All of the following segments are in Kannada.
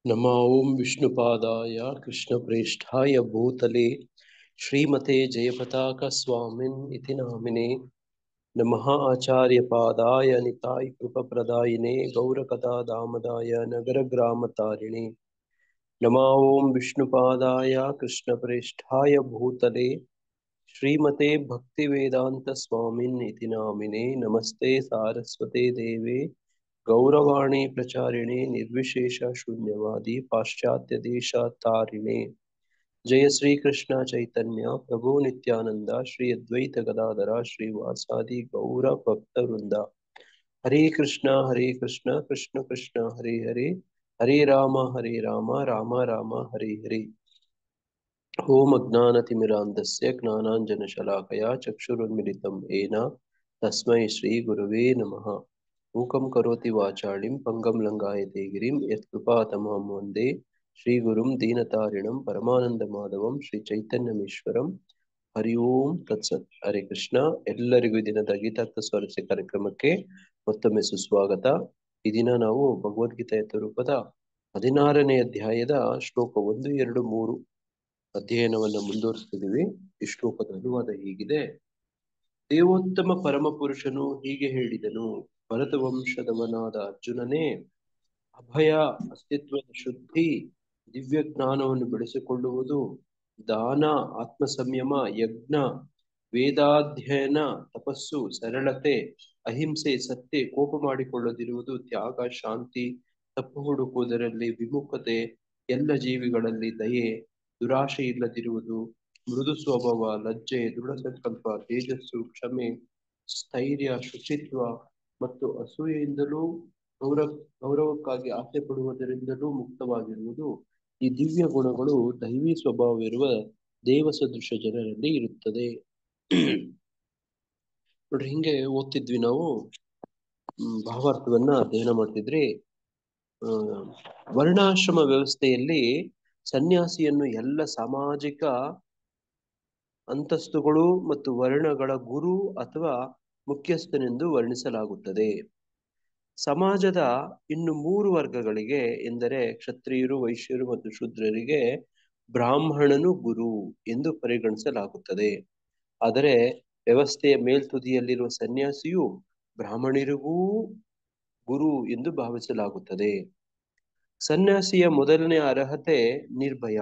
नमः ओं विष्णुपादाय कृष्णप्रेष्ठाय भूतले श्रीमते जयपताक स्वामिन् इति नामिने नमः आचार्यपादाय निताय कृपप्रदायिने गौरकथा दामदाय नगरग्रामतारिणे नमः ओं विष्णुपादाय कृष्णप्रेष्ठाय भूतले श्रीमते भक्तिवेदांत स्वामिन् इति नामिने नमस्ते सारस्वते देवे गौरवाणी प्रचारिणे निर्विशेष शून्यवादी पाश्चात्य देशातारिणे जय श्री कृष्ण चैतन्य प्रभु नित्यानंद श्री अद्वैत गदाधर श्रीवासादि गौर भक्त वृंदा हरे कृष्ण कृष्ण कृष्ण हरे हरे हरे राम राम राम हरे हरे ओम अज्ञानतिमिरान्धस्य ज्ञानाञ्जनशलाकया चक्षुरुन्मिलितं येन तस्मै श्रीगुरवे नमः मूकं करोति वाचालिं पङ्गं लङ्घयते गिरिं यत्कृपातमहं वन्दे श्रीगुरुं दीनतारिणं परमानन्दमाधवं ಶ್ರೀಚೈತನ್ಯಮೇಶ್ವರಂ ಹರಿ ಓಂ ತತ್ಸತ್. ಹರೇ ಕೃಷ್ಣ. ಎಲ್ಲರಿಗೂ ಈ ದಿನದ ಗೀತಾರ್ಥ ಸ್ವಾರಸ್ಯ ಕಾರ್ಯಕ್ರಮಕ್ಕೆ ಮತ್ತೊಮ್ಮೆ ಸುಸ್ವಾಗತ. ಈ ದಿನ ನಾವು ಭಗವದ್ಗೀತೆಯ ರೂಪದ 16ನೇ ಅಧ್ಯಾಯದ ಶ್ಲೋಕ 1, 2, 3 ಅಧ್ಯಯನವನ್ನ ಮುಂದುವರಿಸ್ತಿದ್ದೀವಿ. ಈ ಶ್ಲೋಕದ ಅನುವಾದ ಹೀಗಿದೆ: ದೇವೋತ್ತಮ ಪರಮ ಪುರುಷನು ಹೀಗೆ ಹೇಳಿದನು, ಭರತವಂಶದವನಾದ ಅರ್ಜುನನೇ, ಅಭಯ, ಅಸ್ತಿತ್ವದ ಶುದ್ಧಿ, ದಿವ್ಯ ಜ್ಞಾನವನ್ನು ಬೆಳೆಸಿಕೊಳ್ಳುವುದು, ದಾನ, ಆತ್ಮ ಸಂಯಮ, ಯಜ್ಞ, ವೇದಾಧ್ಯಯನ, ತಪಸ್ಸು, ಸರಳತೆ, ಅಹಿಂಸೆ, ಸತ್ಯ, ಕೋಪ ಮಾಡಿಕೊಳ್ಳದಿರುವುದು, ತ್ಯಾಗ, ಶಾಂತಿ, ತಪ್ಪು ಹುಡುಕುವುದರಲ್ಲಿ ವಿಮುಖತೆ, ಎಲ್ಲ ಜೀವಿಗಳಲ್ಲಿ ದಯೆ, ದುರಾಶೆ ಇಲ್ಲದಿರುವುದು, ಮೃದು ಸ್ವಭಾವ, ಲಜ್ಜೆ, ದೃಢ ಸಂಕಲ್ಪ, ತೇಜಸ್ಸು, ಕ್ಷಮೆ, ಸ್ಥೈರ್ಯ, ಶುಚಿತ್ವ ಮತ್ತು ಅಸೂಯೆಯಿಂದಲೂ ಗೌರವಕ್ಕಾಗಿ ಆಸೆ ಪಡುವುದರಿಂದಲೂ ಮುಕ್ತವಾಗಿರುವುದು, ಈ ದಿವ್ಯ ಗುಣಗಳು ದೈವಿ ಸ್ವಭಾವವಿರುವ ದೇವ ಸದೃಶ ಜನರಲ್ಲಿ ಇರುತ್ತದೆ. ನೋಡ್ರಿ, ಹಿಂಗೆ ಓದ್ತಿದ್ವಿ ನಾವು. ಭಾವಾರ್ಥವನ್ನ ಅಧ್ಯಯನ ಮಾಡ್ತಿದ್ರಿ. ವರ್ಣಾಶ್ರಮ ವ್ಯವಸ್ಥೆಯಲ್ಲಿ ಸನ್ಯಾಸಿಯನ್ನು ಎಲ್ಲ ಸಾಮಾಜಿಕ ಅಂತಸ್ತುಗಳು ಮತ್ತು ವರ್ಣಗಳ ಗುರು ಅಥವಾ ಮುಖ್ಯಸ್ಥನೆಂದು ವರ್ಣಿಸಲಾಗುತ್ತದೆ. ಸಮಾಜದ ಇನ್ನು 3 ವರ್ಗಗಳಿಗೆ ಎಂದರೆ ಕ್ಷತ್ರಿಯರು, ವೈಶ್ಯರು ಮತ್ತು ಶೂದ್ರರಿಗೆ ಬ್ರಾಹ್ಮಣನು ಗುರು ಎಂದು ಪರಿಗಣಿಸಲಾಗುತ್ತದೆ. ಆದರೆ ವ್ಯವಸ್ಥೆಯ ಮೇಲ್ತುದಿಯಲ್ಲಿರುವ ಸನ್ಯಾಸಿಯು ಬ್ರಾಹ್ಮಣರಿಗೂ ಗುರು ಎಂದು ಭಾವಿಸಲಾಗುತ್ತದೆ. ಸನ್ಯಾಸಿಯ ಮೊದಲನೇ ಅರ್ಹತೆ ನಿರ್ಭಯ.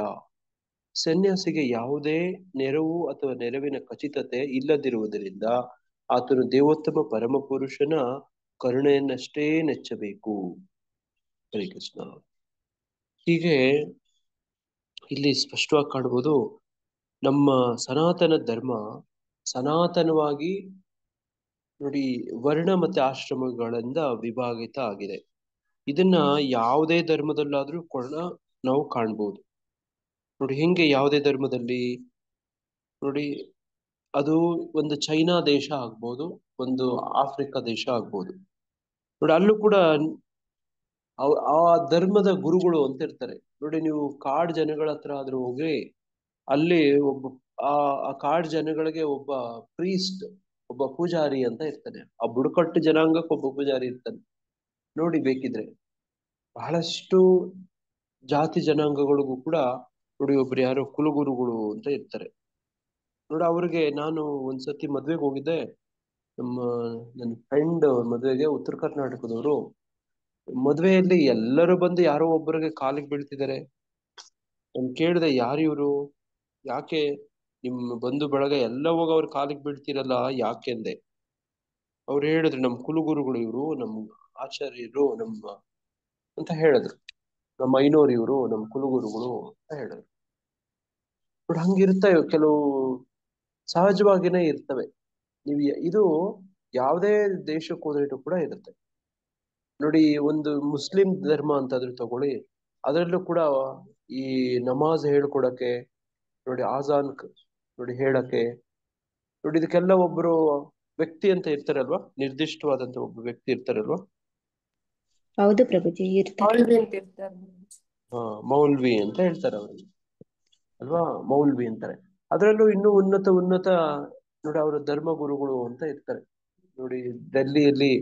ಸನ್ಯಾಸಿಗೆ ಯಾವುದೇ ನೆರವು ಅಥವಾ ನೆರವಿನ ಖಚಿತತೆ ಇಲ್ಲದಿರುವುದರಿಂದ ಆತನು ದೇವೋತ್ತಮ ಪರಮಪುರುಷನ ಕರುಣೆಯನ್ನಷ್ಟೇ ನೆಚ್ಚಬೇಕು. ಹರೇ ಕೃಷ್ಣ. ಹೀಗೆ ಇಲ್ಲಿ ಸ್ಪಷ್ಟವಾಗಿ ಕಾಣಬಹುದು, ನಮ್ಮ ಸನಾತನ ಧರ್ಮ ಸನಾತನವಾಗಿ ನೋಡಿ ವರ್ಣ ಮತ್ತೆ ಆಶ್ರಮಗಳಿಂದ ವಿಭಾಗಿತ ಆಗಿದೆ. ಇದನ್ನ ಯಾವುದೇ ಧರ್ಮದಲ್ಲಾದ್ರೂ ಕೂಡ ನಾವು ಕಾಣ್ಬೋದು. ನೋಡಿ, ಹೆಂಗೆ ಯಾವುದೇ ಧರ್ಮದಲ್ಲಿ ನೋಡಿ, ಅದು ಒಂದು ಚೈನಾ ದೇಶ ಆಗ್ಬೋದು, ಒಂದು ಆಫ್ರಿಕಾ ದೇಶ ಆಗ್ಬೋದು. ನೋಡಿ, ಅಲ್ಲೂ ಕೂಡ ಆ ಧರ್ಮದ ಗುರುಗಳು ಅಂತ ಇರ್ತಾರೆ. ನೋಡಿ, ನೀವು ಕಾಡ್ ಜನಗಳ ಹತ್ರ ಆದ್ರೂ ಹೋಗಿ, ಅಲ್ಲಿ ಒಬ್ಬ ಆ ಕಾಡ್ ಜನಗಳಿಗೆ ಒಬ್ಬ ಪ್ರೀಸ್ಟ್, ಒಬ್ಬ ಪೂಜಾರಿ ಅಂತ ಇರ್ತಾನೆ. ಆ ಬುಡಕಟ್ಟು ಜನಾಂಗಕ್ಕೆ ಒಬ್ಬ ಪೂಜಾರಿ ಇರ್ತಾನೆ. ನೋಡಿ, ಬೇಕಿದ್ರೆ ಬಹಳಷ್ಟು ಜಾತಿ ಜನಾಂಗಗಳಿಗೂ ಕೂಡ ನೋಡಿ ಒಬ್ರು ಯಾರೋ ಕುಲಗುರುಗಳು ಅಂತ ಇರ್ತಾರೆ. ನೋಡಿ, ಅವ್ರಿಗೆ ನಾನು ಒಂದ್ಸತಿ ಮದ್ವೆಗೆ ಹೋಗಿದ್ದೆ. ನನ್ನ ಫ್ರೆಂಡ್ ಮದ್ವೆಗೆ, ಉತ್ತರ ಕರ್ನಾಟಕದವರು. ಮದ್ವೆಯಲ್ಲಿ ಎಲ್ಲರೂ ಬಂದು ಯಾರೋ ಒಬ್ಬರಿಗೆ ಕಾಲಿಗೆ ಬೀಳ್ತಿದ್ದಾರೆ. ನಾನು ಕೇಳಿದೆ, ಯಾರು ಇವರು, ಯಾಕೆ ನಿಮ್ ಬಂಧು ಬಳಗ ಎಲ್ಲ ಹೋಗಿ ಅವ್ರ ಕಾಲಿಗೆ ಬೀಳ್ತಿರಲ್ಲ, ಯಾಕೆ ಅಂದೆ. ಅವ್ರು ಹೇಳಿದ್ರು, ನಮ್ ಕುಲಗುರುಗಳು ಇವರು, ನಮ್ ಆಚಾರ್ಯರು, ಅಂತ ಹೇಳಿದ್ರು. ನಮ್ಮ ಐನೋರ್ ಇವರು, ನಮ್ ಕುಲಗುರುಗಳು ಅಂತ ಹೇಳಿದ್ರು. ನೋಡಿ, ಹಂಗಿರ್ತವೆ ಕೆಲವು, ಸಹಜವಾಗಿನೇ ಇರ್ತವೆ. ನೀವು ಇದು ಯಾವುದೇ ದೇಶಕ್ಕೆ ಹೋದ್ರೂ ಕೂಡ ಇರುತ್ತೆ. ನೋಡಿ, ಒಂದು ಮುಸ್ಲಿಂ ಧರ್ಮ ಅಂತಾದ್ರೂ ತಗೊಳ್ಳಿ, ಅದರಲ್ಲೂ ಕೂಡ ಈ ನಮಾಜ್ ಹೇಳ್ಕೊಡಕ್ಕೆ, ನೋಡಿ ಆಜಾನ್ ನೋಡಿ ಹೇಳಕ್ಕೆ, ನೋಡಿ ಇದಕ್ಕೆಲ್ಲ ಒಬ್ರು ವ್ಯಕ್ತಿ ಅಂತ ಇರ್ತಾರಲ್ವಾ, ನಿರ್ದಿಷ್ಟವಾದಂತ ಒಬ್ಬ ವ್ಯಕ್ತಿ ಇರ್ತಾರಲ್ವಾ. ಹೌದು ಪ್ರಭುಜಿ, ಇರ್ತಾರೆ. ಹಾ, ಮೌಲ್ವಿ ಅಂತ ಹೇಳ್ತಾರೆ ಅವ್ರಿಗೆ ಅಲ್ವಾ, ಮೌಲ್ವಿ ಅಂತಾರೆ. ಅದರಲ್ಲೂ ಇನ್ನೂ ಉನ್ನತ ನೋಡಿ ಅವರ ಧರ್ಮ ಗುರುಗಳು ಅಂತ ಇರ್ತಾರೆ. ನೋಡಿ ಡೆಲ್ಲಿಯಲ್ಲಿ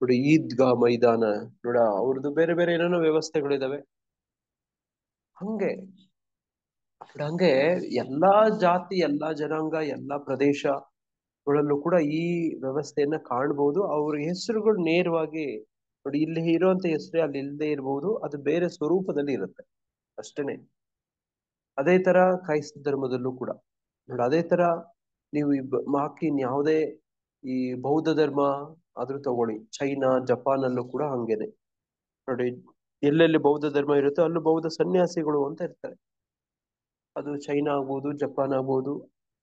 ನೋಡಿ ಈದ್ಗಾ ಮೈದಾನ, ನೋಡ ಅವ್ರದ್ದು ಬೇರೆ ಬೇರೆ ಏನೇನೋ ವ್ಯವಸ್ಥೆಗಳಿದಾವೆ. ಹಂಗೆ ಹಂಗೆ ಎಲ್ಲಾ ಜಾತಿ, ಎಲ್ಲಾ ಜನಾಂಗ, ಎಲ್ಲಾ ಪ್ರದೇಶಗಳಲ್ಲೂ ಕೂಡ ಈ ವ್ಯವಸ್ಥೆಯನ್ನ ಕಾಣ್ಬೋದು. ಅವ್ರ ಹೆಸರುಗಳು ನೇರವಾಗಿ ನೋಡಿ, ಇಲ್ಲಿ ಇರುವಂತ ಹೆಸರೇ ಅಲ್ಲಿ ಇಲ್ಲದೆ ಇರಬಹುದು, ಅದು ಬೇರೆ ಸ್ವರೂಪದಲ್ಲಿ ಇರುತ್ತೆ ಅಷ್ಟೇನೆ. ಅದೇ ತರ ಕ್ರೈಸ್ತ ಧರ್ಮದಲ್ಲೂ ಕೂಡ ನೋಡಿ, ಅದೇ ತರ ನೀವು ಮಾಕಿನ್ ಯಾವುದೇ ಈ ಬೌದ್ಧ ಧರ್ಮ ಆದ್ರೂ ತಗೊಳ್ಳಿ, ಚೈನಾ, ಜಪಾನ್ ಅಲ್ಲೂ ಕೂಡ ಹಂಗೇನೆ ನೋಡಿ. ಎಲ್ಲೆಲ್ಲಿ ಬೌದ್ಧ ಧರ್ಮ ಇರುತ್ತೋ ಅಲ್ಲೂ ಬೌದ್ಧ ಸನ್ಯಾಸಿಗಳು ಅಂತ ಇರ್ತಾರೆ. ಅದು ಚೈನಾ ಆಗ್ಬೋದು, ಜಪಾನ್ ಆಗ್ಬೋದು,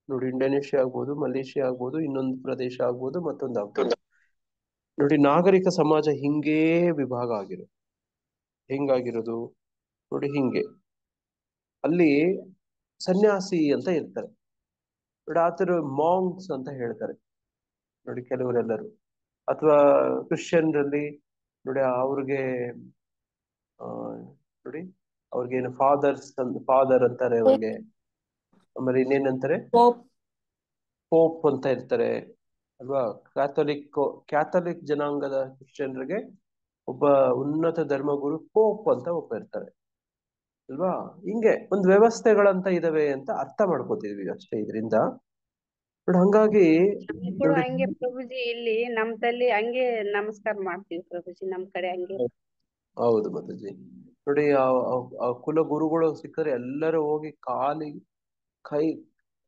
ನೋಡಿ ಇಂಡೋನೇಷ್ಯಾ ಆಗ್ಬೋದು, ಮಲೇಷ್ಯಾ ಆಗ್ಬೋದು, ಇನ್ನೊಂದು ಪ್ರದೇಶ ಆಗ್ಬೋದು, ಮತ್ತೊಂದು ಆಗ್ಬೋದು. ನೋಡಿ ನಾಗರಿಕ ಸಮಾಜ ಹಿಂಗೇ ವಿಭಾಗ ಆಗಿರೋದು. ಹೆಂಗಾಗಿರೋದು ನೋಡಿ, ಹಿಂಗೆ ಅಲ್ಲಿ ಸನ್ಯಾಸಿ ಅಂತ ಇರ್ತಾರೆ ನೋಡಿ, ಆತರ ಮಾಂಗ್ಸ್ ಅಂತ ಹೇಳ್ತಾರೆ ನೋಡಿ ಕೆಲವರೆಲ್ಲರೂ. ಅಥವಾ ಕ್ರಿಶ್ಚಿಯನ್ರಲ್ಲಿ ನೋಡಿ, ಅವ್ರಿಗೆ ಆ ನೋಡಿ ಅವ್ರಿಗೇನು ಫಾದರ್ ಅಂತಾರೆ ಅವ್ರಿಗೆ. ಆಮೇಲೆ ಇನ್ನೇನಂತಾರೆ, ಪೋಪ್. ಪೋಪ್ ಅಂತ ಇರ್ತಾರೆ ಅಲ್ವಾ. ಕ್ಯಾಥಲಿಕ್ ಜನಾಂಗದ ಕ್ರಿಶ್ಚಿಯನ್ರಿಗೆ ಒಬ್ಬ ಉನ್ನತ ಧರ್ಮಗುರು ಪೋಪ್ ಅಂತ ಒಬ್ಬ ಇರ್ತಾರೆ ಅಲ್ವಾ. ಹಿಂಗೆ ಒಂದು ವ್ಯವಸ್ಥೆಗಳಂತ ಇದಾವೆ ಅಂತ ಅರ್ಥ ಮಾಡ್ಕೋತಿದ್ವಿ ಅಷ್ಟೇ ಇದರಿಂದ ನೋಡಿ. ಹಂಗಾಗಿ ಕೂಡ ನೋಡಿ, ಹಂಗೆ ಪ್ರಭುಜಿ, ಇಲ್ಲಿ ನಮ್ದಲ್ಲಿ ಹಂಗೆ ನಮಸ್ಕಾರ ಮಾಡ್ತೀವಿ ಪ್ರಭುಜಿ, ನಮ್ ಕಡೆ ಹಂಗೆ. ಹೌದು ಮಾತಾಜಿ. ನೋಡಿ ಆ ಕುಲ ಗುರುಗಳು ಸಿಕ್ಕರೆ ಎಲ್ಲರೂ ಹೋಗಿ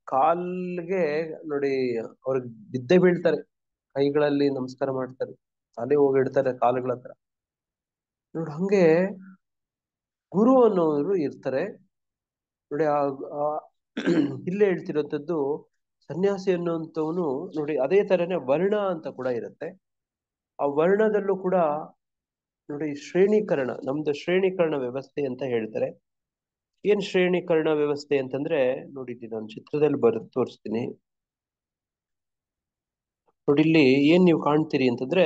ಕಾಲ್ಗೆ ನೋಡಿ ಅವ್ರಿಗೆ ಬಿದ್ದೆ ಬೀಳ್ತಾರೆ, ಕೈಗಳಲ್ಲಿ ನಮಸ್ಕಾರ ಮಾಡ್ತಾರೆ, ತಲೆ ಹೋಗಿಡ್ತಾರೆ ಕಾಲುಗಳ ಹತ್ರ ನೋಡಿ. ಹಂಗೆ ಗುರು ಅನ್ನೋರು ಇರ್ತಾರೆ ನೋಡಿ. ಇಲ್ಲೇ ಹೇಳ್ತಿರೋಂಥದ್ದು ಸನ್ಯಾಸಿ ಅನ್ನುವಂಥವನು ನೋಡಿ, ಅದೇ ತರನೇ ವರ್ಣ ಅಂತ ಕೂಡ ಇರುತ್ತೆ. ಆ ವರ್ಣದಲ್ಲೂ ಕೂಡ ನೋಡಿ ಶ್ರೇಣೀಕರಣ, ನಮ್ದು ಶ್ರೇಣೀಕರಣ ವ್ಯವಸ್ಥೆ ಅಂತ ಹೇಳ್ತಾರೆ. ಏನ್ ಶ್ರೇಣೀಕರಣ ವ್ಯವಸ್ಥೆ ಅಂತಂದ್ರೆ ನೋಡಿ, ನಾನು ಚಿತ್ರದಲ್ಲಿ ಬರೆದು ತೋರಿಸ್ತೀನಿ ನೋಡಿ. ಇಲ್ಲಿ ಏನ್ ನೀವು ಕಾಣ್ತೀರಿ ಅಂತಂದ್ರೆ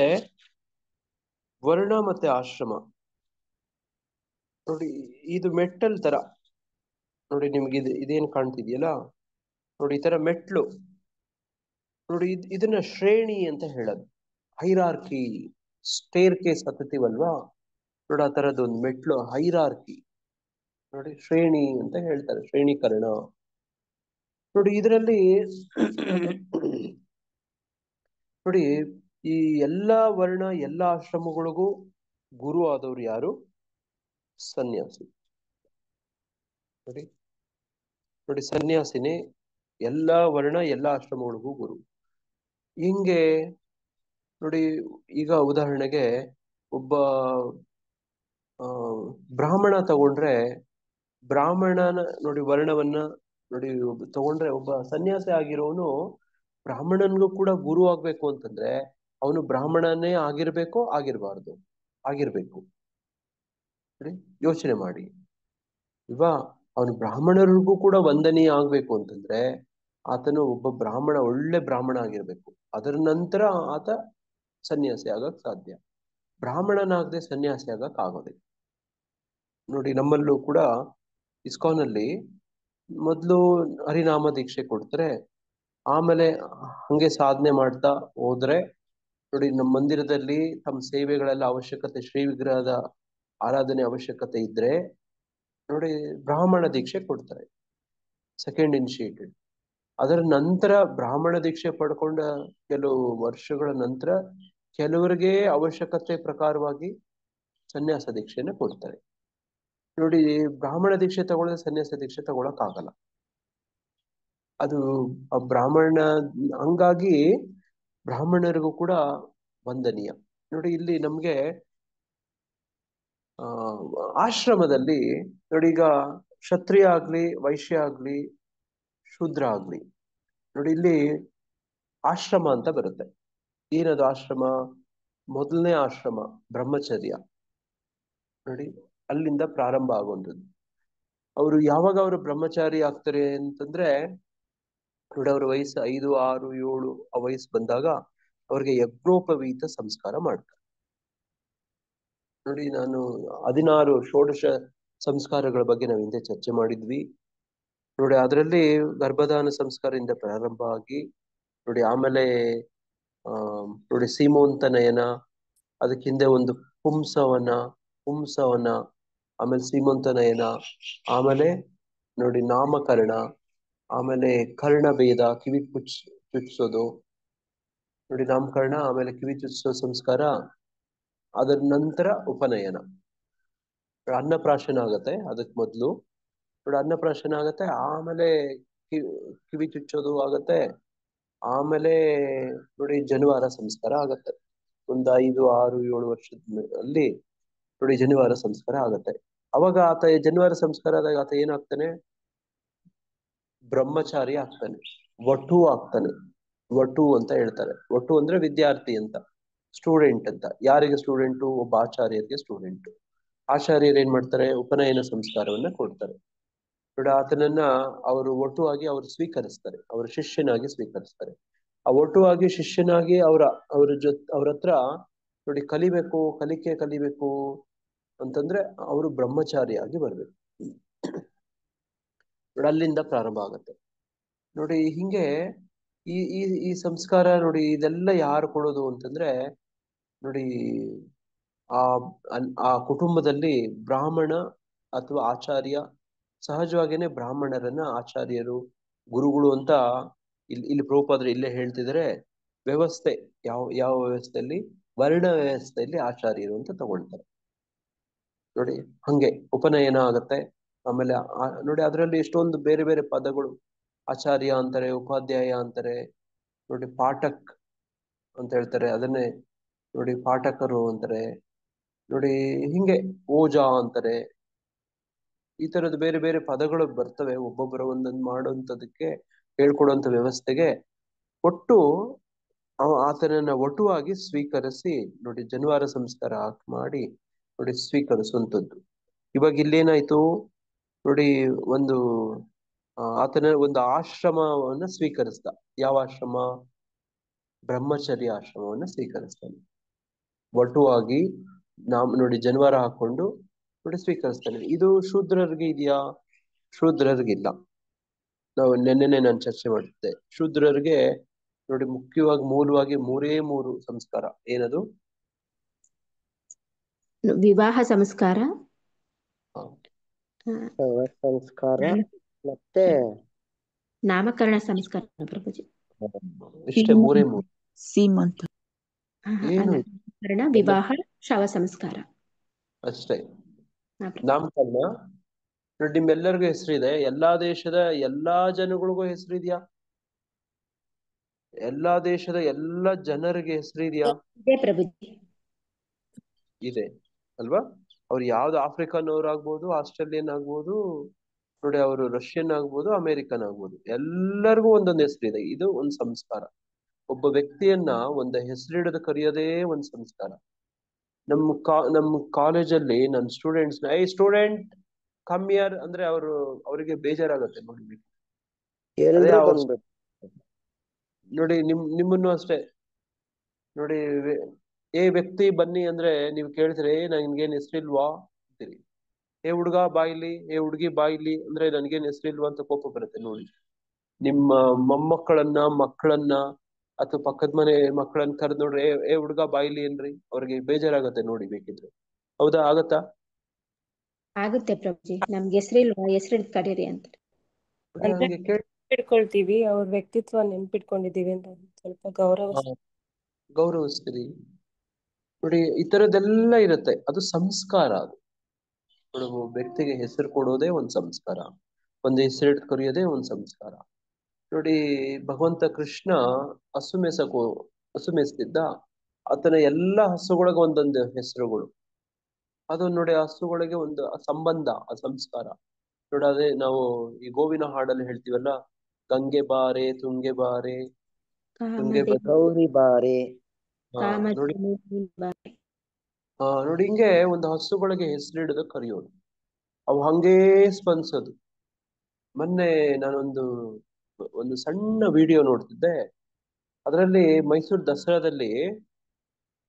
ವರ್ಣ ಮತ್ತೆ ಆಶ್ರಮ ನೋಡಿ. ಇದು ಮೆಟ್ಟಲ್ ತರ ನೋಡಿ, ನಿಮ್ಗೆ ಇದೇನ್ ಕಾಣ್ತಿದ್ಯಲ್ಲ ನೋಡಿ, ಈ ತರ ಮೆಟ್ಲು ನೋಡಿ. ಇದನ್ನ ಶ್ರೇಣಿ ಅಂತ ಹೇಳೋದು, ಹೈರಾರ್ಕಿ. ಸ್ಟೇರ್ ಕೇಸ್ ಹತ್ತುತ್ತೀವಲ್ವಾ ನೋಡಿ, ಆ ತರದ್ದು ಒಂದು ಮೆಟ್ಲು, ಹೈರಾರ್ಕಿ ನೋಡಿ, ಶ್ರೇಣಿ ಅಂತ ಹೇಳ್ತಾರೆ, ಶ್ರೇಣೀಕರಣ ನೋಡಿ. ಇದರಲ್ಲಿ ನೋಡಿ ಈ ಎಲ್ಲಾ ವರ್ಣ, ಎಲ್ಲಾ ಆಶ್ರಮಗಳಿಗೂ ಗುರು ಆದವ್ರು ಯಾರು? ಸನ್ಯಾಸಿ ನೋಡಿ. ನೋಡಿ ಸನ್ಯಾಸಿನೇ ಎಲ್ಲಾ ವರ್ಣ, ಎಲ್ಲಾ ಆಶ್ರಮಗಳಿಗೂ ಗುರು. ಹಿಂಗೆ ನೋಡಿ, ಈಗ ಉದಾಹರಣೆಗೆ ಒಬ್ಬ ಬ್ರಾಹ್ಮಣ ತಗೊಂಡ್ರೆ, ಬ್ರಾಹ್ಮಣನ ನೋಡಿ ವರ್ಣವನ್ನ ನೋಡಿ ತಗೊಂಡ್ರೆ, ಒಬ್ಬ ಸನ್ಯಾಸಿ ಆಗಿರೋನು ಬ್ರಾಹ್ಮಣನ್ಗೂ ಕೂಡ ಗುರು ಆಗ್ಬೇಕು ಅಂತಂದ್ರೆ ಅವನು ಬ್ರಾಹ್ಮಣನೇ ಆಗಿರ್ಬಾರ್ದು, ಆಗಿರ್ಬೇಕು ನೋಡಿ. ಯೋಚನೆ ಮಾಡಿ ಇಲ್ವಾ. ಅವನು ಬ್ರಾಹ್ಮಣರಿಗೂ ಕೂಡ ವಂದನೀಯ ಆಗ್ಬೇಕು ಅಂತಂದ್ರೆ ಆತನು ಒಬ್ಬ ಬ್ರಾಹ್ಮಣ, ಒಳ್ಳೆ ಬ್ರಾಹ್ಮಣ ಆಗಿರ್ಬೇಕು. ಅದರ ನಂತರ ಆತ ಸನ್ಯಾಸಿ ಆಗಕ್ ಸಾಧ್ಯ. ಬ್ರಾಹ್ಮಣನಾಗದೆ ಸನ್ಯಾಸಿ ಆಗಕ್ ಆಗೋದಿಲ್ಲ ನೋಡಿ. ನಮ್ಮಲ್ಲೂ ಕೂಡ ಇಸ್ಕಾನಲ್ಲಿ ಮೊದಲು ಹರಿನಾಮ ದೀಕ್ಷೆ ಕೊಡ್ತಾರೆ, ಆಮೇಲೆ ಹಂಗೆ ಸಾಧನೆ ಮಾಡ್ತಾ ಹೋದ್ರೆ ನೋಡಿ, ನಮ್ಮ ಮಂದಿರದಲ್ಲಿ ತಮ್ಮ ಸೇವೆಗಳೆಲ್ಲ ಅವಶ್ಯಕತೆ, ಶ್ರೀ ವಿಗ್ರಹದ ಆರಾಧನೆ ಅವಶ್ಯಕತೆ ಇದ್ರೆ ನೋಡಿ ಬ್ರಾಹ್ಮಣ ದೀಕ್ಷೆ ಕೊಡ್ತಾರೆ, ಸೆಕೆಂಡ್ ಇನಿಷಿಯೇಟೆಡ್. ಅದರ ನಂತರ ಬ್ರಾಹ್ಮಣ ದೀಕ್ಷೆ ಪಡ್ಕೊಂಡ ಕೆಲವು ವರ್ಷಗಳ ನಂತರ ಕೆಲವರಿಗೆ ಅವಶ್ಯಕತೆ ಪ್ರಕಾರವಾಗಿ ಸನ್ಯಾಸ ದೀಕ್ಷೆನ ಕೊಡ್ತಾರೆ ನೋಡಿ. ಬ್ರಾಹ್ಮಣ ದೀಕ್ಷೆ ತಗೊಳ್ಳದೆ ಸನ್ಯಾಸ ದೀಕ್ಷೆ ತಗೊಳಕ್ ಆಗಲ್ಲ, ಅದು ಆ ಬ್ರಾಹ್ಮಣ. ಹಂಗಾಗಿ ಬ್ರಾಹ್ಮಣರಿಗೂ ಕೂಡ ವಂದನೀಯ ನೋಡಿ. ಇಲ್ಲಿ ನಮ್ಗೆ ಆಶ್ರಮದಲ್ಲಿ ನೋಡಿ, ಈಗ ಕ್ಷತ್ರಿಯ ಆಗ್ಲಿ, ವೈಶ್ಯ ಆಗ್ಲಿ, ಶೂದ್ರ ಆಗ್ಲಿ ನೋಡಿ, ಇಲ್ಲಿ ಆಶ್ರಮ ಅಂತ ಬರುತ್ತೆ. ಏನದು ಆಶ್ರಮ? ಮೊದಲನೇ ಆಶ್ರಮ ಬ್ರಹ್ಮಚರ್ಯ ನೋಡಿ, ಅಲ್ಲಿಂದ ಪ್ರಾರಂಭ ಆಗುವಂಥದ್ದು. ಅವರು ಯಾವಾಗ ಅವರು ಬ್ರಹ್ಮಚಾರಿ ಆಗ್ತಾರೆ ಅಂತಂದ್ರೆ ನೋಡಿ, ಅವ್ರ ವಯಸ್ಸು 5, 6, 7 ಆ ವಯಸ್ಸು ಬಂದಾಗ ಅವ್ರಿಗೆ ಯಜ್ಞೋಪವೀತ ಸಂಸ್ಕಾರ ಮಾಡ್ತಾರೆ ನೋಡಿ. ನಾನು 16 ಷೋಡಶ ಸಂಸ್ಕಾರಗಳ ಬಗ್ಗೆ ನಾವು ಹಿಂದೆ ಚರ್ಚೆ ಮಾಡಿದ್ವಿ ನೋಡಿ. ಅದರಲ್ಲಿ ಗರ್ಭಧಾನ ಸಂಸ್ಕಾರದಿಂದ ಪ್ರಾರಂಭ ಆಗಿ ನೋಡಿ, ಆಮೇಲೆ ನೋಡಿ ಸೀಮೋಂತ ನಯನ, ಅದಕ್ಕೆ ಹಿಂದೆ ಒಂದು ಪುಂಸವನ, ಆಮೇಲೆ ಸೀಮಂತನಯನ, ಆಮೇಲೆ ನೋಡಿ ನಾಮಕರಣ, ಆಮೇಲೆ ಕರ್ಣಭೇದ, ಕಿವಿ ಚುಚ್ಸೋದು, ನೋಡಿ ನಾಮಕರಣ, ಆಮೇಲೆ ಕಿವಿ ಚುಚ್ಸೋ ಸಂಸ್ಕಾರ, ಅದರ ನಂತರ ಉಪನಯನ. ಅನ್ನಪ್ರಾಶನ ಆಗತ್ತೆ ಅದಕ್ ಮೊದ್ಲು. ನೋಡಿ ಅನ್ನಪ್ರಾಶನ ಆಗತ್ತೆ, ಆಮೇಲೆ ಕಿವಿ ಚುಚ್ಚೋದು ಆಗತ್ತೆ, ಆಮೇಲೆ ನೋಡಿ ಜನಿವಾರ ಸಂಸ್ಕಾರ ಆಗತ್ತೆ. ಒಂದು 5, 6, 7 ವರ್ಷದಲ್ಲಿ ನೋಡಿ ಜನಿವಾರ ಸಂಸ್ಕಾರ ಆಗತ್ತೆ. ಅವಾಗ ಆತ ಜನಿವಾರ ಸಂಸ್ಕಾರ ಆದಾಗ ಆತ ಏನಾಗ್ತಾನೆ? ಬ್ರಹ್ಮಚಾರಿ ಆಗ್ತಾನೆ, ವಟು ಆಗ್ತಾನೆ. ವಟು ಅಂತ ಹೇಳ್ತಾರೆ. ವಟು ಅಂದ್ರೆ ವಿದ್ಯಾರ್ಥಿ ಅಂತ, ಸ್ಟೂಡೆಂಟ್ ಅಂತ. ಯಾರಿಗೆ ಸ್ಟೂಡೆಂಟು? ಒಬ್ಬ ಆಚಾರ್ಯರಿಗೆ ಸ್ಟೂಡೆಂಟ್. ಆಚಾರ್ಯರು ಏನ್ ಮಾಡ್ತಾರೆ? ಉಪನಯನ ಸಂಸ್ಕಾರವನ್ನ ಕೊಡ್ತಾರೆ. ನೋಡಿ ಆತನನ್ನ ಅವರು ವಟು ಆಗಿ ಅವ್ರು ಸ್ವೀಕರಿಸ್ತಾರೆ, ಅವ್ರ ಶಿಷ್ಯನಾಗಿ ಸ್ವೀಕರಿಸ್ತಾರೆ. ಆ ವಟು ಆಗಿ ಶಿಷ್ಯನಾಗಿ ಅವ್ರ ಹತ್ರ ನೋಡಿ ಕಲಿಬೇಕು ಅಂತಂದ್ರೆ ಅವರು ಬ್ರಹ್ಮಚಾರಿಯಾಗಿ ಬರ್ಬೇಕು. ನೋಡಿ ಅಲ್ಲಿಂದ ಪ್ರಾರಂಭ ಆಗತ್ತೆ. ನೋಡಿ ಹಿಂಗೆ ಈ ಈ ಈ ಸಂಸ್ಕಾರ ನೋಡಿ ಇದೆಲ್ಲ ಯಾರು ಕೊಡೋದು ಅಂತಂದ್ರೆ ನೋಡಿ ಆ ಆ ಕುಟುಂಬದಲ್ಲಿ ಬ್ರಾಹ್ಮಣ ಅಥವಾ ಆಚಾರ್ಯ, ಸಹಜವಾಗಿನೇ ಬ್ರಾಹ್ಮಣರನ್ನ ಆಚಾರ್ಯರು, ಗುರುಗಳು ಅಂತ ಇಲ್ಲಿ ಪ್ರಭುಪಾದರು ಇಲ್ಲೇ ಹೇಳ್ತಿದ್ರೆ, ವ್ಯವಸ್ಥೆ ಯಾವ ವ್ಯವಸ್ಥೆಯಲ್ಲಿ? ವರ್ಣ ವ್ಯವಸ್ಥೆಯಲ್ಲಿ ಆಚಾರ್ಯರು ಅಂತ ತಗೊಳ್ತಾರೆ. ನೋಡಿ ಹಂಗೆ ಉಪನಯನ ಆಗತ್ತೆ. ಆಮೇಲೆ ನೋಡಿ ಅದರಲ್ಲಿ ಎಷ್ಟೊಂದು ಬೇರೆ ಬೇರೆ ಪದಗಳು. ಆಚಾರ್ಯ ಅಂತಾರೆ, ಉಪಾಧ್ಯಾಯ ಅಂತಾರೆ, ನೋಡಿ ಪಾಠಕ್ ಅಂತ ಹೇಳ್ತಾರೆ, ಅದನ್ನೇ ನೋಡಿ ಪಾಠಕರು ಅಂತಾರೆ, ನೋಡಿ ಹಿಂಗೆ ಓಜಾ ಅಂತಾರೆ. ಈ ತರದ ಬೇರೆ ಬೇರೆ ಪದಗಳು ಬರ್ತವೆ ಒಬ್ಬೊಬ್ಬರ ಒಂದೊಂದು ಮಾಡುವಂಥದಕ್ಕೆ, ಹೇಳ್ಕೊಡುವಂತ ವ್ಯವಸ್ಥೆಗೆ. ಒಟ್ಟು ಆತನನ್ನ ವಟುವಾಗಿ ಸ್ವೀಕರಿಸಿ ನೋಡಿ ಜನಿವಾರ ಸಂಸ್ಕಾರ ಮಾಡಿ ನೋಡಿ ಸ್ವೀಕರಿಸುವಂಥದ್ದು. ಇವಾಗ ಇಲ್ಲೇನಾಯ್ತು ನೋಡಿ, ಆತನ ಒಂದು ಆಶ್ರಮವನ್ನ ಸ್ವೀಕರಿಸ್ದ. ಯಾವ ಆಶ್ರಮ? ಬ್ರಹ್ಮಚರ್ಯ ಆಶ್ರಮವನ್ನ ಸ್ವೀಕರಿಸ್ತಾನೆ. ವಟುವಾಗಿ ನೋಡಿ ಜನಿವಾರ ಹಾಕೊಂಡು ನೋಡಿ ಸ್ವೀಕರಿಸ್ತಾನೆ. ಇದು ಶೂದ್ರರಿಗೆ ಇದೆಯಾ? ಶೂದ್ರರಿಗಿಲ್ಲ. ನಾವು ನೆನ್ನೆನೆ ನಾನು ಚರ್ಚೆ ಮಾಡಿದ್ದೆ. ಶೂದ್ರರಿಗೆ ನೋಡಿ ಮುಖ್ಯವಾಗಿ ಮೂಲವಾಗಿ 3 ಸಂಸ್ಕಾರ. ಏನದು? ವಿವಾಹ ಸಂಸ್ಕಾರ, ಸಂಸ್ಕಾರ, ಮತ್ತೆ ನಾಮಕರಣ ಸಂಸ್ಕಾರ ಪ್ರಭುಜಿ. ಇಷ್ಟೇ 3 ಸೀಮಂತ. ಏನು ನಾಮಕರಣ, ವಿವಾಹ, ಶವ ಸಂಸ್ಕಾರ ಅಷ್ಟೇ. ನಾಮಕರಣ ನೋಡಿ ನಿಮ್ಮೆಲ್ಲರಿಗೂ ಹೆಸರಿದೆ. ಎಲ್ಲಾ ದೇಶದ ಎಲ್ಲಾ ಜನಗಳಿಗೂ ಹೆಸರಿದ್ಯಾ? ಎಲ್ಲಾ ದೇಶದ ಎಲ್ಲ ಜನರಿಗೆ ಹೆಸರಿದ್ಯಾ? ಇದೆ ಪ್ರಭುಜಿ. ಇದೆ ಅಲ್ವಾ? ಅವ್ರು ಯಾವ್ದು ಆಫ್ರಿಕನ್ನವ್ರಾಗ್ಬೋದು, ಆಸ್ಟ್ರೇಲಿಯನ್ ಆಗ್ಬೋದು, ನೋಡಿ ಅವರು ರಷ್ಯನ್ ಆಗ್ಬೋದು, ಅಮೆರಿಕನ್ ಆಗ್ಬೋದು, ಎಲ್ಲರಿಗೂ ಒಂದೊಂದು ಹೆಸರಿದೆ. ಇದು ಒಂದು ಸಂಸ್ಕಾರ. ಒಬ್ಬ ವ್ಯಕ್ತಿಯನ್ನ ಒಂದು ಹೆಸರಿಡದ ಕರೆಯೋದೇ ಒಂದು ಸಂಸ್ಕಾರ. ನಮ್ಮ ಕಾಲೇಜಲ್ಲಿ ನನ್ನ ಸ್ಟೂಡೆಂಟ್ಸ್ನ ಸ್ಟೂಡೆಂಟ್ ಕಮ್ ಇಯರ್ ಅಂದ್ರೆ ಅವರಿಗೆ ಬೇಜಾರಾಗತ್ತೆ ನೋಡಿ. ಅದೇ ನೋಡಿ ನಿಮ್ಮನ್ನು ಅಷ್ಟೇ ನೋಡಿ, ವ್ಯಕ್ತಿ ಬನ್ನಿ ಅಂದ್ರೆ ನೀವು ಕೇಳ್ತೀರಿ, ನನ್ಗೇನ್ ಹೆಸರಿಲ್ವಾ ಅಂತೀರಿ. ಹುಡುಗ ಬಾಯಿಲಿ, ಹುಡುಗಿ ಬಾಯಿಲಿ ಅಂದ್ರೆ ನನ್ಗೇನ್ ಹೆಸರಿಲ್ವಾ ಅಂತ ಕೋಪ ಬರುತ್ತೆ ನೋಡಿ. ನಿಮ್ಮ ಮಕ್ಕಳನ್ನ ಅಥವಾ ಪಕ್ಕದ ಮನೆ ಮಕ್ಕಳನ್ನ ಕರೆದ್ ನೋಡ್ರಿ, ಹುಡುಗ ಬಾಯಿಲಿ ಏನ್ರಿ, ಅವ್ರಿಗೆ ಬೇಜಾರಾಗತ್ತೆ ನೋಡಿ. ಬೇಕಿದ್ರೆ ಹೌದಾ? ಆಗತ್ತಾ? ಆಗುತ್ತೆ ಪ್ರಭುಜಿ. ನಮ್ಗೆ ಹೆಸರಿಲ್ವಾ, ಹೆಸರಿಡ್ ಕರೀರಿ ಅಂತ ಇಟ್ಕೊಳ್ತೀವಿ. ಅವ್ರ ವ್ಯಕ್ತಿತ್ವ ನೆನ್ಪಿಟ್ಕೊಂಡಿದೀವಿ ಅಂತ ಸ್ವಲ್ಪ ಗೌರವಿಸ್ತೀರಿ ನೋಡಿ. ಈ ತರದ್ದೆಲ್ಲ ಇರುತ್ತೆ. ಅದು ಸಂಸ್ಕಾರ. ಅದು ವ್ಯಕ್ತಿಗೆ ಹೆಸರು ಕೊಡೋದೇ ಒಂದು ಸಂಸ್ಕಾರ, ಒಂದು ಹೆಸರಿಟ್ಟು ಕರೆಯೋದೇ ಒಂದು ಸಂಸ್ಕಾರ. ನೋಡಿ ಭಗವಂತ ಕೃಷ್ಣ ಹಸು ಮೇಯಿಸ್ತಿದ್ದ. ಆತನ ಎಲ್ಲ ಹಸುಗಳಿಗೆ ಒಂದೊಂದು ಹೆಸರುಗಳು. ಅದು ನೋಡಿ ಹಸುಗಳಿಗೆ ಒಂದು ಸಂಬಂಧ, ಆ ಸಂಸ್ಕಾರ ನೋಡಿ. ಅದೇ ನಾವು ಈ ಗೋವಿನ ಹಾಡಲ್ಲಿ ಹೇಳ್ತೀವಲ್ಲ, ಗಂಗೆ ಬಾರೆ ತುಂಗೆ ಬಾರೆ, ತುಂಗೆ ಗೌರಿ ಬಾರೆ. ನೋಡಿ ಹಿಂಗೆ ಒಂದು ಹಸುಗಳಿಗೆ ಹೆಸರಿಡೋದು ಕರೆಯೋದು, ಅವು ಹಂಗೇ ಸ್ಪಂದಿಸೋದು. ಮೊನ್ನೆ ಒಂದು ಸಣ್ಣ ವಿಡಿಯೋ ನೋಡ್ತಿದ್ದೆ. ಅದರಲ್ಲಿ ಮೈಸೂರು ದಸರಾದಲ್ಲಿ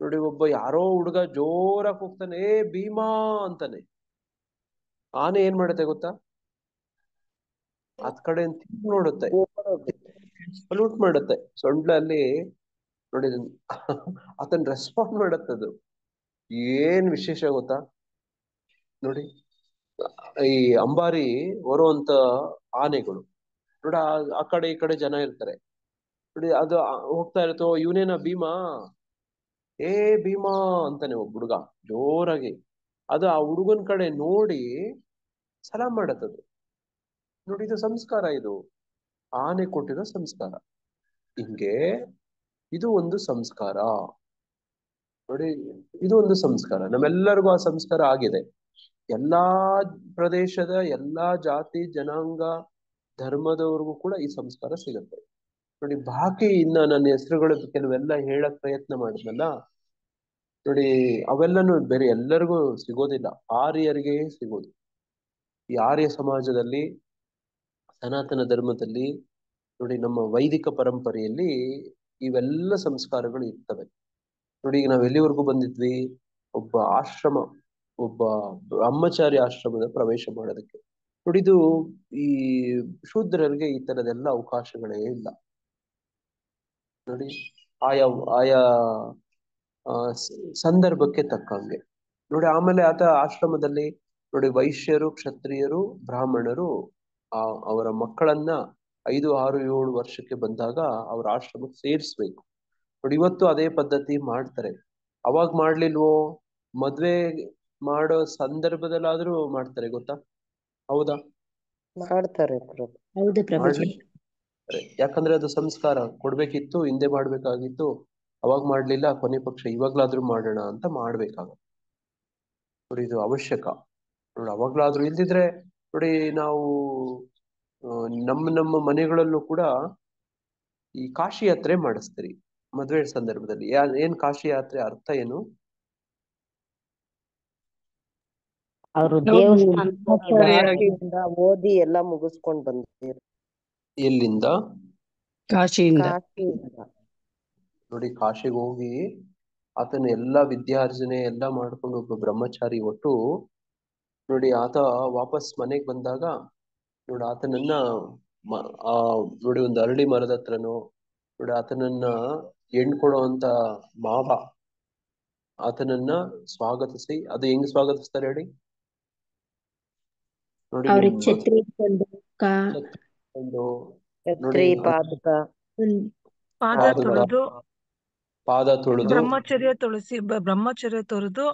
ನೋಡಿ ಒಬ್ಬ ಯಾರೋ ಹುಡುಗ ಜೋರಾಗಿ ಹೋಗ್ತಾನೆ, ಭೀಮಾ ಅಂತಾನೆ. ಆನೆ ಏನ್ ಮಾಡುತ್ತೆ ಗೊತ್ತಾ? ಅದ್ ಕಡೆ ನೋಡುತ್ತೆ, ಸಲ್ಯೂಟ್ ಮಾಡುತ್ತೆ ಸೊಂಡ್ಲಲ್ಲಿ ನೋಡಿ. ಆತನ ರೆಸ್ಪಾಂಡ್ ಮಾಡತ್ತದು. ಏನ್ ವಿಶೇಷ ಗೊತ್ತಾ ನೋಡಿ. ಈ ಅಂಬಾರಿ ಹೊರುವಂತ ಆನೆಗಳು ನೋಡ, ಆ ಕಡೆ ಈ ಕಡೆ ಜನ ಇರ್ತಾರೆ ನೋಡಿ. ಅದು ಹೋಗ್ತಾ ಇರುತ್ತೋ, ಇವನೇನ ಭೀಮಾ, ಏ ಭೀಮಾ ಅಂತಾನೆ ಒಬ್ಬ ಹುಡುಗ ಜೋರಾಗಿ. ಅದು ಆ ಹುಡುಗನ್ ಕಡೆ ನೋಡಿ ಸಲಾಮ್ ಮಾಡತ್ತದು. ನೋಡಿ, ಇದು ಸಂಸ್ಕಾರ, ಇದು ಆನೆ ಕೊಟ್ಟಿರೋ ಸಂಸ್ಕಾರ. ಹಿಂಗೆ ಇದು ಒಂದು ಸಂಸ್ಕಾರ ನೋಡಿ. ಇದು ಒಂದು ಸಂಸ್ಕಾರ, ನಮ್ಮೆಲ್ಲರಿಗೂ ಆ ಸಂಸ್ಕಾರ ಆಗಿದೆ. ಎಲ್ಲಾ ಪ್ರದೇಶದ ಎಲ್ಲಾ ಜಾತಿ ಜನಾಂಗ ಧರ್ಮದವ್ರಿಗೂ ಕೂಡ ಈ ಸಂಸ್ಕಾರ ಸಿಗುತ್ತೆ ನೋಡಿ. ಬಾಕಿ ಇನ್ನ ನನ್ನ ಹೆಸರುಗಳು ಕೆಲವೆಲ್ಲ ಹೇಳಕ್ ಪ್ರಯತ್ನ ಮಾಡಿದ್ನಲ್ಲ ನೋಡಿ, ಅವೆಲ್ಲನೂ ಬೇರೆ ಎಲ್ಲರಿಗೂ ಸಿಗೋದಿಲ್ಲ, ಆರ್ಯರಿಗೆ ಸಿಗೋದು. ಈ ಆರ್ಯ ಸಮಾಜದಲ್ಲಿ, ಸನಾತನ ಧರ್ಮದಲ್ಲಿ ನೋಡಿ, ನಮ್ಮ ವೈದಿಕ ಪರಂಪರೆಯಲ್ಲಿ ಇವೆಲ್ಲ ಸಂಸ್ಕಾರಗಳು ಇರ್ತವೆ ನೋಡಿ. ಈಗ ನಾವ್ ಎಲ್ಲಿವರೆಗೂ ಬಂದಿದ್ವಿ? ಒಬ್ಬ ಆಶ್ರಮ, ಒಬ್ಬ ಬ್ರಹ್ಮಚಾರಿ ಆಶ್ರಮದ ಪ್ರವೇಶ ಮಾಡೋದಕ್ಕೆ ನೋಡಿ. ಇದು ಈ ಶೂದ್ರರಿಗೆ ಈ ತರದೆಲ್ಲ ಅವಕಾಶಗಳೇ ಇಲ್ಲ ನೋಡಿ. ಆಯಾ ಆಯಾ ಸಂದರ್ಭಕ್ಕೆ ತಕ್ಕಂಗೆ ನೋಡಿ. ಆಮೇಲೆ ಆತ ಆಶ್ರಮದಲ್ಲಿ ನೋಡಿ, ವೈಶ್ಯರು, ಕ್ಷತ್ರಿಯರು, ಬ್ರಾಹ್ಮಣರು ಅವರ ಮಕ್ಕಳನ್ನ 5, 6, 7 ವರ್ಷಕ್ಕೆ ಬಂದಾಗ ಅವ್ರ ಆಶ್ರಮಕ್ಕೆ ಸೇರಿಸ್ಬೇಕು ನೋಡಿ. ಇವತ್ತು ಅದೇ ಪದ್ಧತಿ ಮಾಡ್ತಾರೆ. ಅವಾಗ ಮಾಡ್ಲಿಲ್ವೋ? ಮದ್ವೆ ಮಾಡೋ ಸಂದರ್ಭದಲ್ಲಾದ್ರೂ ಮಾಡ್ತಾರೆ, ಗೊತ್ತಾ? ಹೌದಾ? ಮಾಡ್ತಾರೆ ಪ್ರಭು. ಹೌದು ಪ್ರಭುಜಿ. ಯಾಕಂದ್ರೆ ಅದು ಸಂಸ್ಕಾರ. ಕೊಡ್ಬೇಕಿತ್ತು, ಹಿಂದೆ ಮಾಡ್ಬೇಕಾಗಿತ್ತು, ಅವಾಗ ಮಾಡ್ಲಿಲ್ಲ, ಕೊನೆ ಪಕ್ಷ ಇವಾಗ್ಲಾದ್ರೂ ಮಾಡೋಣ ಅಂತ ಮಾಡ್ಬೇಕಾಗುತ್ತೆ ನೋಡಿ. ಇದು ಅವಶ್ಯಕ ನೋಡಿ. ಅವಾಗ್ಲಾದ್ರೂ ಇಲ್ದಿದ್ರೆ ನೋಡಿ, ನಾವು ನಮ್ಮ ಮನೆಗಳಲ್ಲೂ ಕೂಡ ಈ ಕಾಶಿ ಯಾತ್ರೆ ಮಾಡಿಸ್ತೀರಿ ಮದ್ವೆ ಸಂದರ್ಭದಲ್ಲಿ. ಏನ್ ಕಾಶಿ ಯಾತ್ರೆ ಅರ್ಥ ಏನು? ಅವರು ದೇವಸ್ಥಾನದಿಂದ ಓದಿ ಎಲ್ಲ ಮುಗಿಸ್ಕೊಂಡ್ ಬಂದಿದ್ರು. ಎಲ್ಲಿಂದ? ಕಾಶಿಯಿಂದ. ನೋಡಿ, ಕಾಶಿಗೆ ಹೋಗಿ ಆತನ ಎಲ್ಲಾ ವಿದ್ಯಾರ್ಜನೆ ಎಲ್ಲ ಮಾಡ್ಕೊಂಡು ಒಬ್ಬ ಬ್ರಹ್ಮಚಾರಿ ಒಟ್ಟು ನೋಡಿ, ಆತ ವಾಪಸ್ ಮನೆಗೆ ಬಂದಾಗ ನೋಡಿ, ಆತನನ್ನ ನೋಡಿ ಒಂದು ಅರಳಿ ಮರದ ಹತ್ರನೋ ನೋಡಿ, ಆತನನ್ನ ಹೆಣ್ ಕೊಡುವಂತ ಮಾವ ಆತನನ್ನ ಸ್ವಾಗತಿಸಿ, ಅದು ಹೆಂಗ್ ಸ್ವಾಗತಿಸ್ತಾರೆ ಹೇಳಿ ನೋಡಿ. ಅವ್ರಿಗೆ ಛತ್ರಿ ಇಟ್ಕೊಂಡು ಛತ್ರಿ, ಪಾದಕ, ಪಾದ ತೊಳೆದು ಬ್ರಹ್ಮಚರ್ಯ ತೊರೆದು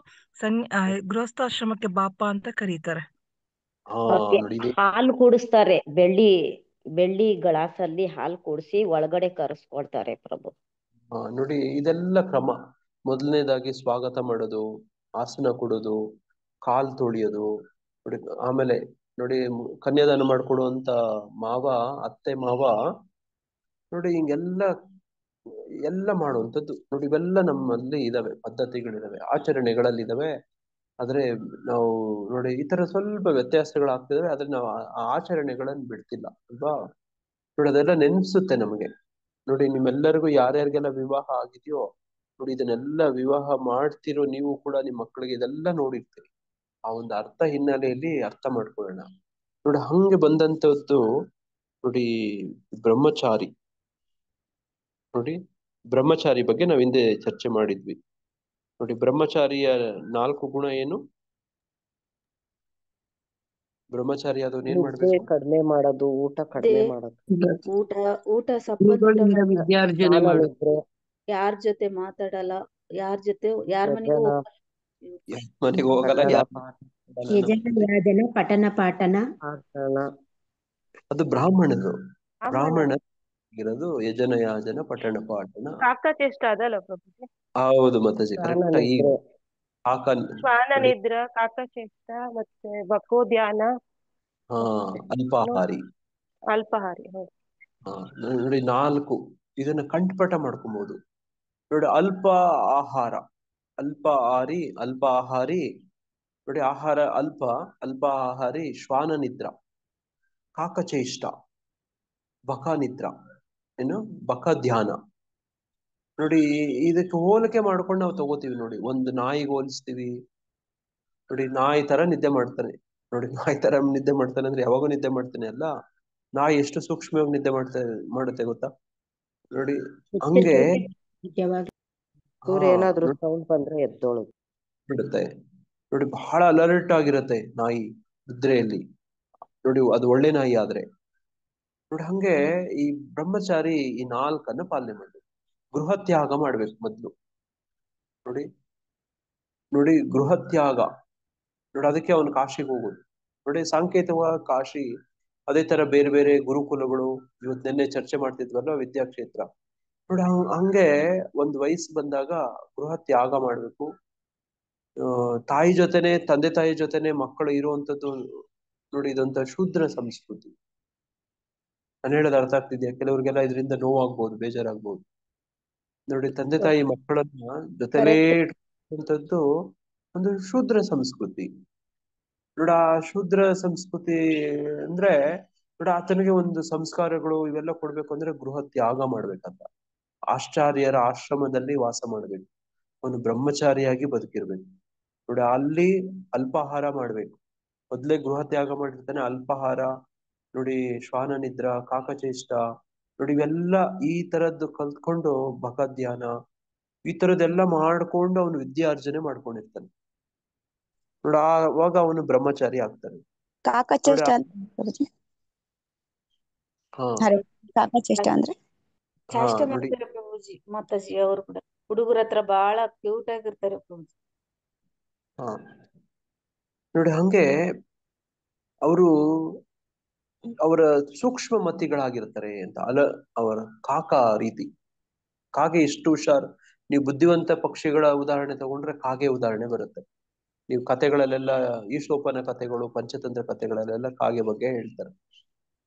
ಗೃಹಸ್ಥಾಶ್ರಮಕ್ಕೆ ಬಾಪ ಅಂತ ಕರೀತಾರೆ. ಹಾಲು ಕುಡಿಸ್ತಾರೆ. ಬೆಳ್ಳಿ ಗ್ಲಾಸಲ್ಲಿ ಹಾಲು ಕುಡಿಸಿ ಒಳಗಡೆ ಕರೆಸ್ಕೊಳ್ತಾರೆ ಪ್ರಭು. ನೋಡಿ, ಇದೆಲ್ಲ ಕ್ರಮ. ಮೊದಲನೇದಾಗಿ ಸ್ವಾಗತ ಮಾಡೋದು, ಆಸನ ಕೊಡೋದು, ಕಾಲ್ ತೊಳಿಯೋದು ನೋಡಿ. ಆಮೇಲೆ ನೋಡಿ, ಕನ್ಯಾದಾನ ಮಾಡ್ಕೊಡುವಂತ ಮಾವ, ಅತ್ತೆ ಮಾವ ನೋಡಿ, ಹಿಂಗೆಲ್ಲ ಮಾಡುವಂಥದ್ದು ನೋಡಿ. ಇವೆಲ್ಲ ನಮ್ಮಲ್ಲಿ ಇದಾವೆ, ಪದ್ಧತಿಗಳಿದಾವೆ, ಆಚರಣೆಗಳಲ್ಲಿ ಇದಾವೆ. ಆದ್ರೆ ನಾವು ನೋಡಿ, ಈ ತರ ಸ್ವಲ್ಪ ವ್ಯತ್ಯಾಸಗಳಾಗ್ತಿದ್ರೆ ಆದ್ರೆ ನಾವು ಆ ಆಚರಣೆಗಳನ್ನ ಬಿಡ್ತಿಲ್ಲ ಅಲ್ವಾ ನೋಡಿ. ಅದೆಲ್ಲ ನೆನ್ಸುತ್ತೆ ನಮಗೆ ನೋಡಿ. ನಿಮ್ಮೆಲ್ಲರಿಗೂ ಯಾರ್ಯಾರಿಗೆಲ್ಲ ವಿವಾಹ ಆಗಿದೆಯೋ ನೋಡಿ, ಇದನ್ನೆಲ್ಲ ವಿವಾಹ ಮಾಡ್ತಿರೋ ನೀವು ಕೂಡ ನಿಮ್ಮ ಮಕ್ಕಳಿಗೆ ಇದೆಲ್ಲ ನೋಡಿರ್ತೀರಿ. ಆ ಒಂದು ಅರ್ಥ ಹಿನ್ನೆಲೆಯಲ್ಲಿ ಅರ್ಥ ಮಾಡ್ಕೊಳ್ಳೋಣ ನೋಡಿ. ಹಂಗೆ ಬಂದಂತದ್ದು ನೋಡಿ ಬ್ರಹ್ಮಚಾರಿ ನೋಡಿ. ಬ್ರಹ್ಮಚಾರಿ ಬಗ್ಗೆ ನಾವ್ ಹಿಂದೆ ಚರ್ಚೆ ಮಾಡಿದ್ವಿ ನೋಡಿ. ಬ್ರಹ್ಮಚಾರಿಯ 4 ಗುಣ ಏನು? ಬ್ರಹ್ಮಚಾರಿ ಆದವನು ಏನ್ ಮಾಡ್ಬೇಕು? ಕಡಿಮೆ ಮಾಡೋದು, ಊಟ ಕಡಿಮೆ ಮಾಡೋದು, ಊಟ ಸಪ್ಪತ್ತು, ವಿದ್ಯಾರ್ಜನೆ ಮಾಡೋದು, ಯಾರ ಜೊತೆ ಮಾತಾಡಲ್ಲ, ಯಾರ ಮನೆಗೂ ಹೋಗಲ್ಲ, ಯಜನ ಪಠನ ಪಾಠನ. ಅದು ಬ್ರಾಹ್ಮಣರು ಇರೋದು ಯಜನ ಯಾಜನ ಪಠಣ ಪಾಠನ. ಕಾಕಚೇಷ್ಟ ಅದಲ್ಲ ಪ್ರಭುಜಿ? ಹೌದು ಮಾತಾಜಿ, ಕರೆಕ್ಟ್ ಆಗಿ. ಶ್ವಾನ ನಿದ್ರ, ಕಾಕಚೇಷ್ಟ, ಮತ್ತೆ ಬಕೋದ್ಯಾನ, ಅಲ್ಪಾಹಾರಿ. ನೋಡಿ 4 ಇದನ್ನ ಕಂಠಪಾಠ ಮಾಡ್ಕೊಬಹುದು ನೋಡಿ. ಅಲ್ಪ ಆಹಾರಿ ನೋಡಿ. ಆಹಾರ ಅಲ್ಪ ಆಹಾರಿ, ಶ್ವಾನ ನಿದ್ರ, ಕಾಕಚೇಷ್ಟ, ಬಕ ನಿದ್ರ, ಬಕ ಧ್ಯಾನ ನೋಡಿ. ಇದಕ್ಕೆ ಹೋಲಿಕೆ ಮಾಡ್ಕೊಂಡು ನಾವು ತಗೋತೀವಿ ನೋಡಿ. ಒಂದು ನಾಯಿಗೆ ಹೋಲಿಸ್ತೀವಿ ನೋಡಿ. ನಾಯಿ ತರ ನಿದ್ದೆ ಮಾಡ್ತಾನೆ ನೋಡಿ. ನಾಯಿ ತರ ನಿದ್ದೆ ಮಾಡ್ತಾನೆ ಅಂದ್ರೆ ಯಾವಾಗೂ ನಿದ್ದೆ ಮಾಡ್ತಾನೆ ಅಲ್ಲ. ನಾಯಿ ಎಷ್ಟು ಸೂಕ್ಷ್ಮವಾಗಿ ನಿದ್ದೆ ಮಾಡುತ್ತೆ ಗೊತ್ತಾ ನೋಡಿ. ಹಂಗೆ ಏನಾದ್ರೂ ಸೌಂಡ್ ಬಂದ್ರೆ ಎದ್ದೋಳು ಬಿಡುತ್ತೆ ನೋಡಿ. ಬಹಳ ಅಲರ್ಟ್ ಆಗಿರತ್ತೆ ನಾಯಿ ನಿದ್ರೆಯಲ್ಲಿ ನೋಡಿ, ಅದು ಒಳ್ಳೆ ನಾಯಿ ಆದ್ರೆ ನೋಡಿ. ಹಂಗೆ ಈ ಬ್ರಹ್ಮಚಾರಿ ಈ 4 ಪಾಲನೆ ಮಾಡ್ಬೇಕು. ಗೃಹ ತ್ಯಾಗ ಮಾಡ್ಬೇಕು ಮೊದ್ಲು. ನೋಡಿ ನೋಡಿ, ಗೃಹ ತ್ಯಾಗ ನೋಡಿ, ಅದಕ್ಕೆ ಅವನು ಕಾಶಿಗೆ ಹೋಗುದು. ನೋಡಿ, ಸಾಂಕೇತಿಕವಾಗಿ ಕಾಶಿ, ಅದೇ ತರ ಬೇರೆ ಬೇರೆ ಗುರುಕುಲಗಳು, ಇವತ್ತು ನಿನ್ನೆ ಚರ್ಚೆ ಮಾಡ್ತಿದ್ವಲ್ಲ ವಿದ್ಯಾಕ್ಷೇತ್ರ. ನೋಡಿ ಹಂಗೆ ಒಂದು ವಯಸ್ಸು ಬಂದಾಗ ಗೃಹ ತ್ಯಾಗ ಮಾಡ್ಬೇಕು. ತಾಯಿ ಜೊತೆನೆ, ತಂದೆ ತಾಯಿ ಜೊತೆನೆ ಮಕ್ಕಳು ಇರುವಂತದ್ದು ನೋಡಿ, ಇದೊಂತ ಶೂದ್ರ ಸಂಸ್ಕೃತಿ. ನಾನು ಹೇಳೋದು ಅರ್ಥ ಆಗ್ತಿದ್ಯಾ? ಕೆಲವ್ರಿಗೆಲ್ಲ ಇದರಿಂದ ನೋವಾಗ್ಬೋದು, ಬೇಜಾರಾಗ್ಬೋದು. ನೋಡಿ, ತಂದೆ ತಾಯಿ ಮಕ್ಕಳನ್ನ ಜೊತೆಲೇ ಇಟ್ಕೊಂಡಂತದ್ದು ಒಂದು ಶೂದ್ರ ಸಂಸ್ಕೃತಿ. ನೋಡ, ಆ ಶೂದ್ರ ಸಂಸ್ಕೃತಿ ಅಂದ್ರೆ ನೋಡ, ಆತನಿಗೆ ಒಂದು ಸಂಸ್ಕಾರಗಳು ಇವೆಲ್ಲ ಕೊಡ್ಬೇಕು ಅಂದ್ರೆ ಗೃಹ ತ್ಯಾಗ ಮಾಡ್ಬೇಕಂತ. ಆಚಾರ್ಯರ ಆಶ್ರಮದಲ್ಲಿ ವಾಸ ಮಾಡ್ಬೇಕು. ಅವನು ಬ್ರಹ್ಮಚಾರಿಯಾಗಿ ಬದುಕಿರ್ಬೇಕು. ನೋಡಿ, ಅಲ್ಲಿ ಅಲ್ಪಾಹಾರ ಮಾಡ್ಬೇಕು. ಮೊದ್ಲೇ ಗೃಹ ತ್ಯಾಗ ಮಾಡಿರ್ತಾನೆ, ಅಲ್ಪಾಹಾರ ನೋಡಿ, ಶ್ವಾನ ನಿದ್ರಾ, ಕಾಕಚೇಷ್ಟ ನೋಡಿ, ಇವೆಲ್ಲ ಈ ತರದ್ದು ಕಲ್ತ್ಕೊಂಡು ಭಗವದ್ಧ್ಯಾನ ಈ ತರದ್ದೆಲ್ಲ ಮಾಡ್ಕೊಂಡು ಅವನು ವಿದ್ಯಾರ್ಜನೆ ಮಾಡ್ಕೊಂಡಿರ್ತಾನೆ. ನೋಡ, ಆವಾಗ ಅವನು ಬ್ರಹ್ಮಚಾರಿ ಆಗ್ತಾನೆ. ನೋಡಿ, ಕಾಕಚೇಷ್ಟ ಅಂದ್ರೆ ಹಾ ಕಾಕಚೇಷ್ಟ ಅಂದ್ರೆ ಹಾ ಚಾಷ್ಟೆ ನೋಡಿ, ಮಾಡ್ತಾರೆ ಪ್ರಭುಜಿ. ಮಾತಾಜಿ ಅವರು ಕೂಡ ಹುಡುಗರ ಹತ್ರ ಬಹಳ ಕ್ಯೂಟ್ ಆಗಿರ್ತಾರೆ ಪ್ರಭುಜಿ. ಹಾ ನೋಡಿ, ಹಂಗೆ ಅವರು ಅವರ ಸೂಕ್ಷ್ಮ ಮತಿಗಳಾಗಿರ್ತಾರೆ ಅಂತ. ಅವರ ಕಾಕ ರೀತಿ. ಕಾಗೆ ಎಷ್ಟು ಹುಷಾರ್. ನೀವು ಬುದ್ಧಿವಂತ ಪಕ್ಷಿಗಳ ಉದಾಹರಣೆ ತಗೊಂಡ್ರೆ ಕಾಗೆ ಉದಾಹರಣೆ ಬರುತ್ತೆ. ನೀವು ಕಥೆಗಳಲ್ಲೆಲ್ಲ, ಈಶೋಪನ ಕಥೆಗಳು, ಪಂಚತಂತ್ರ ಕಥೆಗಳಲ್ಲೆಲ್ಲ ಕಾಗೆ ಬಗ್ಗೆ ಹೇಳ್ತಾರೆ.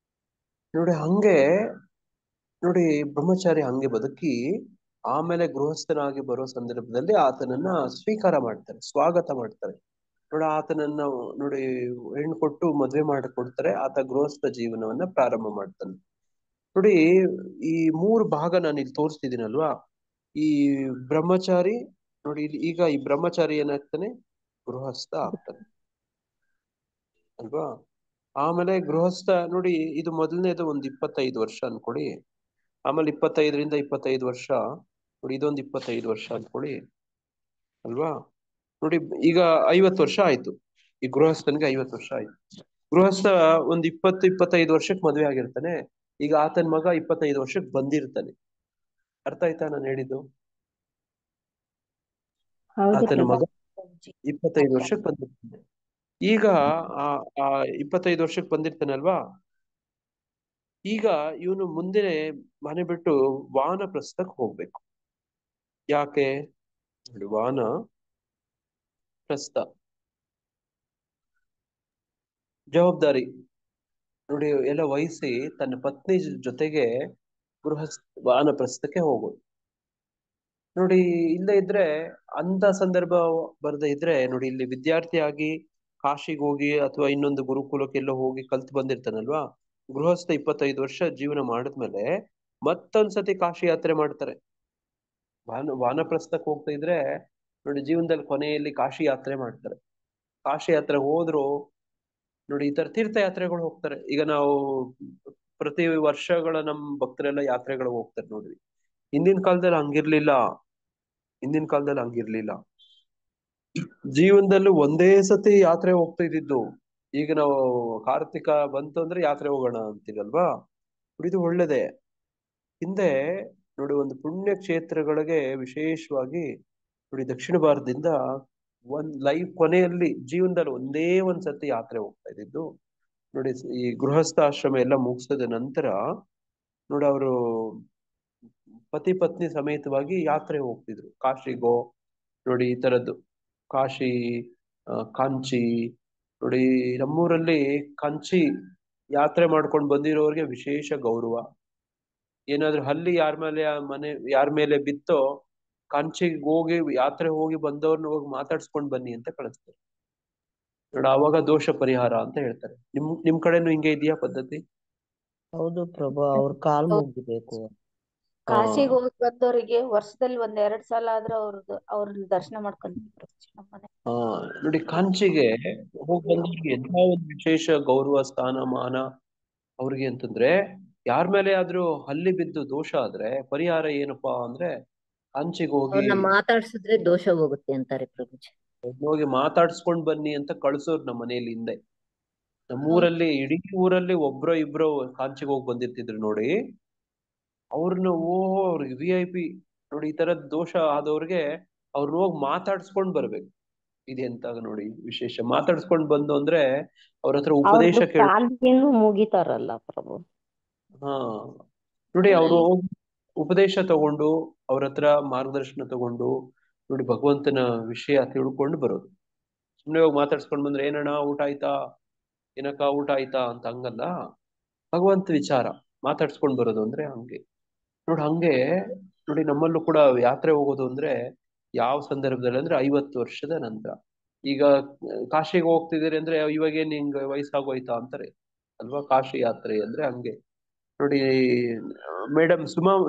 ನೋಡಿ ಹಂಗೆ ನೋಡಿ, ಬ್ರಹ್ಮಚಾರಿ ಹಂಗೆ ಬದುಕಿ ಆಮೇಲೆ ಗೃಹಸ್ಥನಾಗಿ ಬರೋ ಸಂದರ್ಭದಲ್ಲಿ ಆತನನ್ನ ಸ್ವೀಕಾರ ಮಾಡ್ತಾರೆ, ಸ್ವಾಗತ ಮಾಡ್ತಾರೆ. ನೋಡಿ, ಆತನನ್ನ ನೋಡಿ ಹೆಣ್ಣು ಕೊಟ್ಟು ಮದ್ವೆ ಮಾಡಿ ಕೊಡ್ತಾರೆ. ಆತ ಗೃಹಸ್ಥ ಜೀವನವನ್ನ ಪ್ರಾರಂಭ ಮಾಡ್ತಾನೆ. ನೋಡಿ, ಈ 3 ಭಾಗ ನಾನು ಇಲ್ಲಿ ತೋರಿಸ್ತಿದ್ದೀನಲ್ವಾ, ಈ ಬ್ರಹ್ಮಚಾರಿ ನೋಡಿ, ಈಗ ಈ ಬ್ರಹ್ಮಚಾರಿ ಏನಾಗ್ತಾನೆ, ಗೃಹಸ್ಥ ಆಗ್ತಾನೆ ಅಲ್ವಾ. ಆಮೇಲೆ ಗೃಹಸ್ಥ ನೋಡಿ, ಇದು ಮೊದಲನೇದು ಒಂದು 25 ವರ್ಷ ಅನ್ಕೊಳ್ಳಿ. ಆಮೇಲೆ 25ರಿಂದ 25 ವರ್ಷ ನೋಡಿ, ಇದೊಂದು 25 ವರ್ಷ ಅನ್ಕೊಳ್ಳಿ ಅಲ್ವಾ. ನೋಡಿ, ಈಗ 50 ವರ್ಷ ಆಯ್ತು. ಈ ಗೃಹಸ್ಥನಿಗೆ 50 ವರ್ಷ ಆಯ್ತು. ಗೃಹಸ್ಥ ಒಂದು 20-25 ವರ್ಷಕ್ಕೆ ಮದುವೆ ಆಗಿರ್ತಾನೆ. ಈಗ ಆತನ ಮಗ 25 ವರ್ಷಕ್ಕೆ ಬಂದಿರ್ತಾನೆ. ಅರ್ಥ ಆಯ್ತಾ ನಾನು ಹೇಳಿದ್ದು? ಹೌದು ಆತನ ಮಗ ಪ್ರಭುಜಿ 25 ವರ್ಷಕ್ಕೆ ಬಂದಿರ್ತಾನೆ. ಈಗ ಆ ಆ 25 ವರ್ಷಕ್ಕೆ ಬಂದಿರ್ತಾನಲ್ವಾ, ಈಗ ಇವನು ಮುಂದೆ ಮನೆ ಬಿಟ್ಟು ವಾನಪ್ರಸ್ಥಕ್ಕೆ ಹೋಗ್ಬೇಕು. ಯಾಕೆ ನೋಡಿ, ವಾನಪ್ರಸ್ಥ ಜವಾಬ್ದಾರಿ ನೋಡಿ, ಎಲ್ಲ ವಹಿಸಿ ತನ್ನ ಪತ್ನಿ ಜೊತೆಗೆ ವಾನಪ್ರಸ್ಥಕ್ಕೆ ಹೋಗೋದು. ನೋಡಿ, ಇಲ್ಲೇ ಇದ್ರೆ ಅಂತ ಸಂದರ್ಭ ಬರ್ದೇ ಇದ್ರೆ ನೋಡಿ, ಇಲ್ಲಿ ವಿದ್ಯಾರ್ಥಿಯಾಗಿ ಕಾಶಿಗೆ ಹೋಗಿ ಅಥವಾ ಇನ್ನೊಂದು ಗುರುಕುಲಕ್ಕೆ ಎಲ್ಲೋ ಹೋಗಿ ಕಲ್ತು ಬಂದಿರ್ತಾನಲ್ವಾ, ಗೃಹಸ್ಥ 25 ವರ್ಷ ಜೀವನ ಮಾಡಿದ್ಮೇಲೆ ಮತ್ತೊಂದ್ಸತಿ ಕಾಶಿ ಯಾತ್ರೆ ಮಾಡ್ತಾರೆ. ವಾನಪ್ರಸ್ಥಕ್ಕೆ ಹೋಗ್ತಾ ಇದ್ರೆ ನೋಡಿ, ಜೀವನದಲ್ಲಿ ಕೊನೆಯಲ್ಲಿ ಕಾಶಿ ಯಾತ್ರೆ ಮಾಡ್ತಾರೆ. ಕಾಶಿ ಯಾತ್ರೆ ಹೋದ್ರು ನೋಡಿ, ಈ ತರ ತೀರ್ಥಯಾತ್ರೆಗಳು ಹೋಗ್ತಾರೆ. ಈಗ ನಾವು ಪ್ರತಿ ವರ್ಷಗಳ ನಮ್ ಭಕ್ತರೆಲ್ಲ ಯಾತ್ರೆಗಳು ಹೋಗ್ತಾರೆ ನೋಡ್ರಿ. ಹಿಂದಿನ ಕಾಲದಲ್ಲಿ ಹಂಗಿರ್ಲಿಲ್ಲ. ಹಿಂದಿನ ಕಾಲದಲ್ಲಿ ಹಂಗಿರ್ಲಿಲ್ಲ. ಜೀವನದಲ್ಲೂ ಒಂದೇ ಸತಿ ಯಾತ್ರೆ ಹೋಗ್ತಾ ಇದ್ದಿದ್ದು. ಈಗ ನಾವು ಕಾರ್ತಿಕ ಬಂತು ಅಂದ್ರೆ ಯಾತ್ರೆ ಹೋಗೋಣ ಅಂತೀವಲ್ವಾ. ಇದು ಒಳ್ಳೇದೇ. ಹಿಂದೆ ನೋಡಿ, ಒಂದು ಪುಣ್ಯ ಕ್ಷೇತ್ರಗಳಿಗೆ ವಿಶೇಷವಾಗಿ ನೋಡಿ, ದಕ್ಷಿಣ ಭಾರತದಿಂದ ಲೈಫ್ ಕೊನೆಯಲ್ಲಿ ಜೀವನದಲ್ಲಿ ಒಂದೇ ಒಂದ್ಸತಿ ಯಾತ್ರೆ ಹೋಗ್ತಾ ಇದ್ದಿದ್ದು ನೋಡಿ. ಈ ಗೃಹಸ್ಥಾಶ್ರಮ ಎಲ್ಲ ಮುಗಿಸಿದ ನಂತರ ನೋಡಿ, ಅವರು ಪತಿ ಪತ್ನಿ ಸಮೇತವಾಗಿ ಯಾತ್ರೆ ಹೋಗ್ತಿದ್ರು. ಕಾಶಿಗೋ ನೋಡಿ, ಈ ತರದ್ದು ಕಾಶಿ, ಕಾಂಚಿ ನೋಡಿ, ನಮ್ಮೂರಲ್ಲಿ ಕಾಂಚಿ ಯಾತ್ರೆ ಮಾಡ್ಕೊಂಡು ಬಂದಿರೋರಿಗೆ ವಿಶೇಷ ಗೌರವ. ಏನಾದ್ರೂ ಹಲ್ಲಿ ಯಾರ ಮೇಲೆ ಬಿತ್ತೋ, ಕಾಂಚಿಗೆ ಹೋಗಿ ಯಾತ್ರೆ ಹೋಗಿ ಬಂದವ್ರನ್ನ ಹೋಗಿ ಮಾತಾಡ್ಸ್ಕೊಂಡ್ ಬನ್ನಿ ಅಂತ ಕಳಿಸ್ತಾರೆ ನೋಡಿ. ಆವಾಗ ದೋಷ ಪರಿಹಾರ ಅಂತ ಹೇಳ್ತಾರೆ. ನಿಮ್ ಕಡೆನು ಹಿಂಗೆ ಇದೆಯಾ ಪದ್ಧತಿ? ಹೌದು ಪ್ರಭು, ಅವ್ರ ಕಾಲ್ ಮುಗಿಬೇಕು. ಕಾಶಿಗೆ ಹೋಗಿ ಬಂದವರಿಗೆ ವರ್ಷದಲ್ಲಿ 1-2 ಸಲ ಆದ್ರೂ ಅವ್ರನ್ನ ದರ್ಶನ ಮಾಡ್ಕೊಂತೀವಿ ಪ್ರಭುಜಿ ನಮ್ಮನೆ. ನೋಡಿ, ಕಾಂಚಿಗೆ ಹೋಗಿ ಬಂದವ್ರಿಗೆ ಎಂತ ಒಂದು ವಿಶೇಷ ಗೌರವ, ಸ್ಥಾನಮಾನ ಅವ್ರಿಗೆ ಅಂತಂದ್ರೆ, ಯಾರ ಮೇಲೆ ಆದ್ರೂ ಹಲ್ಲಿ ಬಿದ್ದು ದೋಷ ಆದ್ರೆ ಪರಿಹಾರ ಏನಪ್ಪಾ ಅಂದ್ರೆ, ಕಾಂಚಿಗೆ ಅವ್ರನ್ನ ಮಾತಾಡ್ಸಿದ್ರೆ ದೋಷ ಹೋಗುತ್ತೆ ಅಂತಾರೆ ಪ್ರಭುಜಿ. ಹೋಗಿ ಮಾತಾಡ್ಸ್ಕೊಂಡ್ ಬನ್ನಿ ಅಂತ ಕಳ್ಸೋರು ನಮ್ಮ ಮನೆಯಲ್ಲಿ ಹಿಂದೆ. ನಮ್ಮೂರಲ್ಲಿ ಇಡೀ ಊರಲ್ಲಿ ಒಬ್ರೋ ಇಬ್ರೋ ಕಾಂಚಿಗೆ ಹೋಗಿ ಬಂದಿರ್ತಿದ್ರು ನೋಡಿ. ಅವ್ರನ್ನ ಅವ್ರಿಗೆ VIP ನೋಡಿ. ಈ ತರದ್ ದೋಷ ಆದವ್ರಿಗೆ ಅವ್ರನ್ನ ಹೋಗಿ ಮಾತಾಡ್ಸ್ಕೊಂಡ್ ಬರ್ಬೇಕು. ಇದೆಂತ ನೋಡಿ ವಿಶೇಷ. ಮಾತಾಡ್ಸ್ಕೊಂಡ್ ಬಂದು ಅಂದ್ರೆ ಅವ್ರ ಹತ್ರ ಉಪದೇಶ ಅವ್ರದ್ದು ಕೇಳ. ಕಾಲ್ಗೆನು ಮುಗಿತಾರಲ್ಲ ಪ್ರಭು. ಹಾ ನೋಡಿ, ಅವರು ಉಪದೇಶ ತಗೊಂಡು ಅವ್ರ ಹತ್ರ ಮಾರ್ಗದರ್ಶನ ತಗೊಂಡು ನೋಡಿ ಭಗವಂತನ ವಿಷಯ ತಿಳ್ಕೊಂಡು ಬರೋದು. ಸುಮ್ನೆ ಹೋಗಿ ಮಾತಾಡ್ಸ್ಕೊಂಡ್ ಬಂದ್ರೆ ಏನಣ್ಣ ಊಟ ಆಯ್ತಾ, ಏನಕ್ಕ ಊಟ ಆಯ್ತಾ ಅಂತ ಹಂಗಲ್ಲ. ಭಗವಂತ ವಿಚಾರ ಮಾತಾಡ್ಸ್ಕೊಂಡ್ ಬರೋದು ಅಂದ್ರೆ ಹಂಗೆ ನೋಡಿ. ಹಂಗೆ ನೋಡಿ ನಮ್ಮಲ್ಲೂ ಕೂಡ ಯಾತ್ರೆ ಹೋಗೋದು ಅಂದ್ರೆ ಯಾವ ಸಂದರ್ಭದಲ್ಲಿ ಅಂದ್ರೆ 50 ವರ್ಷದ ನಂತರ. ಈಗ ಕಾಶಿಗೆ ಹೋಗ್ತಿದ್ದೀರಿ ಅಂದ್ರೆ ಇವಾಗೇನ್ ಹಿಂಗ್ ವಯಸ್ಸಾಗೋಯ್ತಾ ಅಂತಾರೆ ಅಲ್ವಾ. ಕಾಶಿ ಯಾತ್ರೆ ಅಂದ್ರೆ ಹಂಗೆ ನೋಡಿ. ಮೇಡಮ್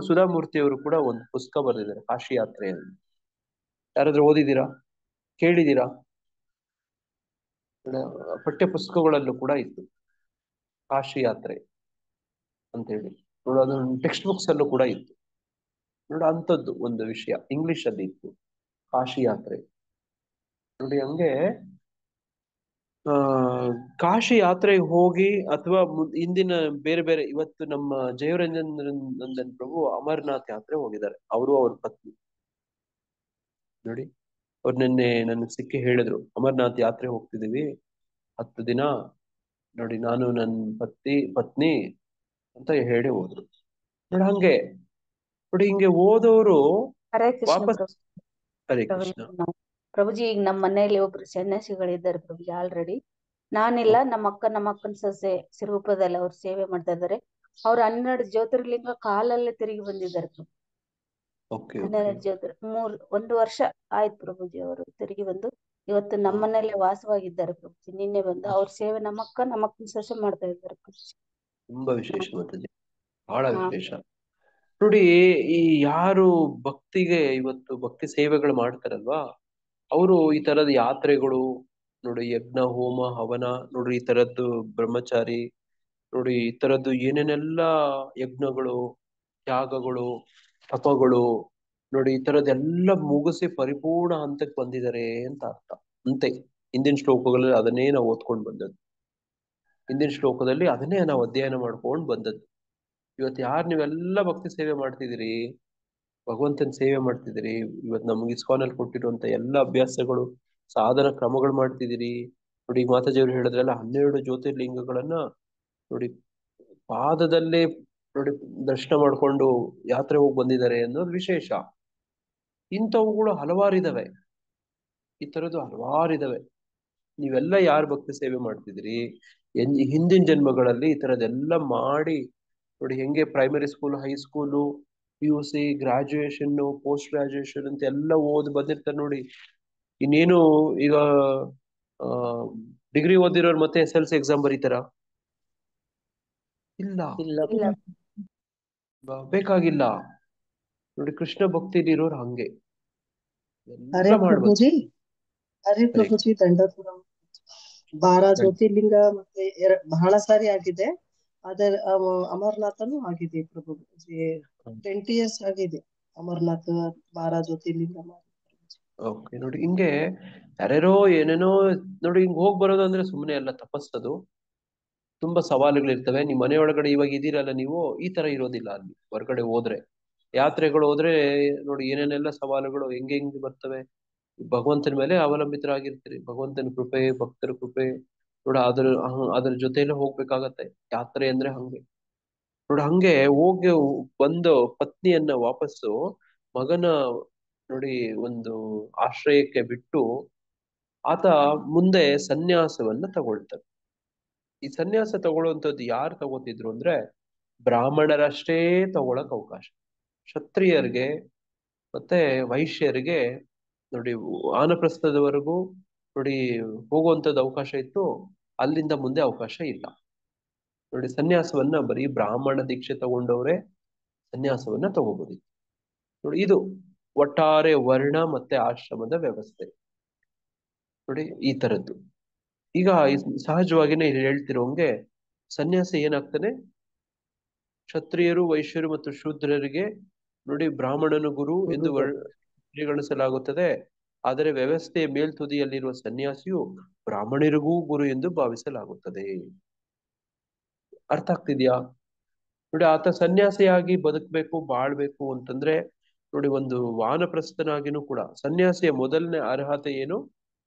ಸುಧಾಮೂರ್ತಿ ಅವರು ಕೂಡ ಒಂದು ಪುಸ್ತಕ ಬರೆದಿದ್ದಾರೆ, ಕಾಶಿ ಯಾತ್ರೆ ಅಂತ. ಯಾರಾದ್ರೂ ಓದಿದ್ದೀರಾ, ಕೇಳಿದ್ದೀರಾ? ಪಠ್ಯ ಪುಸ್ತಕಗಳಲ್ಲೂ ಕೂಡ ಇತ್ತು ಕಾಶಿ ಯಾತ್ರೆ ಅಂತ ಹೇಳಿ ನೋಡಿ. ಅದು ಟೆಕ್ಸ್ಟ್ ಬುಕ್ಸ್ ಅಲ್ಲೂ ಕೂಡ ಇತ್ತು ನೋಡಿ. ಅಂಥದ್ದು ಒಂದು ವಿಷಯ ಇಂಗ್ಲಿಷ್ ಅಲ್ಲಿ ಇತ್ತು, ಕಾಶಿ ಯಾತ್ರೆ ನೋಡಿ. ಹಂಗೆ ಕಾಶಿ ಯಾತ್ರೆಗೆ ಹೋಗಿ ಅಥವಾ ಇಂದಿನ ಬೇರೆ ಬೇರೆ ಇವತ್ತು ನಮ್ಮ ಜಯರಂಜನ್ ನಂದನ್ ಪ್ರಭು ಅಮರನಾಥ್ ಯಾತ್ರೆ ಹೋಗಿದ್ದಾರೆ. ಅವರು ಅವ್ರ ಪತ್ನಿ ನೋಡಿ. ಅವ್ರು ನಿನ್ನೆ ನನಗೆ ಸಿಕ್ಕಿ ಹೇಳಿದ್ರು, ಅಮರನಾಥ್ ಯಾತ್ರೆ ಹೋಗ್ತಿದೀವಿ 10 ದಿನ ನೋಡಿ, ನಾನು ನನ್ನ ಪತ್ನಿ ಅಂತ ಹೇಳಿ ಹೋದ್ರು ನೋಡಿ. ಹಂಗೆ ನೋಡಿ, ಹಿಂಗೆ ಹೋದವರು ಹರೇ ಕೃಷ್ಣ ವಾಪಸ್. ಪ್ರಭು. ಹರೇ ಕೃಷ್ಣ ಪ್ರಭುಜಿ, ಈಗ ನಮ್ಮ ಮನೆಯಲ್ಲಿ ಒಬ್ರು ಸನ್ಯಾಸಿಗಳಿದ್ದಾರೆ ಪ್ರಭುಜಿ ಆಲ್ರೆಡಿ. ನಾನಿಲ್ಲ, ನಮ್ಮ ಅಕ್ಕನ ಸೊಸೆ ಸಿರಗುಪ್ಪದಲ್ಲಿ ಅವ್ರು ಸೇವೆ ಮಾಡ್ತಾ ಇದ್ದಾರೆ. ಅವ್ರು 12 ಜ್ಯೋತಿರ್ಲಿಂಗ ಕಾಲಲ್ಲೇ ತಿರುಗಿ ಬಂದಿದ್ದಾರೆ ಪ್ರಭು. ಓಕೆ 12 1 ವರ್ಷ ಆಯ್ತು ಪ್ರಭುಜಿ ಅವರು ತಿರುಗಿ ಬಂದು ಇವತ್ತು ನಮ್ಮನೆಯಲ್ಲೇ ವಾಸವಾಗಿದ್ದಾರೆ ಪ್ರಭುಜಿ. ನಿನ್ನೆ ಬಂದು ಅವ್ರ ಸೇವೆ ನಮ್ಮ ಅಕ್ಕನ ಸೊಸೆ ಮಾಡ್ತಾ ಇದ್ದಾರೆ ಪ್ರಭುಜಿ. ತುಂಬಾ ವಿಶೇಷ ಮಾತಾಜಿ, ಬಹಳ ಹಾ ವಿಶೇಷ ನೋಡಿ. ಈ ಯಾರು ಭಕ್ತಿಗೆ ಇವತ್ತು ಭಕ್ತಿ ಸೇವೆಗಳು ಮಾಡ್ತಾರಲ್ವಾ, ಅವರು ಈ ತರದ ಯಾತ್ರೆಗಳು ನೋಡಿ, ಯಜ್ಞ ಹೋಮ ಹವನ ನೋಡ್ರಿ, ಈ ತರದ್ದು ಬ್ರಹ್ಮಚಾರಿ ನೋಡಿ, ಈ ತರದ್ದು ಏನೇನೆಲ್ಲ ಯಜ್ಞಗಳು ತ್ಯಾಗಗಳು ತಪಗಳು ನೋಡಿ, ಈ ತರದ್ದೆಲ್ಲ ಮುಗಿಸಿ ಪರಿಪೂರ್ಣ ಹಂತಕ್ಕೆ ಬಂದಿದ್ದಾರೆ ಅಂತ ಅರ್ಥ ಅಂತೆ. ಹಿಂದಿನ ಶ್ಲೋಕಗಳಲ್ಲಿ ಅದನ್ನೇ ನಾವು ಓದ್ಕೊಂಡು ಬಂದದ್ದು. ಹಿಂದಿನ ಶ್ಲೋಕದಲ್ಲಿ ಅದನ್ನೇ ನಾವು ಅಧ್ಯಯನ ಮಾಡ್ಕೊಂಡು ಬಂದದ್ದು. ಇವತ್ತು ಯಾರು ನೀವೆಲ್ಲ ಭಕ್ತಿ ಸೇವೆ ಮಾಡ್ತಿದ್ದೀರಿ, ಭಗವಂತನ ಸೇವೆ ಮಾಡ್ತಿದ್ದೀರಿ, ಇವತ್ತು ನಮ್ಗೆ ಇಸ್ಕಾನಲ್ಲಿ ಕೊಟ್ಟಿರುವಂತ ಎಲ್ಲ ಅಭ್ಯಾಸಗಳು ಸಾಧನ ಕ್ರಮಗಳು ಮಾಡ್ತಿದ್ದೀರಿ ನೋಡಿ. ಈಗ ಮಾತಾಜಿಯವರು ಹೇಳಿದ್ರಲ್ಲ 12 ಜ್ಯೋತಿರ್ಲಿಂಗಗಳನ್ನ ನೋಡಿ ಪಾದದಲ್ಲೇ ನೋಡಿ ದರ್ಶನ ಮಾಡ್ಕೊಂಡು ಯಾತ್ರೆ ಹೋಗಿ ಬಂದಿದ್ದಾರೆ ಅನ್ನೋದು ವಿಶೇಷ. ಇಂಥವುಗಳು ಹಲವಾರಿದಾವೆ, ಈ ತರದ್ದು ಹಲವಾರಿದಾವೆ. ನೀವೆಲ್ಲ ಯಾರು ಭಕ್ತಿ ಸೇವೆ ಮಾಡ್ತಿದ್ದೀರಿ, ಹಿಂದಿನ ಜನ್ಮಗಳಲ್ಲಿ ಈ ತರದೆಲ್ಲ ಮಾಡಿ ನೋಡಿ. ಹೆಂಗೆ primary school, high school, PUC, graduation, post graduation ಅಂತ ಎಲ್ಲ ಓದಿ ಬಂದಿರ್ತಾರೆ ನೋಡಿ. ಇನ್ನೇನು ಈಗ ಡಿಗ್ರಿ ಓದಿರೋರು ಮತ್ತೆ SLC ಎಕ್ಸಾಮ್ ಬರೀತಾರ? ಇಲ್ಲ, ಇಲ್ಲ ಬೇಕಾಗಿಲ್ಲ ನೋಡಿ. ಕೃಷ್ಣ ಭಕ್ತಿಲಿ ಇರೋರು ಹಂಗೆ ಹರೇ ಎಲ್ಲ ಮಾಡ್ಬೋದು. ಪ್ರಭುಜಿ, ಹರೇ ಪ್ರಭುಜಿ, ದಂಡಪುರ 12 ಜ್ಯೋತಿರ್ಲಿಂಗ ಮತ್ತೆ ಬಹಳ ಸಾರಿ ಆಗಿದೆ. ಅದರ ಅಮರನಾಥನು ಆಗಿದೆ ಪ್ರಭುಜಿ. 20 years ಆಗಿದೆ ಅಮರನಾಥ 12 ಜ್ಯೋತಿರ್ಲಿಂಗ ಮಾಡಿ. ಓಕೆ ನೋಡಿ, ಹಿಂಗೆ ಯಾರ್ಯಾರೋ ಏನೇನೋ ನೋಡಿ. ಹಿಂಗ್ ಹೋಗ್ ಬರೋದು ಅಂದ್ರೆ ಸುಮ್ಮನೆ ಅಲ್ಲ, ತಪಸ್ಸದು. ತುಂಬಾ ಸವಾಲುಗಳಿರ್ತವೆ. ನಿಮ್ ಮನೆಯೊಳಗಡೆ ಇವಾಗ ಇದೀರಲ್ಲ ನೀವು, ಈ ತರ ಇರೋದಿಲ್ಲ ಅಲ್ಲಿ. ಹೊರಗಡೆ ಹೋದ್ರೆ, ಯಾತ್ರೆಗಳು ಹೋದ್ರೆ ನೋಡಿ ಏನೇನೆಲ್ಲ ಸವಾಲುಗಳು ಹೆಂಗ್ ಬರ್ತವೆ. ಭಗವಂತನ ಮೇಲೆ ಅವಲಂಬಿತರಾಗಿರ್ತೀರಿ. ಭಗವಂತನ ಕೃಪೆ, ಭಕ್ತರ ಕೃಪೆ ನೋಡ, ಅದ್ರ ಜೊತೆಲೆ ಹೋಗ್ಬೇಕಾಗತ್ತೆ. ಯಾತ್ರೆ ಅಂದ್ರೆ ಹಂಗೆ ನೋಡಿ. ಹಂಗೆ ಹೋಗಿ ಬಂದು ಪತ್ನಿಯನ್ನ ವಾಪಸ್ಸು ಮಗನ ನೋಡಿ ಒಂದು ಆಶ್ರಯಕ್ಕೆ ಬಿಟ್ಟು ಆತ ಮುಂದೆ ಸನ್ಯಾಸವನ್ನ ತಗೊಳ್ತಾರೆ. ಈ ಸನ್ಯಾಸ ತಗೊಳ್ಳುವಂಥದ್ದು ಯಾರು ತಗೋತಿದ್ರು ಅಂದ್ರೆ ಬ್ರಾಹ್ಮಣರಷ್ಟೇ ತಗೊಳಕ್ ಅವಕಾಶ. ಕ್ಷತ್ರಿಯರಿಗೆ ಮತ್ತೆ ವೈಶ್ಯರಿಗೆ ನೋಡಿ ವಾನಪ್ರಸ್ಥದವರೆಗೂ ನೋಡಿ ಹೋಗುವಂಥದ್ದು ಅವಕಾಶ ಇತ್ತು. ಅಲ್ಲಿಂದ ಮುಂದೆ ಅವಕಾಶ ಇಲ್ಲ ನೋಡಿ. ಸನ್ಯಾಸವನ್ನ ಬರೀ ಬ್ರಾಹ್ಮಣ ದೀಕ್ಷೆ ತಗೊಂಡವ್ರೆ ಸನ್ಯಾಸವನ್ನ ತಗೋಬೋದಿತ್ತು ನೋಡಿ. ಇದು ಒಟ್ಟಾರೆ ವರ್ಣ ಮತ್ತೆ ಆಶ್ರಮದ ವ್ಯವಸ್ಥೆ ನೋಡಿ, ಈ ತರದ್ದು. ಈಗ ಸಹಜವಾಗಿನೇ ಇಲ್ಲಿ ಹೇಳ್ತಿರೋಂಗೆ ಸನ್ಯಾಸ ಏನಾಗ್ತಾನೆ, ಕ್ಷತ್ರಿಯರು, ವೈಶ್ಯರು ಮತ್ತು ಶೂದ್ರರಿಗೆ ನೋಡಿ ಬ್ರಾಹ್ಮಣನು ಗುರು ಎಂದು ಪರಿಗಣಿಸಲಾಗುತ್ತದೆ. ಆದರೆ ವ್ಯವಸ್ಥೆಯ ಮೇಲ್ತುದಿಯಲ್ಲಿರುವ ಸನ್ಯಾಸಿಯು ಬ್ರಾಹ್ಮಣರಿಗೂ ಗುರು ಎಂದು ಭಾವಿಸಲಾಗುತ್ತದೆ. ಅರ್ಥ ಆಗ್ತಿದ್ಯಾ? ನೋಡಿ, ಆತ ಸನ್ಯಾಸಿಯಾಗಿ ಬದುಕಬೇಕು, ಬಾಳ್ಬೇಕು ಅಂತಂದ್ರೆ ನೋಡಿ, ಒಂದು ವಾನಪ್ರಸ್ಥನಾಗಿನೂ ಕೂಡ ಸನ್ಯಾಸಿಯ ಮೊದಲನೇ ಅರ್ಹತೆ ಏನು?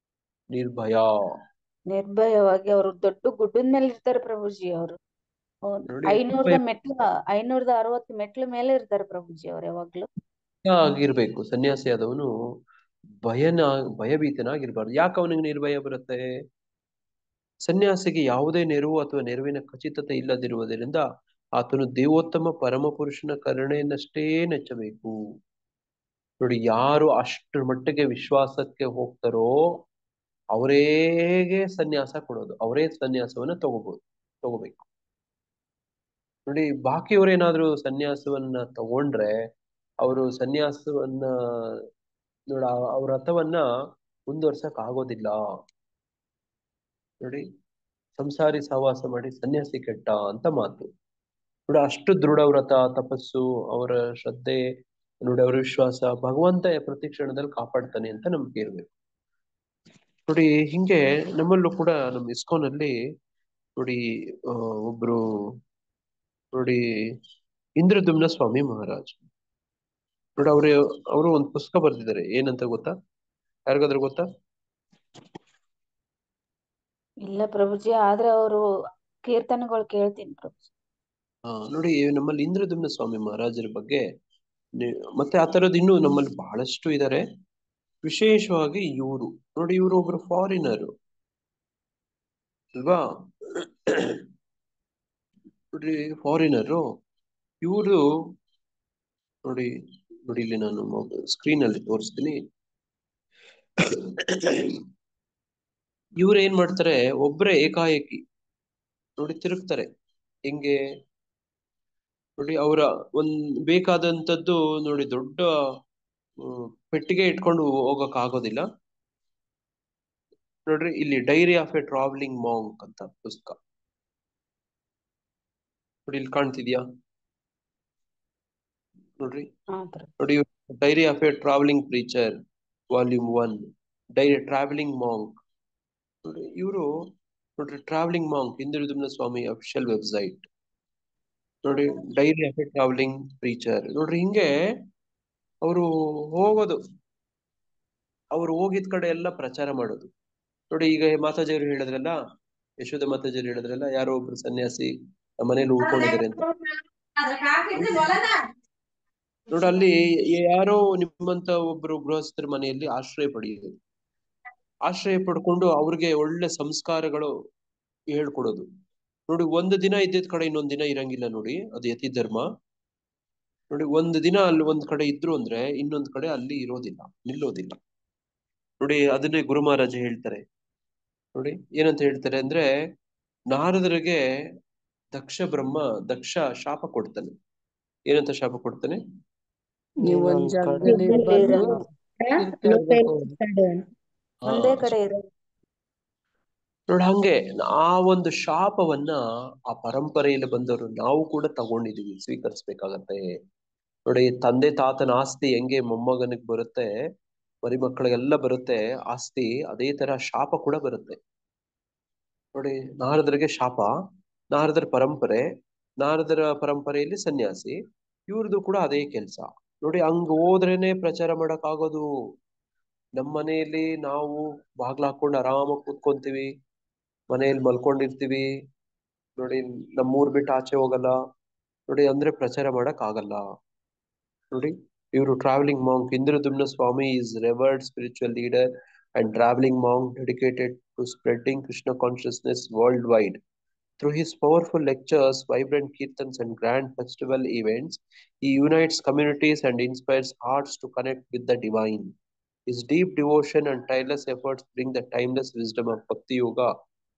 ನಿರ್ಭಯ. ನಿರ್ಭಯವಾಗಿ ಅವರು ದೊಡ್ಡ ಗುಡ್ಡದ ಮೇಲೆ ಇರ್ತಾರೆ ಪ್ರಭುಜಿ. ಅವರು ನೋಡಿ, 560 ಮೆಟ್ಲ ಮೇಲೆ ಇರ್ತಾರೆ ಪ್ರಭುಜಿ ಅವ್ರು ಯಾವಾಗ್ಲೂ. ಆಗಿರ್ಬೇಕು. ಸನ್ಯಾಸಿಯಾದವನು ಭಯಭೀತನಾಗಿರ್ಬಾರ್ದು. ಯಾಕೆ ಅವನಿಗೆ ನಿರ್ಭಯ ಬರುತ್ತೆ? ಸನ್ಯಾಸಿಗೆ ಯಾವುದೇ ನೆರವು ಅಥವಾ ನೆರವಿನ ಖಚಿತತೆ ಇಲ್ಲದಿರುವುದರಿಂದ ಆತನು ದೇವೋತ್ತಮ ಪರಮಪುರುಷನ ಕರುಣೆಯನ್ನಷ್ಟೇ ನೆಚ್ಚಬೇಕು. ನೋಡಿ, ಯಾರು ಅಷ್ಟರ ಮಟ್ಟಿಗೆ ವಿಶ್ವಾಸಕ್ಕೆ ಹೋಗ್ತಾರೋ ಅವರೇಗೆ ಸನ್ಯಾಸ ಕೊಡೋದು, ಅವರೇ ಸನ್ಯಾಸವನ್ನ ತಗೋಬೇಕು. ನೋಡಿ, ಬಾಕಿಯವರೇನಾದ್ರೂ ಸನ್ಯಾಸವನ್ನ ತಗೊಂಡ್ರೆ ಅವರು ಸನ್ಯಾಸವನ್ನ ನೋಡ ಅವ್ರ ರಥವನ್ನ ಮುಂದುವರ್ಸಕ್ ಆಗೋದಿಲ್ಲ. ನೋಡಿ, ಸಂಸಾರಿ ಸಹವಾಸ ಮಾಡಿ ಸನ್ಯಾಸಿ ಕೆಟ್ಟ ಅಂತ ಮಾತು. ನೋಡಿ, ಅಷ್ಟು ದೃಢ ವ್ರತ, ತಪಸ್ಸು, ಅವರ ಶ್ರದ್ಧೆ, ನೋಡಿ ಅವರ ವಿಶ್ವಾಸ ಭಗವಂತ ಪ್ರತಿ ಕ್ಷಣದಲ್ಲಿ ಕಾಪಾಡ್ತಾನೆ ಅಂತ ನಂಬಿಕೆ ಇರ್ಬೇಕು. ನೋಡಿ, ಹಿಂಗೆ ನಮ್ಮಲ್ಲೂ ಕೂಡ ನಮ್ಮ ಇಸ್ಕಾನಲ್ಲಿ ನೋಡಿ ಒಬ್ರು ನೋಡಿ ಇಂದ್ರದುಮ್ನ ಸ್ವಾಮಿ ಮಹಾರಾಜ್ ನೋಡಿ, ಅವರು ಒಂದು ಪುಸ್ತಕ ಬರ್ದಿದ್ದಾರೆ. ಏನಂತ ಗೊತ್ತಾ? ಯಾರಿಗಾದ್ರೂ ಗೊತ್ತಾ? ಇಲ್ಲ ಪ್ರಭುಜಿ, ಆದ್ರೆ ಅವರು ಕೀರ್ತನೆಗಳು ಕೇಳ್ತೀನಿ ಪ್ರಭುಜಿ. ನೋಡಿ, ನಮ್ಮಲ್ಲಿ ಇಂದ್ರದುಮ್ನ ಸ್ವಾಮಿ ಮಹಾರಾಜರ ಬಗ್ಗೆ ಮತ್ತೆ ಆ ತರದ್ ಇನ್ನೂ ನಮ್ಮಲ್ಲಿ ಬಹಳಷ್ಟು ಇದ್ದಾರೆ. ವಿಶೇಷವಾಗಿ ಇವರು ನೋಡಿ, ಇವರು ಒಬ್ರು ಫಾರಿನರು ಅಲ್ವಾ? ನೋಡ್ರಿ, ಫಾರಿನರು ಇವರು ನೋಡಿ ಇಲ್ಲಿ ನಾನು ಸ್ಕ್ರೀನ್ ಅಲ್ಲಿ ತೋರಿಸ್ತೀನಿ. ಇವ್ರು ಏನ್ ಮಾಡ್ತಾರೆ, ಒಬ್ರೇ ಏಕಾಏಕಿ ನೋಡಿ ತಿರುಗ್ತಾರೆ. ಹಿಂಗೆ ನೋಡಿ, ಅವರ ಬೇಕಾದಂತದ್ದು ನೋಡಿ, ದೊಡ್ಡ ಪೆಟ್ಟಿಗೆ ಇಟ್ಕೊಂಡು ಹೋಗಕ್ ಆಗೋದಿಲ್ಲ. ನೋಡ್ರಿ, ಇಲ್ಲಿ dairy of A travelling monk ಅಂತ ಪುಸ್ತಕ ನೋಡಿ, ಇಲ್ಲಿ ಕಾಣ್ತಿದ್ಯಾ? ನೋಡ್ರಿ, dairy of A travelling preacher volume 1, dairy travelling monk. ನೋಡಿ, ಇವರು ನೋಡ್ರಿ, ಟ್ರಾವೆಲಿಂಗ್ ಮಾಂಕ್, ಇಂದ್ರದುಮ್ನ ಸ್ವಾಮಿ ಅಫಿಷಿಯಲ್ ವೆಬ್ಸೈಟ್ ನೋಡಿ, dairy of A travelling preacher. ನೋಡ್ರಿ, ಹಿಂಗೆ ಅವರು ಹೋಗೋದು, ಅವ್ರು ಹೋಗಿದ್ ಕಡೆ ಎಲ್ಲ ಪ್ರಚಾರ ಮಾಡೋದು. ನೋಡಿ, ಈಗ ಮಾತಾಜಿಯವರು ಹೇಳಿದ್ರಲ್ಲ, ಯಶೋಧ ಮಾತಾಜಿಯವರು ಹೇಳಿದ್ರಲ್ಲ, ಯಾರೋ ಒಬ್ರು ಸನ್ಯಾಸಿ ನಮ್ಮ ಮನೇಲಿ ಉಳ್ಕೊಂಡಿದ್ದಾರೆ ಅಂತ. ನೋಡಿ, ಅಲ್ಲಿ ಯಾರೋ ನಿಮ್ಮಂತ ಒಬ್ರು ಗೃಹಸ್ಥರ ಮನೆಯಲ್ಲಿ ಆಶ್ರಯ ಪಡೆಯೋದು, ಆಶ್ರಯ ಪಡ್ಕೊಂಡು ಅವ್ರಿಗೆ ಒಳ್ಳೆ ಸಂಸ್ಕಾರಗಳು ಹೇಳ್ಕೊಡೋದು. ನೋಡಿ, ಒಂದು ದಿನ ಇದ್ದಿದ್ ಕಡೆ ಇನ್ನೊಂದ್ ದಿನ ಇರಂಗಿಲ್ಲ. ನೋಡಿ, ಅದು ಯತಿ ಧರ್ಮ. ನೋಡಿ, ಒಂದು ದಿನ ಅಲ್ಲಿ ಒಂದ್ ಕಡೆ ಇದ್ರು ಅಂದ್ರೆ ಇನ್ನೊಂದ್ ಕಡೆ ಅಲ್ಲಿ ಇರೋದಿಲ್ಲ, ನಿಲ್ಲೋದಿಲ್ಲ. ನೋಡಿ, ಅದನ್ನೇ ಗುರು ಮಹಾರಾಜ ಹೇಳ್ತಾರೆ. ನೋಡಿ, ಏನಂತ ಹೇಳ್ತಾರೆ ಅಂದ್ರೆ, ನಾರದರಿಗೆ ದಕ್ಷ ಶಾಪ ಕೊಡ್ತಾನೆ. ಏನಂತ ಶಾಪ ಕೊಡ್ತಾನೆ? ನೀವು ಒಂದ್ ಜಾಗದಲ್ಲಿ ಇರ್ಬಾರ್ದು, ಒಂದೇ ಕಡೆ ಇರೋದು. ನೋಡಿ, ಹಂಗೆ ಆ ಒಂದು ಶಾಪವನ್ನ ಆ ಪರಂಪರೆಯಲ್ಲಿ ಬಂದವರು ನಾವು ಕೂಡ ತಗೊಂಡಿದೀವಿ, ಸ್ವೀಕರಿಸ್ಬೇಕಾಗತ್ತೆ. ನೋಡಿ, ತಂದೆ ತಾತನ ಆಸ್ತಿ ಹೆಂಗೆ ಮೊಮ್ಮಗನಿಗೆ ಬರುತ್ತೆ, ಮರಿ ಮಕ್ಕಳಿಗೆಲ್ಲ ಬರುತ್ತೆ ಆಸ್ತಿ, ಅದೇ ತರ ಶಾಪ ಕೂಡ ಬರುತ್ತೆ. ನೋಡಿ, ನಾರದರಿಗೆ ಶಾಪ, ನಾರದರ ಪರಂಪರೆಯಲ್ಲಿ ಸನ್ಯಾಸಿ, ಇವ್ರದ್ದು ಕೂಡ ಅದೇ ಕೆಲ್ಸ. ನೋಡಿ, ಹಂಗ ಹೋದ್ರೇನೆ ಪ್ರಚಾರ ಮಾಡಕ್ ಆಗೋದು. ನಮ್ಮ ಮನೆಯಲ್ಲಿ ನಾವು ಬಾಗ್ಲ ಹಾಕೊಂಡು ಆರಾಮಾಗಿ ಕೂತ್ಕೊಂತೀವಿ, ಮನೆಯಲ್ಲಿ ಮಲ್ಕೊಂಡಿರ್ತೀವಿ. ನೋಡಿ, ನಮ್ಮೂರ್ ಬಿಟ್ಟು ಆಚೆ ಹೋಗಲ್ಲ. ನೋಡಿ, ಅಂದ್ರೆ ಪ್ರಚಾರ ಮಾಡಕ್ ಆಗಲ್ಲ. ನೋಡಿ, ಇವರು travelling monk Indradyumna Swami is revered spiritual leader and traveling monk dedicated to spreading Krishna consciousness worldwide. Through his powerful lectures, vibrant kirtans and grand festival events, he unites communities and inspires hearts to connect with the divine. His deep devotion and tireless efforts bring the timeless wisdom of Bhakti Yoga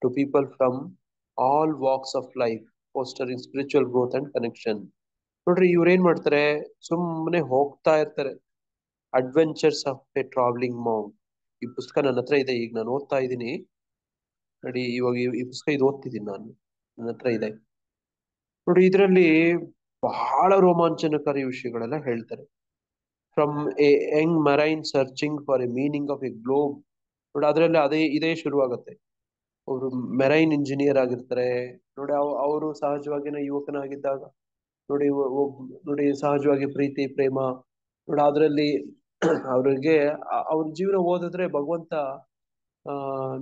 to people from all walks of life, fostering spiritual growth and connection. ನೋಡ್ರಿ, ಇವ್ರೇನ್ ಮಾಡ್ತಾರೆ, ಸುಮ್ಮನೆ ಹೋಗ್ತಾ ಇರ್ತಾರೆ. Adventures of A travelling monk, ಈ ಪುಸ್ತಕ ನನ್ನ ಹತ್ರ ಇದೆ, ಈಗ ನಾನು ಓದ್ತಾ ಇದ್ದೀನಿ. ನೋಡಿ, ಇವಾಗ ಈ ಪುಸ್ತಕ ಇದು ಓದ್ತಿದ್ದೀನಿ ನಾನು, ನನ್ನ ಹತ್ರ ಇದೆ. ನೋಡಿ, ಇದರಲ್ಲಿ ಬಹಳ ರೋಮಾಂಚನಕಾರಿ ವಿಷಯಗಳೆಲ್ಲ ಹೇಳ್ತಾರೆ. From A Young marine searching for A meaning of A globe. ನೋಡಿ ಅದ್ರಲ್ಲಿ ಇದೇ ಶುರುವಾಗುತ್ತೆ. ಅವರು ಮೆರೈನ್ ಇಂಜಿನಿಯರ್ ಆಗಿರ್ತಾರೆ ನೋಡಿ. ಅವರು ಸಹಜವಾಗಿನ ಯುವಕನಾಗಿದ್ದಾಗ ನೋಡಿ ನೋಡಿ ಸಹಜವಾಗಿ ಪ್ರೀತಿ ಪ್ರೇಮ ನೋಡಿ ಅದರಲ್ಲಿ ಅವ್ರಿಗೆ ಅವ್ರ ಜೀವನ ಓದಿದ್ರೆ ಭಗವಂತ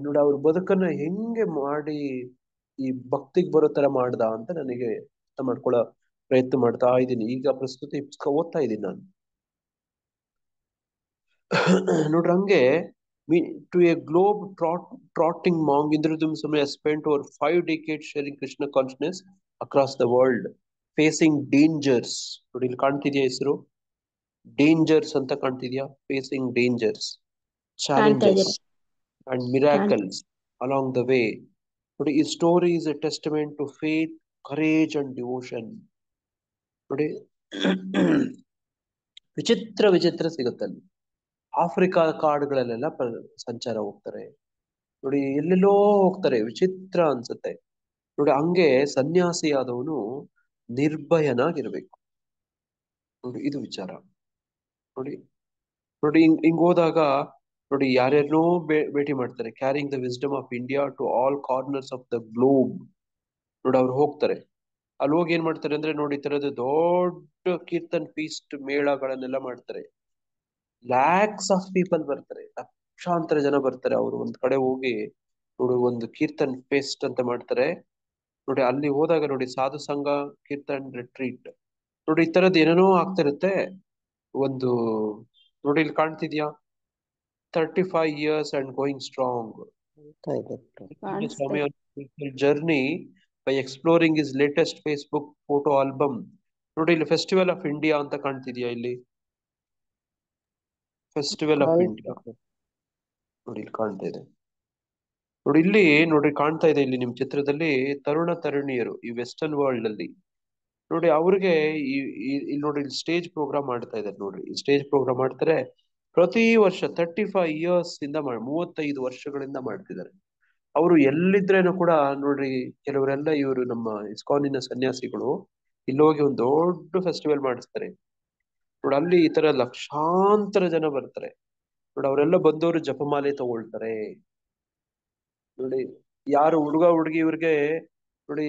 ನೋಡಿ ಅವ್ರ ಬದುಕನ್ನ ಹೆಂಗೆ ಮಾಡಿ ಈ ಭಕ್ತಿಗೆ ಬರೋ ತರ ಮಾಡ್ದ ಅಂತ ನನಗೆ ಅರ್ಥ ಮಾಡ್ಕೊಳ್ಳೋ ಪ್ರಯತ್ನ ಮಾಡ್ತಾ ಇದ್ದೀನಿ. ಈಗ ಪ್ರಸ್ತುತಿ ಪುಸ್ತಕ ಓದ್ತಾ ಇದ್ದೀನಿ ನಾನು. ನೋಡ್ರಿ ಹಂಗೆ to a globe trotting monk, Indradyumna Swami has spent over 5 decades sharing Krishna consciousness across the world, facing dangers. ನೋಡಿ ಇಲ್ಲಿ ಕಾಣ್ತಿದ್ಯಾ ಹೆಸರು ಡೇಂಜರ್ಸ್ ಅಂತ ಕಾಣ್ತಿದ್ಯಾ? ಫೇಸಿಂಗ್ ಡೇಂಜರ್ಸ್, ಕಾಣ್ತಾ ಇದೆ challenges and miracles along the way. ನೋಡಿ ಈ story is a testament to faith, courage and devotion. ನೋಡಿ ವಿಚಿತ್ರ ಸಿಗುತ್ತಲ್ಲಿ. ಆಫ್ರಿಕಾ ಕಾಡುಗಳಲ್ಲೆಲ್ಲ ಸಂಚಾರ ಹೋಗ್ತಾರೆ ನೋಡಿ, ಎಲ್ಲೆಲ್ಲೋ ಹೋಗ್ತಾರೆ, ವಿಚಿತ್ರ ಅನ್ಸುತ್ತೆ ನೋಡಿ. ಹಂಗೆ ಸನ್ಯಾಸಿ ಆದವನು ನಿರ್ಭಯನಾಗಿರ್ಬೇಕು ನೋಡಿ, ಇದು ವಿಚಾರ ನೋಡಿ. ನೋಡಿ ಹಿಂಗ್ ಹೋದಾಗ ನೋಡಿ ಯಾರ್ಯಾರನೋ ಭೇಟಿ ಮಾಡ್ತಾರೆ. Carrying the wisdom of India to all corners of the globe. ನೋಡಿ ಅವ್ರು ಹೋಗ್ತಾರೆ, ಅಲ್ಲಿ ಹೋಗಿ ಏನ್ ಮಾಡ್ತಾರೆ ಅಂದ್ರೆ ನೋಡಿ ಈ ತರದ ದೊಡ್ಡ ಕೀರ್ತನ್ ಫೀಸ್ಟ್ ಮೇಳಗಳನ್ನೆಲ್ಲ ಮಾಡ್ತಾರೆ. ಲ್ಯಾಕ್ಸ್ ಆಫ್ ಪೀಪಲ್ ಬರ್ತಾರೆ, ಲಕ್ಷಾಂತರ ಜನ ಬರ್ತಾರೆ. ಅವರು ಒಂದ್ ಕಡೆ ಹೋಗಿ ನೋಡಿ ಒಂದು ಕೀರ್ತನ್ ಫೆಸ್ಟ್ ಅಂತ ಮಾಡ್ತಾರೆ ನೋಡಿ. ಅಲ್ಲಿ ಹೋದಾಗ ನೋಡಿ ಸಾಧು ಸಂಘ, ಕೀರ್ತನ್ ರಿಟ್ರೀಟ್ ನೋಡಿ ಈ ತರದ್ ಏನೇನೋ ಆಗ್ತಿರುತ್ತೆ. ಒಂದು ನೋಡಿ ಇಲ್ಲಿ ಕಾಣ್ತಿದ್ಯಾ 35 years and going strong. Swami journey by exploring his latest Facebook photo album. ನೋಡಿ ಇಲ್ಲಿ ಫೆಸ್ಟಿವಲ್ ಆಫ್ ಇಂಡಿಯಾ ಅಂತ ಕಾಣ್ತಿದ್ಯಾ? ಇಲ್ಲಿ ಫೆಸ್ಟಿವಲ್ ಆಫ್ ಇಂಡಿಯಾ ನೋಡಿ ಇಲ್ಲಿ ಕಾಣ್ತಾ ಇದೆ ನೋಡಿ. ಇಲ್ಲಿ ನೋಡಿ ಕಾಣ್ತಾ ಇದೆ ಇಲ್ಲಿ ನಿಮ್ ಚಿತ್ರದಲ್ಲಿ ತರುಣ ತರುಣಿಯರು ಈ ವೆಸ್ಟರ್ನ್ ವರ್ಲ್ಡ್ ಅಲ್ಲಿ ನೋಡಿ ಅವ್ರಿಗೆ ಇಲ್ಲಿ ನೋಡಿ ಸ್ಟೇಜ್ ಪ್ರೋಗ್ರಾಮ್ ಮಾಡ್ತಾ ಇದ್ದಾರೆ ನೋಡ್ರಿ. ಈ ಸ್ಟೇಜ್ ಪ್ರೋಗ್ರಾಮ್ ಮಾಡ್ತಾರೆ ಪ್ರತಿ ವರ್ಷ 35 years ಇಂದ 35 ವರ್ಷಗಳಿಂದ ಮಾಡ್ತಿದ್ದಾರೆ. ಅವರು ಎಲ್ಲಿದ್ರೇನು ಕೂಡ ನೋಡ್ರಿ, ಕೆಲವರೆಲ್ಲ ಇವರು ನಮ್ಮ ಇಸ್ಕಾನಿನ ಸನ್ಯಾಸಿಗಳು ಇಲ್ಲಿ ಹೋಗಿ ಒಂದು ದೊಡ್ಡ ಫೆಸ್ಟಿವಲ್ ಮಾಡಿಸ್ತಾರೆ ನೋಡಿ. ಅಲ್ಲಿ ಈ ತರ ಲಕ್ಷಾಂತರ ಜನ ಬರ್ತಾರೆ ನೋಡಿ. ಅವರೆಲ್ಲ ಬಂದವರು ಜಪಮಾಲೆ ತಗೊಳ್ತಾರೆ ನೋಡಿ. ಯಾರು ಹುಡುಗ ಹುಡುಗಿ ಇವ್ರಿಗೆ ನೋಡಿ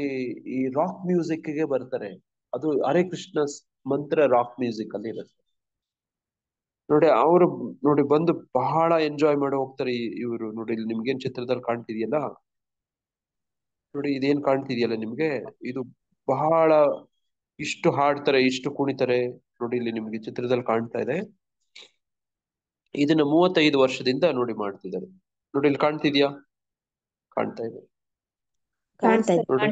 ಈ ರಾಕ್ ಮ್ಯೂಸಿಕ್ ಗೆ ಬರ್ತಾರೆ. ಅದು ಹರೇ ಕೃಷ್ಣ ಮಂತ್ರ ರಾಕ್ ಮ್ಯೂಸಿಕ್ ಅಲ್ಲಿ ಇರುತ್ತೆ ನೋಡಿ. ಅವರು ನೋಡಿ ಬಂದು ಬಹಳ ಎಂಜಾಯ್ ಮಾಡಿ ಹೋಗ್ತಾರೆ ಇವರು ನೋಡಿ. ಇಲ್ಲಿ ನಿಮ್ಗೇನ್ ಚಿತ್ರದಲ್ಲಿ ಕಾಣ್ತಿದ್ಯಲ್ಲ ನೋಡಿ, ಇದೇನ್ ಕಾಣ್ತಿದ್ಯಲ್ಲ ನಿಮ್ಗೆ, ಇದು ಬಹಳ ಇಷ್ಟು ಹಾಡ್ತಾರೆ, ಇಷ್ಟು ಕುಣಿತಾರೆ ನೋಡಿ. ಇಲ್ಲಿ ನಿಮ್ಗೆ ಚಿತ್ರದಲ್ಲಿ ಕಾಣ್ತಾ ಇದೆ. ಇದನ್ನ 35 ವರ್ಷದಿಂದ ನೋಡಿ ಮಾಡ್ತಿದ್ದಾರೆ ನೋಡಿ. ಇಲ್ಲಿ ಕಾಣ್ತಿದ್ಯಾ? ಕಾಣ್ತಾ ಇದೆ ನೋಡಿ.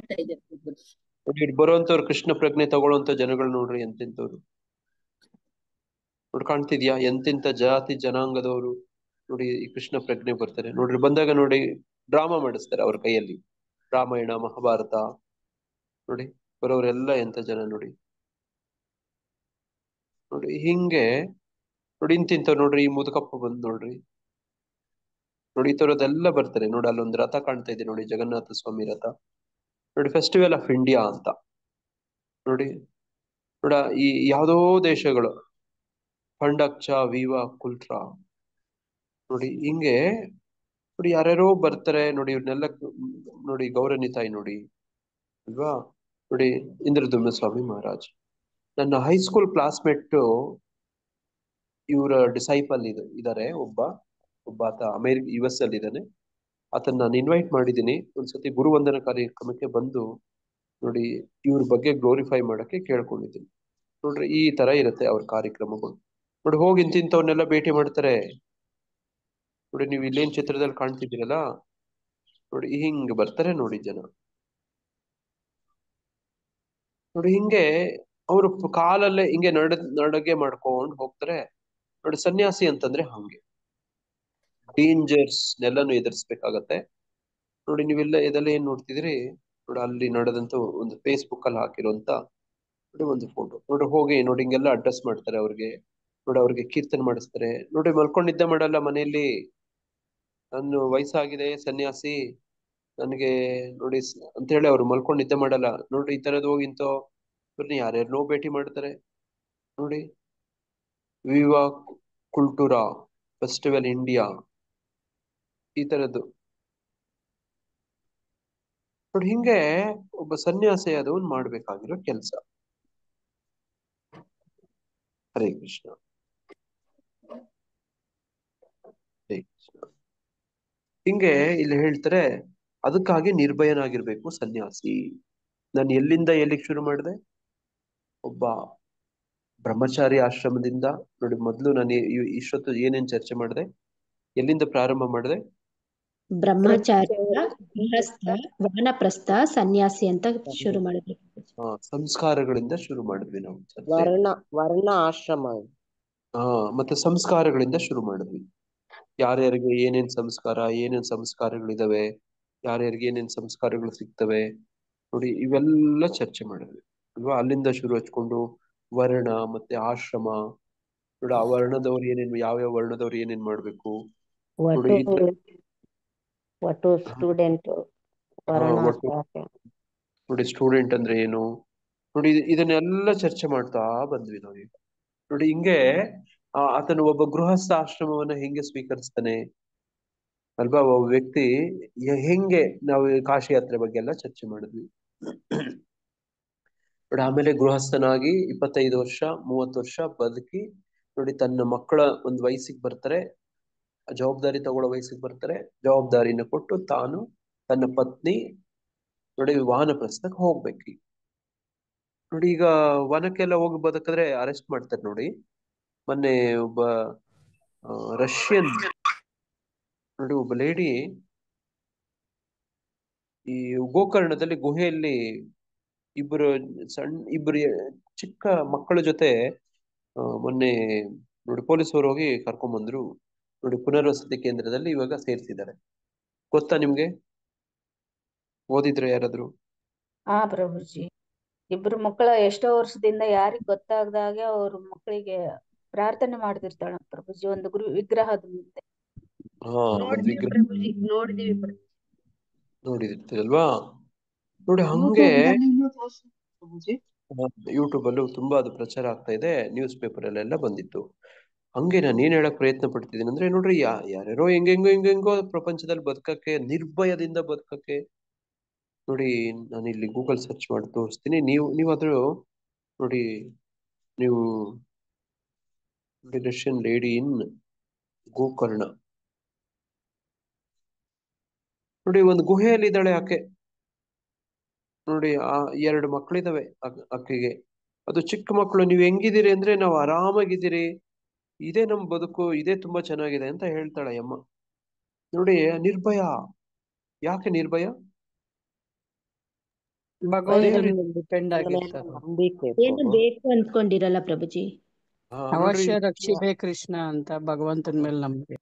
ಇಲ್ಲಿ ಬರುವಂತವ್ರು ಕೃಷ್ಣ ಪ್ರಜ್ಞೆ ತಗೊಳ್ಳುವಂತ ಜನಗಳು ನೋಡ್ರಿ ಎಂತೆಂತವ್ರು ನೋಡಿ. ಕಾಣ್ತಿದ್ಯಾ? ಎಂತೆಂತ ಜಾತಿ ಜನಾಂಗದವರು ನೋಡಿ ಈ ಕೃಷ್ಣ ಪ್ರಜ್ಞೆ ಬರ್ತಾರೆ ನೋಡ್ರಿ. ಬಂದಾಗ ನೋಡಿ ಡ್ರಾಮಾ ಮಾಡಿಸ್ತಾರೆ ಅವ್ರ ಕೈಯಲ್ಲಿ, ರಾಮಾಯಣ ಮಹಾಭಾರತ ನೋಡಿ. ಬರೋರೆಲ್ಲ ಎಂತ ಜನ ನೋಡಿ ನೋಡಿ. ಹಿಂಗೆ ನೋಡಿ ಇಂತಿಂತವ್ರು ನೋಡ್ರಿ. ಈ ಮುದುಕಪ್ಪ ಬಂದ್ ನೋಡ್ರಿ ನೋಡಿ. ಈ ತರದೆಲ್ಲ ಬರ್ತಾರೆ ನೋಡಿ. ಅಲ್ಲೊಂದು ರಥ ಕಾಣ್ತಾ ಇದೆ ನೋಡಿ, ಜಗನ್ನಾಥ ಸ್ವಾಮಿ ರಥ ನೋಡಿ. ಫೆಸ್ಟಿವಲ್ ಆಫ್ ಇಂಡಿಯಾ ಅಂತ ನೋಡಿ. ನೋಡ ಈ ಯಾವ್ದೋ ದೇಶಗಳು ಪಂಡಕ್ಚ ವೀವಾ ಕುಲ್ಟ್ರಾ ನೋಡಿ. ಹಿಂಗೆ ನೋಡಿ ಯಾರ್ಯಾರೋ ಬರ್ತಾರೆ ನೋಡಿ. ಇವ್ರನ್ನೆಲ್ಲ ನೋಡಿ ಗೌರವನಿತಾಯಿ ನೋಡಿ ಅಲ್ವಾ ನೋಡಿ. ಇಂದ್ರದ್ಯುಮ್ನ ಸ್ವಾಮಿ ಮಹಾರಾಜ್ ನನ್ನ ಹೈಸ್ಕೂಲ್ ಕ್ಲಾಸ್ಮೇಟ್, ಇವರ ಡಿಸೈಪಲ್ ಇದಾರೆ ಒಬ್ಬ ಆತ US ಅಲ್ಲಿ ಇದ್ದಾನೆ. ಆತನ ನಾನು ಇನ್ವೈಟ್ ಮಾಡಿದ್ದೀನಿ ಒಂದ್ಸತಿ ಗುರುವಂದನ ಕಾರ್ಯಕ್ರಮಕ್ಕೆ ಬಂದು ನೋಡಿ ಇವ್ರ ಬಗ್ಗೆ ಗ್ಲೋರಿಫೈ ಮಾಡಕ್ಕೆ ಕೇಳ್ಕೊಂಡಿದ್ದೀನಿ ನೋಡ್ರಿ. ಈ ತರ ಇರುತ್ತೆ ಅವ್ರ ಕಾರ್ಯಕ್ರಮಗಳು ನೋಡಿ. ಹೋಗಿ ಇಂತಿಂತವ್ರನ್ನೆಲ್ಲ ಭೇಟಿ ಮಾಡ್ತಾರೆ ನೋಡಿ. ನೀವು ಇಲ್ಲೇನ್ ಚಿತ್ರದಲ್ಲಿ ಕಾಣ್ತಿದ್ದೀರಲ್ಲ ನೋಡಿ, ಹಿಂಗ್ ಬರ್ತಾರೆ ನೋಡಿ ಜನ ನೋಡಿ. ಹಿಂಗೆ ಅವರು ಕಾಲಲ್ಲೇ ಹಿಂಗೆ ನಡಗೆ ಮಾಡ್ಕೊಂಡು ಹೋಗ್ತಾರೆ ನೋಡಿ. ಸನ್ಯಾಸಿ ಅಂತಂದ್ರೆ ಹಂಗೆ ಡೇಂಜರ್ಸ್ ನೆಲ್ಲನು ಎದುರಿಸ್ಬೇಕಾಗತ್ತೆ ನೋಡಿ. ನೀವೆಲ್ಲ ಇದೆಲ್ಲ ಏನ್ ನೋಡ್ತಿದ್ರಿ ನೋಡಿ, ಅಲ್ಲಿ ನಡೆದಂತ ಒಂದು ಫೇಸ್ಬುಕ್ ಅಲ್ಲಿ ಹಾಕಿರುವಂತ ನೋಡಿ ಒಂದು ಫೋಟೋ ನೋಡಿ. ಹೋಗಿ ನೋಡಿ ಹಿಂಗೆಲ್ಲ ಅಡ್ರೆಸ್ ಮಾಡ್ತಾರೆ ಅವ್ರಿಗೆ ನೋಡಿ. ಅವ್ರಿಗೆ ಕೀರ್ತನೆ ಮಾಡಿಸ್ತಾರೆ ನೋಡಿ. ಮಲ್ಕೊಂಡ್ ನಿದ್ದೆ ಮಾಡಲ್ಲ ಮನೆಯಲ್ಲಿ. ನಾನು ವಯಸ್ಸಾಗಿದೆ ಸನ್ಯಾಸಿ ನನಗೆ ನೋಡಿ ಅಂತ ಹೇಳಿ ಅವ್ರು ಮಲ್ಕೊಂಡ್ ನಿದ್ದೆ ಮಾಡಲ್ಲ ನೋಡಿ. ಈ ತರದ್ ಹೋಗಿ ಇಂತೋ ಯಾರ್ಯಾರನೋ ಭೇಟಿ ಮಾಡ್ತಾರೆ ನೋಡಿ. ವಿವಾ ಕುಲ್ಟುರಾ ಫೆಸ್ಟಿವಲ್ ಇಂಡಿಯಾ ಈ ತರದ್ದು ನೋಡಿ. ಹಿಂಗೆ ಒಬ್ಬ ಸನ್ಯಾಸಿ ಆದವನ್ ಮಾಡ್ಬೇಕಾಗಿರೋ ಕೆಲಸ. ಹರೇ ಕೃಷ್ಣ, ಹರೇ ಕೃಷ್ಣ. ಹಿಂಗೆ ಇಲ್ಲಿ ಹೇಳ್ತಾರೆ, ಅದಕ್ಕಾಗಿ ನಿರ್ಭಯನಾಗಿರ್ಬೇಕು ಸನ್ಯಾಸಿ. ನಾನು ಎಲ್ಲಿಂದ ಎಲ್ಲಿಗೆ ಶುರು ಮಾಡಿದೆ? ಒಬ್ಬ ಬ್ರಹ್ಮಚಾರಿ ಆಶ್ರಮದಿಂದ. ನೋಡಿ, ಮೊದಲು ನಾನು ಇಷ್ಟೊತ್ತು ಏನೇನ್ ಚರ್ಚೆ ಮಾಡಿದೆ, ಎಲ್ಲಿಂದ ಪ್ರಾರಂಭ ಮಾಡಿದೆ? ಬ್ರಹ್ಮಚಾರ್ಯ, ಗೃಹಸ್ಥ, ವಾನಪ್ರಸ್ಥ, ಸನ್ಯಾಸಿ ಅಂತ ಶುರು ಮಾಡಿದ್ವಿ. ಸಂಸ್ಕಾರಗಳಿಂದ ಶುರು ಮಾಡಿದ್ವಿ ನಾವು ಚರ್ಚೆ. ವರ್ಣ ಆಶ್ರಮ. ಮತ್ತೆ ಸಂಸ್ಕಾರಗಳಿಂದ ಶುರು ಮಾಡಿದ್ವಿ. ಯಾರ್ಯಾರಿಗೆ ಏನೇನ್ ಸಂಸ್ಕಾರ, ಏನೇನ್ ಸಂಸ್ಕಾರಗಳಿದಾವೆ, ಯಾರ್ಯಾರಿಗೆ ಏನೇನ್ ಸಂಸ್ಕಾರಗಳು ಸಿಗ್ತವೆ ನೋಡಿ, ಇವೆಲ್ಲ ಚರ್ಚೆ ಮಾಡಿದ್ವಿ ಅಲ್ವಾ. ಅಲ್ಲಿಂದ ಶುರು ಹಚ್ಕೊಂಡು ವರ್ಣ ಮತ್ತೆ ಆಶ್ರಮ ನೋಡಿ, ಆ ವರ್ಣದವ್ರು ಏನೇನ್, ಯಾವ್ಯಾವ ವರ್ಣದವ್ರು ಏನೇನ್ ಮಾಡ್ಬೇಕು ನೋಡಿ. ಒಟ್ಟು ಸ್ಟೂಡೆಂಟ್ ನೋಡಿ, ಸ್ಟೂಡೆಂಟ್ ಅಂದ್ರೆ ಏನು ನೋಡಿ, ಇದನ್ನೆಲ್ಲ ಚರ್ಚೆ ಮಾಡ್ತಾ ಬಂದ್ವಿ ನಾವು. ನೋಡಿ, ಹಿಂಗೆ ಆತನು ಒಬ್ಬ ಗೃಹಸ್ಥ ಆಶ್ರಮವನ್ನ ಹೆಂಗೆ ಸ್ವೀಕರಿಸ್ತಾನೆ ಅಲ್ವಾ, ಒಬ್ಬ ವ್ಯಕ್ತಿ ಹೆಂಗೆ, ನಾವು ಕಾಶಿ ಯಾತ್ರೆ ಬಗ್ಗೆ ಎಲ್ಲ ಚರ್ಚೆ ಮಾಡಿದ್ವಿ ನೋಡಿ. ಆಮೇಲೆ ಗೃಹಸ್ಥನಾಗಿ 25 ವರ್ಷ 30 ವರ್ಷ ಬದುಕಿ ನೋಡಿ, ತನ್ನ ಮಕ್ಕಳ ಒಂದು ವಯಸ್ಸಿಗೆ ಬರ್ತಾರೆ, ಜವಾಬ್ದಾರಿ ತಗೊಳ್ಳೋ ವಯಸ್ಸಿಗೆ ಬರ್ತಾರೆ, ಜವಾಬ್ದಾರಿನ ಕೊಟ್ಟು ತಾನು ತನ್ನ ಪತ್ನಿ ನೋಡಿ ವಾನಪ್ರಸ್ಥಕ್ಕೆ ಹೋಗ್ಬೇಕು. ನೋಡಿ, ಈಗ ವನಕ್ಕೆಲ್ಲ ಹೋಗಿ ಬದುಕಿದ್ರೆ ಅರೆಸ್ಟ್ ಮಾಡ್ತಾರೆ ನೋಡಿ. ಮೊನ್ನೆ ಒಬ್ಬ ರಷ್ಯನ್ ನೋಡಿ, ಒಬ್ಬ ಲೇಡಿ ಈ ಗೋಕರ್ಣದಲ್ಲಿ ಗುಹೆಯಲ್ಲಿ ಇಬ್ಬರು ಚಿಕ್ಕ ಮಕ್ಕಳ ಜೊತೆ ಮೊನ್ನೆ ನೋಡಿ ಪೊಲೀಸರು ಹೋಗಿ ಕರ್ಕೊಂಡ್ ಬಂದ್ರು ನೋಡಿ. ಪುನರ್ವಸತಿ ಕೇಂದ್ರದಲ್ಲಿ ಇವಾಗ ಸೇರಿಸಿದ್ದಾರೆ. ಗೊತ್ತಾ ನಿಮ್ಗೆ? ಓದಿದ್ರೆ ಯಾರಾದ್ರು? ಪ್ರಭುಜಿ, ಇಬ್ರು ಮಕ್ಕಳ ಎಷ್ಟೋ ವರ್ಷದಿಂದ ಯಾರಿಗ್ ಗೊತ್ತಾಗದಾಗೆ ಅವ್ರ ಮಕ್ಕಳಿಗೆ ಪ್ರಾರ್ಥನೆ ಮಾಡ್ತಿರ್ತಾಳ ಪ್ರಭುಜಿ, ಒಂದು ವಿಗ್ರಹದ ಮುಂದೆ. ನೋಡಿದಿರ್ತೀರಲ್ವಾ ನೋಡಿ. ಹಂಗೆ ಯೂಟ್ಯೂಬ್ ಅಲ್ಲೂ ತುಂಬಾ ಅದು ಪ್ರಚಾರ ಆಗ್ತಾ ಇದೆ, ನ್ಯೂಸ್ ಪೇಪರ್ ಅಲ್ಲೆಲ್ಲ ಬಂದಿತ್ತು. ಹಂಗೆ ನಾನು ಏನ್ ಹೇಳಕ್ ಪ್ರಯತ್ನ ಪಡ್ತಿದ್ದೀನಿ ಅಂದ್ರೆ ನೋಡ್ರಿ, ಯಾರ್ಯಾರೋ ಹೆಂಗೆಂಗೋ ಪ್ರಪಂಚದಲ್ಲಿ ಬದುಕಕ್ಕೆ, ನಿರ್ಭಯದಿಂದ ಬದುಕಕ್ಕೆ ನೋಡಿ. ನಾನು ಇಲ್ಲಿ ಗೂಗಲ್ ಸರ್ಚ್ ಮಾಡಿ ತೋರಿಸ್ತೀನಿ, ನೀವಾದ್ರೂ ನೋಡಿ. ನೀವು ನೋಡಿ, ರಷ್ಯನ್ ಲೇಡಿ ಇನ್ ಗೋಕರ್ಣ ನೋಡಿ, ಒಂದು ಗುಹೆಯಲ್ಲಿ ಇದ್ದಾಳೆ ಆಕೆ ನೋಡಿ. 2 ಮಕ್ಕಳಿದಾವೆ ಆಕೆಗೆ. ಅದು ಚಿಕ್ಕ ಮಕ್ಕಳು. ನೀವು ಹೆಂಗಿದ್ದೀರಿ ಅಂದ್ರೆ, ನಾವು ಆರಾಮಾಗಿದ್ದೀರಿ, ಇದೇ ನಮ್ ಬದುಕು, ಇದೇ ತುಂಬಾ ಚೆನ್ನಾಗಿದೆ ಅಂತ ಹೇಳ್ತಾಳೆ ಅಮ್ಮ ನೋಡಿ. ನಿರ್ಭಯ. ಯಾಕೆ ನಿರ್ಭಯ? ಡಿಪೆಂಡ್ ನಂಬಿಕೆ. ಏನು ಬೇಕು ಅಂದ್ಕೊಂಡಿರಲ್ಲ ಪ್ರಭುಜಿ. ಅವಶ್ಯ ರಕ್ಷಿಸೇ ಕೃಷ್ಣ ಅಂತ ಭಗವಂತನ ಮೇಲೆ ನಂಬಿಕೆ.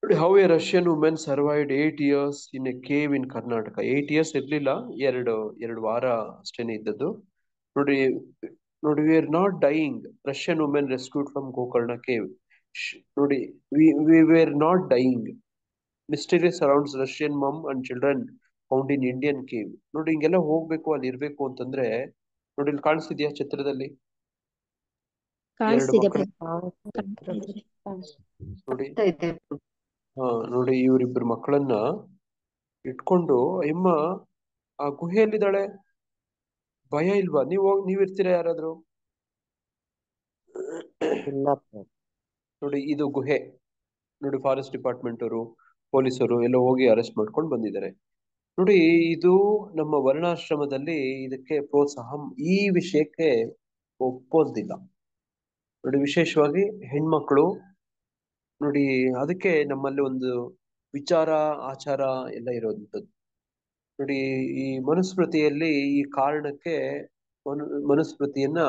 ನೋಡಿ, how a Russian women survived 8 years in a cave in Karnataka. 8 years ಇರ್ಲಿಲ್ಲ, ಎರಡು ವಾರ ಅಷ್ಟೇನೆ ಇದ್ದದ್ದು ನೋಡಿ. ನೋಡಿ, we are not dying. Russian women rescued from Gokarna cave ನೋಡಿ. We were not dying. Mysterious surrounds Russian mum and children found in Indian cave ನೋಡಿ. ಹಿಂಗೆಲ್ಲ ಹೋಗ್ಬೇಕು, ಅಲ್ಲಿ ಇರ್ಬೇಕು ಅಂತಂದ್ರೆ ನೋಡಿ, ಇಲ್ಲಿ ಕಾಣಿಸ್ತಿದ್ಯಾ ಚಿತ್ರದಲ್ಲಿ? 2 ಮಕ್ಕಳು ನೋಡಿ. ನೋಡಿ, ಇವರಿಬ್ಬರು ಮಕ್ಕಳನ್ನ ಇಟ್ಕೊಂಡು ಎಮ್ಮ ಆ ಗುಹೆಯಲ್ಲಿದ್ದಾಳೆ. ಭಯ ಇಲ್ವಾ? ನೀವಿರ್ತೀರಾ ಯಾರಾದ್ರೂ? ನೋಡಿ, ಇದು ಗುಹೆ ನೋಡಿ. ಫಾರೆಸ್ಟ್ ಡಿಪಾರ್ಟ್ಮೆಂಟ್ ಅವರು, ಪೊಲೀಸರು ಎಲ್ಲ ಹೋಗಿ ಅರೆಸ್ಟ್ ಮಾಡ್ಕೊಂಡು ಬಂದಿದ್ದಾರೆ ನೋಡಿ. ಇದು ನಮ್ಮ ವರ್ಣಾಶ್ರಮದಲ್ಲಿ ಇದಕ್ಕೆ ಪ್ರೋತ್ಸಾಹ, ಈ ವಿಷಯಕ್ಕೆ ಒಪ್ಪೋದಿಲ್ಲ ನೋಡಿ. ವಿಶೇಷವಾಗಿ ಹೆಣ್ಮಕ್ಳು ನೋಡಿ. ಅದಕ್ಕೆ ನಮ್ಮಲ್ಲಿ ಒಂದು ವಿಚಾರ ಆಚಾರ ಎಲ್ಲ ಇರೋದಂಥದ್ದು ನೋಡಿ. ಈ ಮನುಸ್ಮೃತಿಯಲ್ಲಿ ಈ ಕಾರಣಕ್ಕೆ ಮನುಸ್ಮೃತಿಯನ್ನ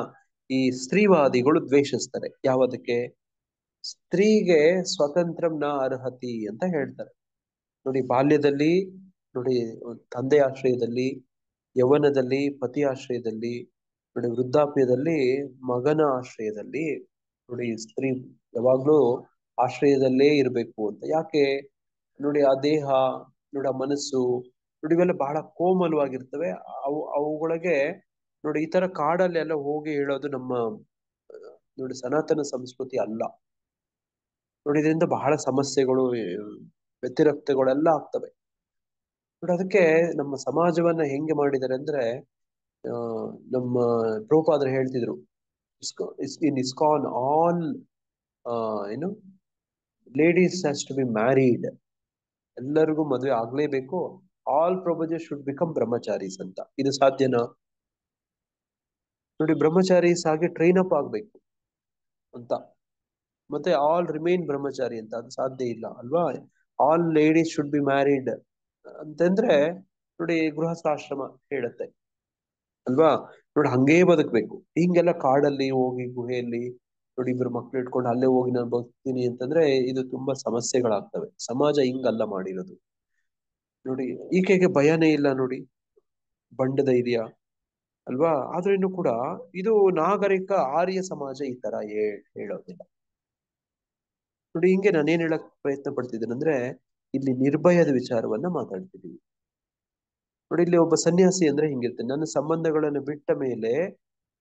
ಈ ಸ್ತ್ರೀವಾದಿಗಳು ದ್ವೇಷಿಸ್ತಾರೆ. ಯಾವದಕ್ಕೆ? ಸ್ತ್ರೀಗೆ ಸ್ವತಂತ್ರಂ ನ ಅರ್ಹತಿ ಅಂತ ಹೇಳ್ತಾರೆ ನೋಡಿ. ಬಾಲ್ಯದಲ್ಲಿ ನೋಡಿ ತಂದೆ ಆಶ್ರಯದಲ್ಲಿ, ಯೌವನದಲ್ಲಿ ಪತಿ ಆಶ್ರಯದಲ್ಲಿ ನೋಡಿ, ವೃದ್ಧಾಪ್ಯದಲ್ಲಿ ಮಗನ ಆಶ್ರಯದಲ್ಲಿ ನೋಡಿ, ಸ್ತ್ರೀ ಯಾವಾಗ್ಲೂ ಆಶ್ರಯದಲ್ಲೇ ಇರ್ಬೇಕು ಅಂತ. ಯಾಕೆ ನೋಡಿ, ಆ ದೇಹ ನೋಡಿ, ಆ ಮನಸ್ಸು ನೋಡಿ, ಇವೆಲ್ಲ ಬಹಳ ಕೋಮಲವಾಗಿರ್ತವೆ. ಅವುಗಳಿಗೆ ನೋಡಿ, ಈ ತರ ಕಾಡಲ್ಲೆಲ್ಲ ಹೋಗಿ ಹೇಳೋದು ನಮ್ಮ ನೋಡಿ, ಸನಾತನ ಸಂಸ್ಕೃತಿ ಅಲ್ಲ. ನೋಡಿ, ಇದರಿಂದ ಬಹಳ ಸಮಸ್ಯೆಗಳು, ವ್ಯತಿರಿಕ್ತಗಳೆಲ್ಲ ಆಗ್ತವೆ. ನೋಡಿ, ಅದಕ್ಕೆ ನಮ್ಮ ಸಮಾಜವನ್ನ ಹೆಂಗೆ ಮಾಡಿದ್ದಾರೆ ಅಂದ್ರೆ, ನಮ್ಮ ಪ್ರಭುಪಾದರು ಹೇಳ್ತಿದ್ರು, ಇನ್ ಇಸ್ಕಾನ್ ಆಲ್ ಏನು ladies has to be married, ಎಲ್ಲರಿಗೂ ಮದುವೆ ಆಗ್ಲೇಬೇಕು, all proposes should become brahmacharis ಅಂತ. ಇದು ಸಾಧ್ಯನಾ? ನೋಡಿ, ಬ್ರಹ್ಮಚಾರೀಸ್ ಆಗಿ ಟ್ರೈನ್ ಅಪ್ ಆಗ್ಬೇಕು ಅಂತ, ಮತ್ತೆ ಆಲ್ ರಿಮೈನ್ ಬ್ರಹ್ಮಚಾರಿ ಅಂತ, ಅದು ಸಾಧ್ಯ ಇಲ್ಲ ಅಲ್ವಾ? All ladies should be married ಅಂತಂದ್ರೆ ನೋಡಿ, ಗೃಹಸ್ಥಾಶ್ರಮ ಹೇಳುತ್ತೆ ಅಲ್ವಾ? ನೋಡಿ, ಹಂಗೇ ಬದುಕ್ಬೇಕು. ಹಿಂಗೆಲ್ಲ ಕಾಡಲ್ಲಿ ಹೋಗಿ ಗುಹೆಯಲ್ಲಿ ನೋಡಿ ಇಬ್ರು ಮಕ್ಳು ಇಟ್ಕೊಂಡು ಅಲ್ಲೇ ಹೋಗಿ ನಾನು ಬದುಕ್ತೀನಿ ಅಂತಂದ್ರೆ ಇದು ತುಂಬಾ ಸಮಸ್ಯೆಗಳಾಗ್ತವೆ. ಸಮಾಜ ಹಿಂಗಲ್ಲ ಮಾಡಿರೋದು. ನೋಡಿ, ಈಕೆಗೆ ಭಯನೇ ಇಲ್ಲ ನೋಡಿ, ಬಂಡ ಧೈರ್ಯ ಅಲ್ವಾ? ಆದ್ರೂ ಕೂಡ ಇದು ನಾಗರಿಕ ಆರ್ಯ ಸಮಾಜ ಈ ತರ ಹೇಳೋದಿಲ್ಲ. ನೋಡಿ, ಹಿಂಗೆ ನಾನೇನ್ ಹೇಳಕ್ ಪ್ರಯತ್ನ ಪಡ್ತಿದ್ದೇನೆ ಅಂದ್ರೆ, ಇಲ್ಲಿ ನಿರ್ಭಯದ ವಿಚಾರವನ್ನ ಮಾತಾಡ್ತಿದೀವಿ. ನೋಡಿ, ಇಲ್ಲಿ ಒಬ್ಬ ಸನ್ಯಾಸಿ ಅಂದ್ರೆ ಹಿಂಗಿರ್ತೇನೆ, ನನ್ನ ಸಂಬಂಧಗಳನ್ನು ಬಿಟ್ಟ ಮೇಲೆ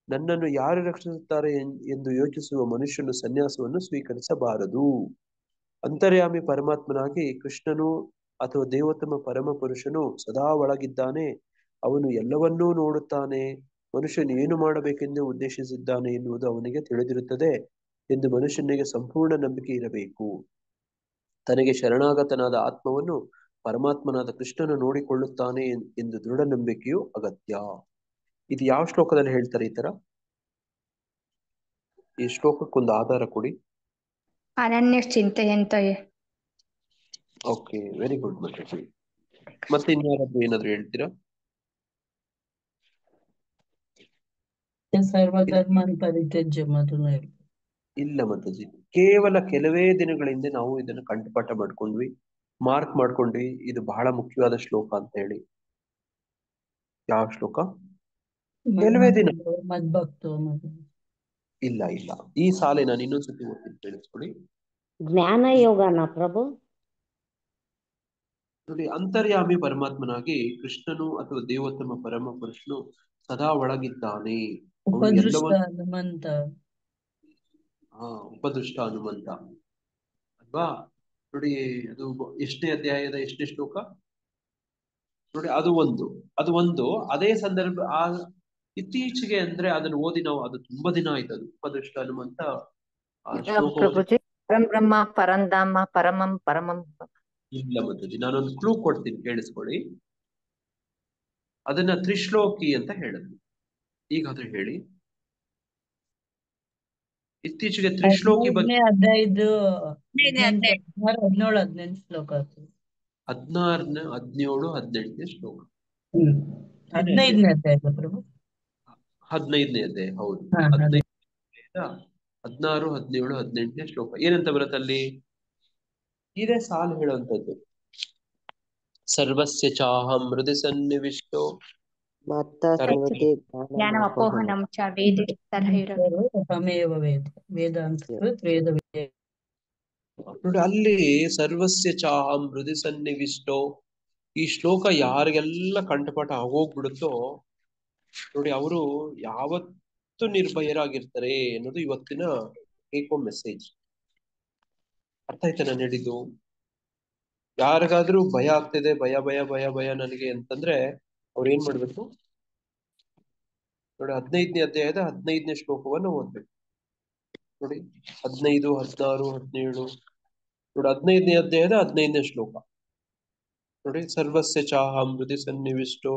ನನ್ನನ್ನು ಯಾರು ರಕ್ಷಿಸುತ್ತಾರೆ ಎಂದು ಯೋಚಿಸುವ ಮನುಷ್ಯನು ಸನ್ಯಾಸವನ್ನು ಸ್ವೀಕರಿಸಬಾರದು. ಅಂತರ್ಯಾಮಿ ಪರಮಾತ್ಮನಾಗಿ ಕೃಷ್ಣನು ಅಥವಾ ದೇವೋತ್ತಮ ಪರಮ ಪುರುಷನು ಸದಾ ಒಳಗಿದ್ದಾನೆ. ಅವನು ಎಲ್ಲವನ್ನೂ ನೋಡುತ್ತಾನೆ. ಮನುಷ್ಯನು ಏನು ಮಾಡಬೇಕೆಂದು ಉದ್ದೇಶಿಸಿದ್ದಾನೆ ಎನ್ನುವುದು ಅವನಿಗೆ ತಿಳಿದಿರುತ್ತದೆ ಎಂದು ಮನುಷ್ಯನಿಗೆ ಸಂಪೂರ್ಣ ನಂಬಿಕೆ ಇರಬೇಕು. ತನಗೆ ಶರಣಾಗತನಾದ ಆತ್ಮವನ್ನು ಪರಮಾತ್ಮನಾದ ಕೃಷ್ಣನು ನೋಡಿಕೊಳ್ಳುತ್ತಾನೆ ಎಂದು ದೃಢ ನಂಬಿಕೆಯು ಅಗತ್ಯ. ಇದು ಯಾವ ಶ್ಲೋಕದಲ್ಲಿ ಹೇಳ್ತಾರೆ ಈ ತರ? ಈ ಶ್ಲೋಕಕ್ಕೊಂದು ಆಧಾರ ಕೊಡಿ. ಅನನ್ಯ ಚಿಂತೆಯಂತ. ಓಕೆ, ವೆರಿ ಗುಡ್ ಮಾತಾಜಿ. ಮತ್ತೆ ಇನ್ಯಾರಾದ್ರೂ ಏನಾದ್ರು ಹೇಳ್ತೀರಾ? ಸರ್ವಧರ್ಮಾನ್ ಪರಿತ್ಯಜ್ಯ ಅದನ್ನ ಹೇಳಿ. ಇಲ್ಲ ಮಾತಾಜಿ, ಕೇವಲ ಕೆಲವೇ ದಿನಗಳ ಹಿಂದೆ ನಾವು ಇದನ್ನು ಕಂಠಪಾಠ ಮಾಡ್ಕೊಂಡ್ವಿ, ಮಾರ್ಕ್ ಮಾಡ್ಕೊಂಡ್ವಿ, ಇದು ಬಹಳ ಮುಖ್ಯವಾದ ಶ್ಲೋಕ ಅಂತ ಹೇಳಿ. ಯಾವ ಶ್ಲೋಕ? ಕೆಲವೇ ದಿನ. ಮದ್ಭಕ್ತು. ಇಲ್ಲ ಇಲ್ಲ, ಈ ಸಾಲೆ ನಾನು ಇನ್ನೊಂದ್ಸತಿ ಓದ್ತೀನಿ, ಕೇಳಿಸ್ಕೊಳ್ಳಿ. ಜ್ಞಾನ ಯೋಗನ ಪ್ರಭು? ನೋಡಿ, ಅಂತರ್ಯಾಮಿ ಪರಮಾತ್ಮನಾಗಿ ಕೃಷ್ಣನು ಅಥವಾ ದೇವೋತ್ತಮ ಪರಮ ಪುರುಷನು ಸದಾ ಒಳಗಿದ್ದಾನೆ. ಉಪದೃಷ್ಟ ಹನುಮಂತ. ಉಪದೃಷ್ಟ ಹನುಮಂತ ಅಲ್ವಾ? ನೋಡಿ, ಅದು ಎಷ್ಟನೇ ಅಧ್ಯಾಯದ ಎಷ್ಟನೇ ಶ್ಲೋಕ ನೋಡಿ? ಅದು ಒಂದು ಅದೇ ಸಂದರ್ಭ ಇತ್ತೀಚೆಗೆ ಅಂದ್ರೆ ಅದನ್ನು ಓದಿ ನಾವು, ಅದು ತುಂಬಾ ದಿನ ಆಯ್ತು. ಅದು ಉಪದೃಷ್ಟ ಹನುಮಂತ ಪ್ರಭುಜಿ, ಪರಂ ಬ್ರಹ್ಮ ಪರಂಧಾಮ ಪರಮಂ ಪರಮಂ. ಇಲ್ಲ ಮತ್ತಜಿ, ನಾನೊಂದು ಕ್ಲೂ ಕೊಡ್ತೀನಿ, ಕೇಳಿಸ್ಕೊಳ್ಳಿ. ಅದನ್ನ ತ್ರಿಶ್ಲೋಕಿ ಅಂತ ಹೇಳಿದ್ರು. ಈಗಾದ್ರೂ ಹೇಳಿ, ಇತ್ತೀಚೆಗೆ ತ್ರಿಶ್ಲೋಕಿ ಬಗ್ಗೆ 15 17 18 ಶ್ಲೋಕ. 16 17 18ನೇ ಶ್ಲೋಕ. 15ನೇ ಅಧ್ಯಾಯ ಪ್ರಭು. 15ನೇ ಅಧ್ಯಾಯ, ಹೌದು. 16 17 18ನೇ ಶ್ಲೋಕ ಏನಂತ ಬರುತ್ತಲ್ಲಿ? ಇದೇ ಸಾಲು ಹೇಳುವಂತದ್ದು. ಸರ್ವಸ್ಯ ಚಾಹಂ ಹೃದಯ ಸನ್ನಿವಿಷ್ಟೋ ಜ್ಞಾನಮಪೋಹನಂ ಚ ವೇದ ತಮೇವ ವೇದ ಅಂತ ವೇದ. ನೋಡಿ, ಅಲ್ಲಿ ಸರ್ವಸ್ಯ ಚಾಹಂ ಹೃದಯ ಸನ್ನಿವಿಷ್ಟೋ, ಈ ಶ್ಲೋಕ ಯಾರಿಗೆಲ್ಲ ಕಂಠಪಾಠ ಆಗೋಗ್ಬಿಡುತ್ತೋ ನೋಡಿ, ಅವರು ಯಾವತ್ತೂ ನಿರ್ಭಯರಾಗಿರ್ತಾರೆ ಅನ್ನೋದು ಇವತ್ತಿನ ಟೇಕ್ ಹೋಮ್ ಮೆಸೇಜ್. ಅರ್ಥ ಆಯ್ತಾ ನಾನು ಹೇಳಿದ್ದು? ಯಾರಿಗಾದ್ರೂ ಭಯ ಆಗ್ತಿದೆ, ಭಯ ಭಯ ಭಯ ಭಯ ನನಗೆ ಅಂತಂದ್ರೆ ಅವ್ರು ಏನ್ ಮಾಡ್ಬೇಕು ನೋಡಿ? 15ನೇ ಅಧ್ಯಾಯದ 15ನೇ ಶ್ಲೋಕವನ್ನು ಓದ್ಬೇಕು ನೋಡಿ. 15 16 17 ನೋಡಿ, 15ನೇ ಅಧ್ಯಾಯದ 15ನೇ ಶ್ಲೋಕ ನೋಡಿ. ಸರ್ವಸ್ಯ ಚಾಹಂ ಹೃದಯ ಸನ್ನಿವಿಷ್ಟೋ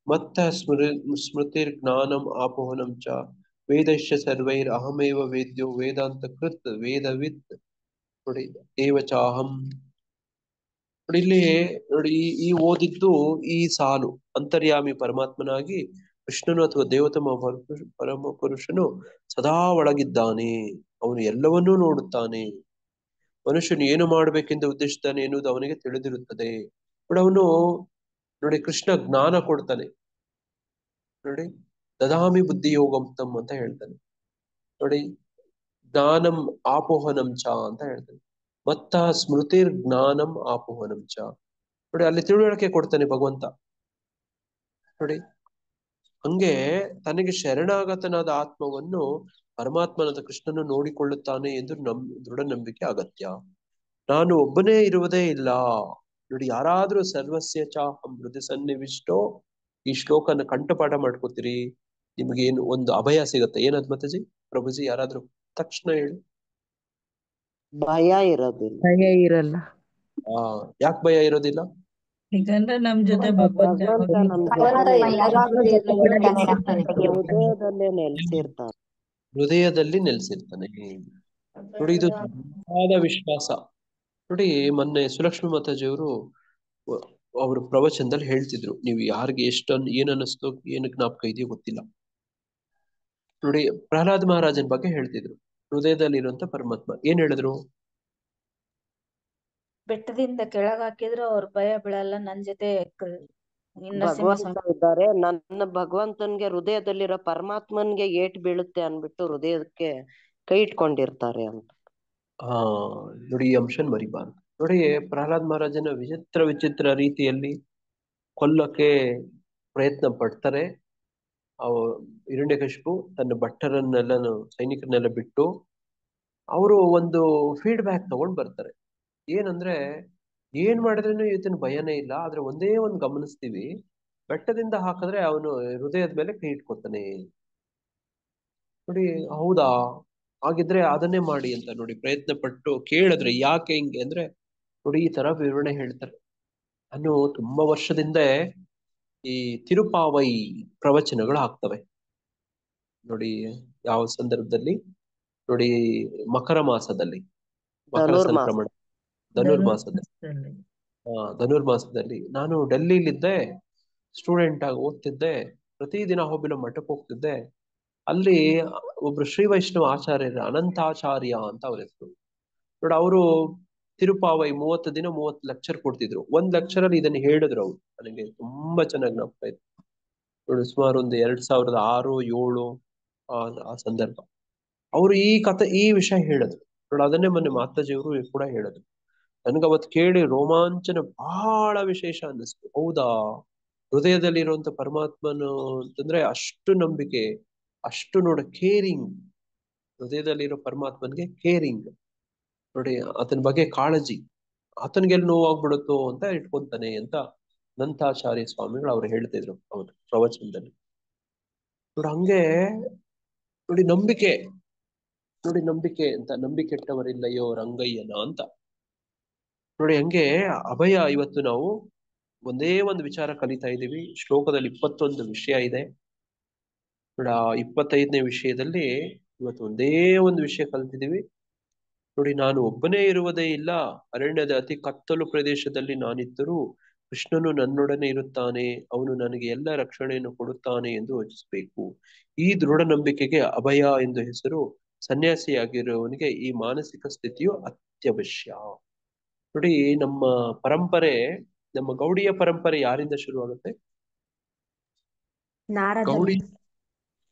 ಮತ್ತ ಸ್ಮೃತಿರ್ ಜ್ಞಾನಂ ಆಪೋಹನಂ ಚ ವೇದಶ್ಯ ಸರ್ವೈರ್ ಅಹಮೇವ ವೇದ್ಯೋ ವೇದಾಂತ ಕೃತ್ ವೇದವಿತ್ ನೋಡಿ ಏವ ಚಾಹಂ. ನೋಡಿ, ಇಲ್ಲಿ ನೋಡಿ, ಈ ಓದಿದ್ದು ಈ ಸಾಲು, ಅಂತರ್ಯಾಮಿ ಪರಮಾತ್ಮನಾಗಿ ಕೃಷ್ಣನು ಅಥವಾ ದೇವೋತ್ತಮ ಪರಮ ಪುರುಷನು ಸದಾ ಒಳಗಿದ್ದಾನೆ. ಅವನು ಎಲ್ಲವನ್ನೂ ನೋಡುತ್ತಾನೆ. ಮನುಷ್ಯನು ಏನು ಮಾಡಬೇಕೆಂದು ಉದ್ದೇಶಿಸ್ತಾನೆ ಎನ್ನುವುದು ಅವನಿಗೆ ತಿಳಿದಿರುತ್ತದೆ. ನೋಡಿ, ಅವನು ನೋಡಿ ಕೃಷ್ಣ ಜ್ಞಾನ ಕೊಡ್ತಾನೆ ನೋಡಿ. ದದಾಮಿ ಬುದ್ಧಿ ಯೋಗಂ ಅಂತ ಹೇಳ್ತಾನೆ ನೋಡಿ. ಜ್ಞಾನಂ ಆಪೋಹನಂ ಚ ಅಂತ ಹೇಳ್ತಾನೆ. ಮತ್ತ ಸ್ಮೃತಿರ್ ಜ್ಞಾನಂ ಆಪೋಹನಂ ಚ ನೋಡಿ, ಅಲ್ಲಿ ತಿಳುವಳಿಕೆ ಕೊಡ್ತಾನೆ ಭಗವಂತ ನೋಡಿ. ಹಂಗೆ ತನಗೆ ಶರಣಾಗತನಾದ ಆತ್ಮವನ್ನು ಪರಮಾತ್ಮನಾದ ಕೃಷ್ಣನು ನೋಡಿಕೊಳ್ಳುತ್ತಾನೆ ಎಂದು ದೃಢ ನಂಬಿಕೆ ಅಗತ್ಯ. ನಾನು ಒಬ್ಬನೇ ಇರುವುದೇ ಇಲ್ಲ. ನೋಡಿ, ಯಾರಾದ್ರೂ ಸರ್ವಸ್ಯ ಚಾಹಂ ಹೃದಯ ಸನ್ನಿವಿಷ್ಟೋ ಈ ಶ್ಲೋಕನ ಕಂಠಪಾಠ ಮಾಡ್ಕೋತೀರಿ, ನಿಮ್ಗೇನು ಒಂದು ಅಭಯ ಸಿಗತ್ತೆ. ಏನದ್ ಮಾತಾಜಿ ಪ್ರಭುಜಿ? ಯಾರಾದ್ರೂ ತಕ್ಷಣ ಹೇಳಿ. ಭಯ ಇರೋದಿಲ್ಲ. ಭಯ ಇರಲ್ಲ. ಯಾಕೆ ಭಯ ಇರೋದಿಲ್ಲ? ಯಾಕಂದ್ರೆ ನಮ್ ಜೊತೆ ಭಗವಂತ ನಮ್ ಜೊತೆ ಹೃದಯದಲ್ಲೇ ನೆಲೆಸಿರ್ತಾನೆ. ಹೃದಯದಲ್ಲಿ ನೆಲೆಸಿರ್ತಾನೆ. ನೋಡಿ, ಇದು ತುಂಬಾದ ವಿಶ್ವಾಸ. ನೋಡಿ, ಮೊನ್ನೆ ಸುಲಕ್ಷ್ಮಿ ಮಾತಾಜಿಯವರು ಅವ್ರ ಪ್ರವಚನದಲ್ಲಿ ಹೇಳ್ತಿದ್ರು, ನೀವು ಯಾರಿಗೆ ಏನ್ ಅನ್ನಿಸ್ತೋ, ಏನ್ ಜ್ಞಾಪಕ ಇದೆಯೋ ಗೊತ್ತಿಲ್ಲ. ನೋಡಿ, ಪ್ರಹ್ಲಾದ್ ಮಹಾರಾಜನ್ ಬಗ್ಗೆ ಹೇಳ್ತಿದ್ರು. ಹೃದಯದಲ್ಲಿರುವಂತ ಪರಮಾತ್ಮ ಏನ್ ಹೇಳಿದ್ರು? ಬೆಟ್ಟದಿಂದ ಕೆಳಗ್ ಹಾಕಿದ್ರು ಅವ್ರ ಭಯ ಬೀಳಲ್ಲ, ನನ್ ಜೊತೆ ಭಗವಂತ ಇದ್ದಾರೆ. ನನ್ನ ಭಗವಂತನ್ಗೆ ಹೃದಯದಲ್ಲಿರೋ ಪರಮಾತ್ಮನ್ಗೆ ಏಟ್ ಬೀಳುತ್ತೆ ಅನ್ಬಿಟ್ಟು ಹೃದಯಕ್ಕೆ ಕೈ ಇಟ್ಕೊಂಡಿರ್ತಾರೆ ಅಂತ. ನೋಡಿ, ಈ ಅಂಶನ್ ಮರಿಬಾರ್ದು. ನೋಡಿ, ಪ್ರಹ್ಲಾದ್ ಮಹಾರಾಜನ ವಿಚಿತ್ರ ರೀತಿಯಲ್ಲಿ ಕೊಲ್ಲಕ್ಕೆ ಪ್ರಯತ್ನ ಪಡ್ತಾರೆ. ಹಿರಣ್ಯಕಶಿಪು ತನ್ನ ಭಟ್ಟರನ್ನೆಲ್ಲ ಸೈನಿಕರನ್ನೆಲ್ಲ ಬಿಟ್ಟು ಅವರು ಒಂದು ಫೀಡ್ಬ್ಯಾಕ್ ತಗೊಂಡ್ ಬರ್ತಾರೆ. ಏನಂದ್ರೆ, ಏನ್ ಮಾಡಿದ್ರೇನು ಇವತ್ತಿನ ಭಯನೇ ಇಲ್ಲ, ಆದ್ರೆ ಒಂದೇ ಒಂದು ಗಮನಿಸ್ತೀವಿ, ಬೆಟ್ಟದಿಂದ ಹಾಕಿದ್ರೆ ಅವನು ಹೃದಯದ ಮೇಲೆ ಕೈ ಇಟ್ಕೊತಾನೆ. ನೋಡಿ, ಹೌದಾ, ಹಾಗಿದ್ರೆ ಅದನ್ನೇ ಮಾಡಿ ಅಂತ ನೋಡಿ ಪ್ರಯತ್ನ ಪಟ್ಟು ಕೇಳಿದ್ರೆ ಯಾಕೆ ಹಿಂಗೆ ಅಂದ್ರೆ, ನೋಡಿ ಈ ತರ ವಿವರಣೆ ಹೇಳ್ತಾರೆ. ನಾನು ತುಂಬಾ ವರ್ಷದಿಂದ ಈ ತಿರುಪಾವೈ ಪ್ರವಚನಗಳು ಆಗ್ತವೆ. ನೋಡಿ, ಯಾವ ಸಂದರ್ಭದಲ್ಲಿ? ನೋಡಿ, ಮಕರ ಮಾಸದಲ್ಲಿ, ಮಕರ ಸಂಕ್ರಮಣ, ಧನುರ್ಮಾಸದಲ್ಲಿ ನಾನು ಡೆಲ್ಲಿಲಿದ್ದೆ, ಸ್ಟೂಡೆಂಟ್ ಆಗಿ ಓದ್ತಿದ್ದೆ. ಪ್ರತಿದಿನ ಹೋಬಿಲ ಮಠಕ್ಕೆ ಹೋಗ್ತಿದ್ದೆ. ಅಲ್ಲಿ ಒಬ್ರು ಶ್ರೀ ವೈಷ್ಣವ ಆಚಾರ್ಯರ ಅನಂತಾಚಾರ್ಯ ಅಂತ ಅವ್ರ ಹೆಸರು. ನೋಡಿ, ಅವರು ತಿರುಪಾವೈ 30 ದಿನ 30 ಲೆಕ್ಚರ್ ಕೊಡ್ತಿದ್ರು. ಒಂದ್ ಲೆಕ್ಚರ್ ಅಲ್ಲಿ ಇದನ್ನ ಹೇಳಿದ್ರು. ಅವ್ರು ನನಗೆ ತುಂಬಾ ಚೆನ್ನಾಗಿ ಜ್ಞಾಪಕ ಇತ್ತು. ನೋಡಿ, ಸುಮಾರು ಒಂದು 2006-7 ಆ ಸಂದರ್ಭ ಅವರು ಈ ವಿಷಯ ಹೇಳಿದ್ರು. ನೋಡಿ, ಅದನ್ನೇ ಮೊನ್ನೆ ಮಾತಾಜಿಯವರು ಕೂಡ ಹೇಳಿದ್ರು. ನನ್ಗೆ ಅವತ್ತು ಕೇಳಿ ರೋಮಾಂಚನ ಬಹಳ ವಿಶೇಷ ಅನ್ನಿಸ್ತು. ಹೌದಾ, ಹೃದಯದಲ್ಲಿರುವಂತ ಪರಮಾತ್ಮನು ಅಂತಂದ್ರೆ ಅಷ್ಟು ನಂಬಿಕೆ, ಅಷ್ಟು ಕೇರಿಂಗ್. ಹೃದಯದಲ್ಲಿರೋ ಪರಮಾತ್ಮನ್ಗೆ ಕೇರಿಂಗ್. ನೋಡಿ, ಆತನ ಬಗ್ಗೆ ಕಾಳಜಿ, ಆತನಿಗೆಲ್ಲ ನೋವಾಗ್ಬಿಡುತ್ತೋ ಅಂತ ಇಟ್ಕೊಂತಾನೆ ಅಂತ ಅನಂತಾಚಾರ್ಯ ಸ್ವಾಮಿಗಳು ಅವ್ರು ಹೇಳ್ತಿದ್ರು ಅವ್ರ ಪ್ರವಚನದಲ್ಲಿ. ನೋಡಿ, ಹಂಗೆ ನೋಡಿ ನಂಬಿಕೆ, ನೋಡಿ ನಂಬಿಕೆ ಅಂತ, ನಂಬಿಕೆಟ್ಟವರಿಲ್ಲಯ್ಯೋ ರಂಗಯ್ಯನ ಅಂತ. ನೋಡಿ, ಹಂಗೆ ಅಭಯ. ಇವತ್ತು ನಾವು ಒಂದೇ ಒಂದು ವಿಚಾರ ಕಲಿತಾ ಇದ್ದೀವಿ. ಶ್ಲೋಕದಲ್ಲಿ 21 ವಿಷಯ ಇದೆ. ನೋಡಿ, 25ನೇ ವಿಷಯದಲ್ಲಿ ಇವತ್ತು ಒಂದೇ ಒಂದು ವಿಷಯ ಕಲ್ತಿದ್ದೀವಿ. ನೋಡಿ, ನಾನು ಒಬ್ಬನೇ ಇರುವುದೇ ಇಲ್ಲ, ಅರಣ್ಯದ ಅತಿ ಕತ್ತಲು ಪ್ರದೇಶದಲ್ಲಿ ನಾನಿದ್ದರೂ ಕೃಷ್ಣನು ನನ್ನೊಡನೆ ಇರುತ್ತಾನೆ, ಅವನು ನನಗೆ ಎಲ್ಲ ರಕ್ಷಣೆಯನ್ನು ಕೊಡುತ್ತಾನೆ ಎಂದು ಯೋಚಿಸಬೇಕು. ಈ ದೃಢ ನಂಬಿಕೆಗೆ ಅಭಯ ಎಂದು ಹೆಸರು. ಸನ್ಯಾಸಿಯಾಗಿರುವವನಿಗೆ ಈ ಮಾನಸಿಕ ಸ್ಥಿತಿಯು ಅತ್ಯವಶ್ಯ. ನೋಡಿ, ನಮ್ಮ ಪರಂಪರೆ, ನಮ್ಮ ಗೌಡಿಯ ಪರಂಪರೆ ಯಾರಿಂದ ಶುರುವಾಗುತ್ತೆ? ಗೌಡಿ,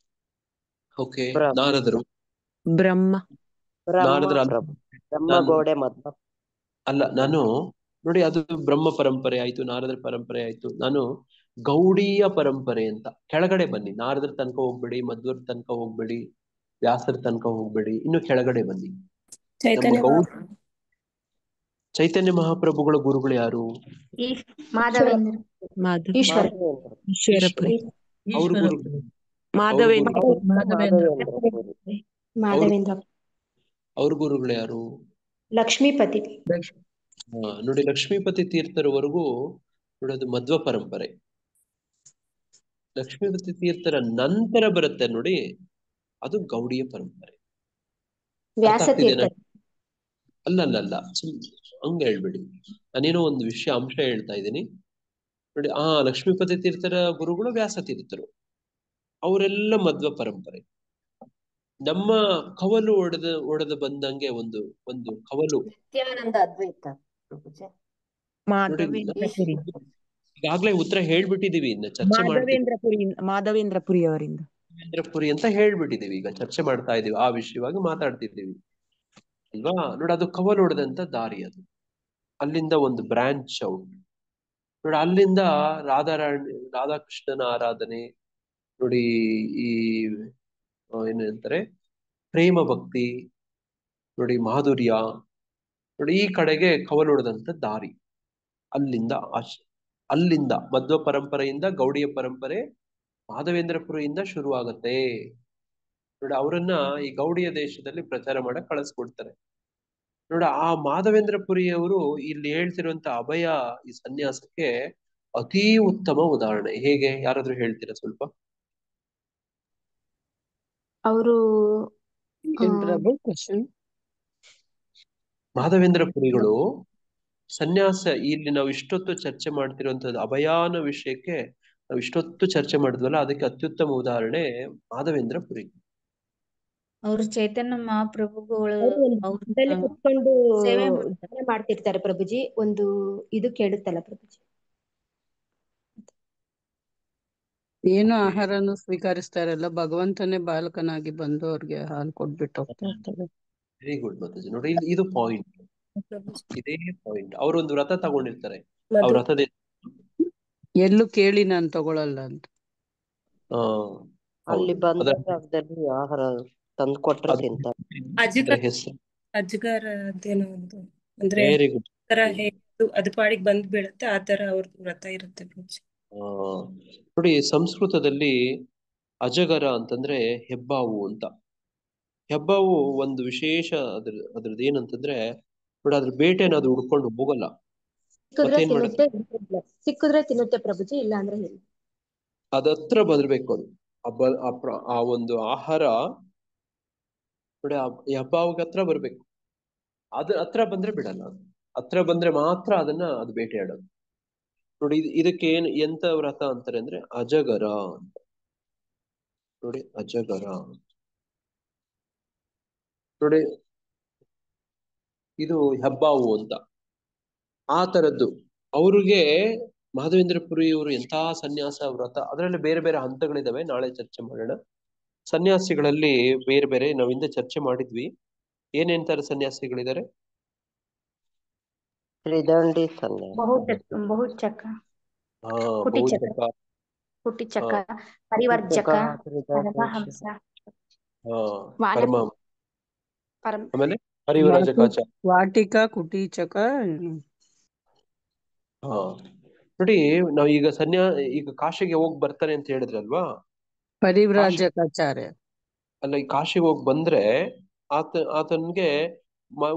ಓಕೆ, ನಾರದರು, ನಾರದರ ಅಲ್ಲ. ನಾನು ನೋಡಿ, ಅದು ಬ್ರಹ್ಮ ಪರಂಪರೆ ಆಯ್ತು, ನಾರದರ ಪರಂಪರೆ ಆಯ್ತು. ನಾನು ಗೌಡಿಯ ಪರಂಪರೆ ಅಂತ. ಕೆಳಗಡೆ ಬನ್ನಿ, ನಾರದರ ತನಕ ಹೋಗ್ಬೇಡಿ, ಮಧ್ವರ ತನಕ ಹೋಗ್ಬೇಡಿ, ವ್ಯಾಸರ ತನಕ ಹೋಗ್ಬೇಡಿ, ಇನ್ನು ಕೆಳಗಡೆ ಬನ್ನಿ. ಚೈತನ್ಯ ಮಹಾಪ್ರಭುಗಳ ಗುರುಗಳು ಯಾರು? ಅವ್ರ ಗುರುಗಳು ಅವ್ರ ಗುರುಗಳು ಯಾರು? ಲಕ್ಷ್ಮೀಪತಿ. ನೋಡಿ, ಲಕ್ಷ್ಮೀಪತಿ ತೀರ್ಥರವರೆಗೂ ನೋಡಿ ಅದು ಮಧ್ವ ಪರಂಪರೆ. ಲಕ್ಷ್ಮೀಪತಿ ತೀರ್ಥರ ನಂತರ ಬರುತ್ತೆ ನೋಡಿ, ಅದು ಗೌಡಿಯ ಪರಂಪರೆ. ಅಲ್ಲ, ಹಂಗ ಹೇಳ್ಬೇಡಿ. ನಾನೇನೋ ಒಂದು ಅಂಶ ಹೇಳ್ತಾ ಇದ್ದೀನಿ ನೋಡಿ. ಲಕ್ಷ್ಮೀಪತಿ ತೀರ್ಥರ ಗುರುಗಳು ವ್ಯಾಸ ತೀರ್ಥರು, ಅವರೆಲ್ಲ ಮಧ್ವ ಪರಂಪರೆ. ನಮ್ಮ ಕವಲು ಒಡೆದ ಬಂದಂಗೆ ಒಂದು ಕವಲು. ನಿತ್ಯಾನಂದ ಅದ್ವೈತ ಈಗಾಗ್ಲೇ ಉತ್ತರ ಹೇಳ್ಬಿಟ್ಟಿದೀವಿ, ಇನ್ನು ಚರ್ಚೆ ಮಾಡ್ತೀವಿ. ಮಾಧವೇಂದ್ರಪುರಿ ಅವರಿಂದ ಮಾಧವೇಂದ್ರಪುರಿ ಅಂತ ಹೇಳ್ಬಿಟ್ಟಿದೀವಿ. ಈಗ ಚರ್ಚೆ ಮಾಡ್ತಾ ಇದೀವಿ, ಆ ವಿಷಯವಾಗಿ ಮಾತಾಡ್ತಿದ್ದೀವಿ ಅಲ್ವಾ? ನೋಡಿ, ಅದು ಕವಲು ಹೊಡೆದಂತ ದಾರಿ. ಅದು ಅಲ್ಲಿಂದ ಒಂದು ಬ್ರಾಂಚ್ ಔಟ್ ನೋಡಿ. ಅಲ್ಲಿಂದ ರಾಧಾಕೃಷ್ಣನ ಆರಾಧನೆ ನೋಡಿ. ಈ ಏನು ಹೇಳ್ತಾರೆ, ಪ್ರೇಮ ಭಕ್ತಿ ನೋಡಿ, ಮಾಧುರ್ಯ ನೋಡಿ, ಈ ಕಡೆಗೆ ಕವಲೊಡೆದಂತ ದಾರಿ. ಅಲ್ಲಿಂದ ಮಧ್ವ ಪರಂಪರೆಯಿಂದ ಗೌಡಿಯ ಪರಂಪರೆ ಮಾಧವೇಂದ್ರಪುರಿಯಿಂದ ಶುರುವಾಗತ್ತೆ ನೋಡಿ. ಅವರನ್ನ ಈ ಗೌಡಿಯ ದೇಶದಲ್ಲಿ ಪ್ರಚಾರ ಮಾಡಕ್ ಕಳಿಸ್ಕೊಡ್ತಾರೆ ನೋಡಿ. ಆ ಮಾಧವೇಂದ್ರಪುರಿಯವರು ಇಲ್ಲಿ ಹೇಳ್ತಿರುವಂತ ಅಭಯ ಈ ಸನ್ಯಾಸಕ್ಕೆ ಅತೀ ಉತ್ತಮ ಉದಾಹರಣೆ. ಹೇಗೆ, ಯಾರಾದ್ರೂ ಹೇಳ್ತೀರಾ ಸ್ವಲ್ಪ? ಅವರು ಏನ್ ಪ್ರಭು ಕ್ವಶನ್? ಮಾಧವೇಂದ್ರಪುರಿಗಳು ಸನ್ಯಾಸ, ಇಲ್ಲಿ ನಾವು ಇಷ್ಟೊತ್ತು ಚರ್ಚೆ ಮಾಡ್ತಿರುವಂತದ್ದು ಅಭಯಾನ ವಿಷಯಕ್ಕೆ ನಾವು ಇಷ್ಟೊತ್ತು ಚರ್ಚೆ ಮಾಡಿದ್ವಲ್ಲ, ಅದಕ್ಕೆ ಅತ್ಯುತ್ತಮ ಉದಾಹರಣೆ ಮಾಧವೇಂದ್ರಪುರಿ. ಅವ್ರು ಚೈತನ್ಯ ಮಹಾಪ್ರಭುಗಳು ಮಠದಲ್ಲಿ ಕುತ್ಕೊಂಡು ಸೇವೆ ಧ್ಯಾನ ಮಾಡ್ತಿರ್ತಾರೆ ಪ್ರಭುಜಿ. ಒಂದು ಇದು ಕೇಳುತ್ತಲ್ಲ ಪ್ರಭುಜಿ. ಏನು ಆಹಾರನು ಸ್ವೀಕರಿಸ್ತಾ ಇರಲ್ಲ, ಭಗವಂತನೇ ಬಾಲಕನಾಗಿ ಬಂದು ಅವ್ರಿಗೆ ಹಾಲು ಕೊಟ್ಬಿಟ್ಟು ಹೋಗ್ತಾ ಇರ್ತಾರೆ. Very good Mataji. ನೋಡಿ, ಇದು ಪಾಯಿಂಟ್, ಇದೇ ಪಾಯಿಂಟ್. ಅವರೊಂದು ವ್ರತ ತಗೊಂಡಿರ್ತಾರೆ, ಆ ವ್ರತದ ಎಲ್ಲೂ ಕೇಳಿ ನಾನು ತಗೊಳಲ್ಲ ಅಂತ. ಅಲ್ಲಿ ಬಂದ ಜಾಗದಲ್ಲಿ ಆಹಾರ ತಂದು ಕೊಟ್ರೆ ತಿಂತಾರೆ. ಹೆಸರು ಅಜ್ಗರ ಅದೇನೋ ಒಂದು ಅಂದ್ರೆ ವೆರಿ ಗುಡ್. ಅದು ಪಾಡಿಗೆ ಬಂದ್ ಬೀಳುತ್ತೆ, ಆ ತರ ಅವ್ರ ವ್ರತ ಇರುತ್ತೆ ಪ್ರಭುಜಿ. ನೋಡಿ, ಸಂಸ್ಕೃತದಲ್ಲಿ ಅಜಗರ ಅಂತಂದ್ರೆ ಹೆಬ್ಬಾವು ಅಂತ. ಹೆಬ್ಬಾವು ಒಂದು ವಿಶೇಷ ಅದ್ರದ್ದು ಏನಂತಂದ್ರೆ ನೋಡಿ, ಅದ್ರ ಬೇಟೆನ ಅದು ಹುಡ್ಕೊಂಡು ಹೋಗಲ್ಲ. ಸಿಕ್ಕಿದ್ರೆ ತಿನ್ನುತ್ತೆ ಪ್ರಭುಜಿ, ಇಲ್ಲ ಅಂದ್ರೆ ಹೇಳಿ. ಅದತ್ರ ಬರ್ಬೇಕು ಅದು. ಆ ಒಂದು ಆಹಾರ ನೋಡಿ, ಹೆಬ್ಬಾವಿಗೆ ಹತ್ರ ಬರ್ಬೇಕು. ಹತ್ರ ಬಂದ್ರೆ ಬಿಡಲ್ಲ. ಅದು ಹತ್ರ ಬಂದ್ರೆ ಮಾತ್ರ ಅದು ಬೇಟೆಯಾಡೋದು ನೋಡಿ. ಇದಕ್ಕೆ ಎಂತ ವ್ರತ ಅಂತಾರೆ ಅಂದ್ರೆ ಅಜಗರ ಅಂತ ನೋಡಿ. ಅಜಗರ ನೋಡಿ, ಇದು ಹೆಬ್ಬಾವು ಅಂತ ಆ ತರದ್ದು. ಅವ್ರಿಗೆ ಮಾಧವೇಂದ್ರಪುರಿಯವರು ಎಂತಹ ಸನ್ಯಾಸ ವ್ರತ, ಅದರಲ್ಲಿ ಬೇರೆ ಬೇರೆ ಹಂತಗಳಿದಾವೆ, ನಾಳೆ ಚರ್ಚೆ ಮಾಡೋಣ. ಸನ್ಯಾಸಿಗಳಲ್ಲಿ ಬೇರೆ ಬೇರೆ ನಾವಿಂದ ಚರ್ಚೆ ಮಾಡಿದ್ವಿ. ಏನೇನ್ ತರ ಸನ್ಯಾಸಿಗಳಿದ್ದಾರೆ? ತ್ರಿದಂಡಿ ಸನ್ಯಾಸ, ಬಹುಚಕ, ಬಹುಚಕ, ಕುಟಿಚಕ, ಪರಿವರ್ಜಕ, ಪರಮಹಂಸ, ಆಮೇಲೆ ಪರಿವ್ರಾಜಕಾಚಾರ್ಯ, ವಾಟಿಕ, ಕುಟೀಚಕ. ನೋಡಿ, ನಾವ್ ಈಗ ಈಗ ಕಾಶಿಗೆ ಹೋಗಿ ಬರ್ತಾರೆ ಅಂತ ಹೇಳಿದ್ರಲ್ವಾ, ಪರಿವ್ರಾಜಕಾಚಾರ್ಯ ಅಲ್ಲ. ಈ ಕಾಶಿಗೆ ಹೋಗಿ ಬಂದ್ರೆ ಆತನ್ಗೆ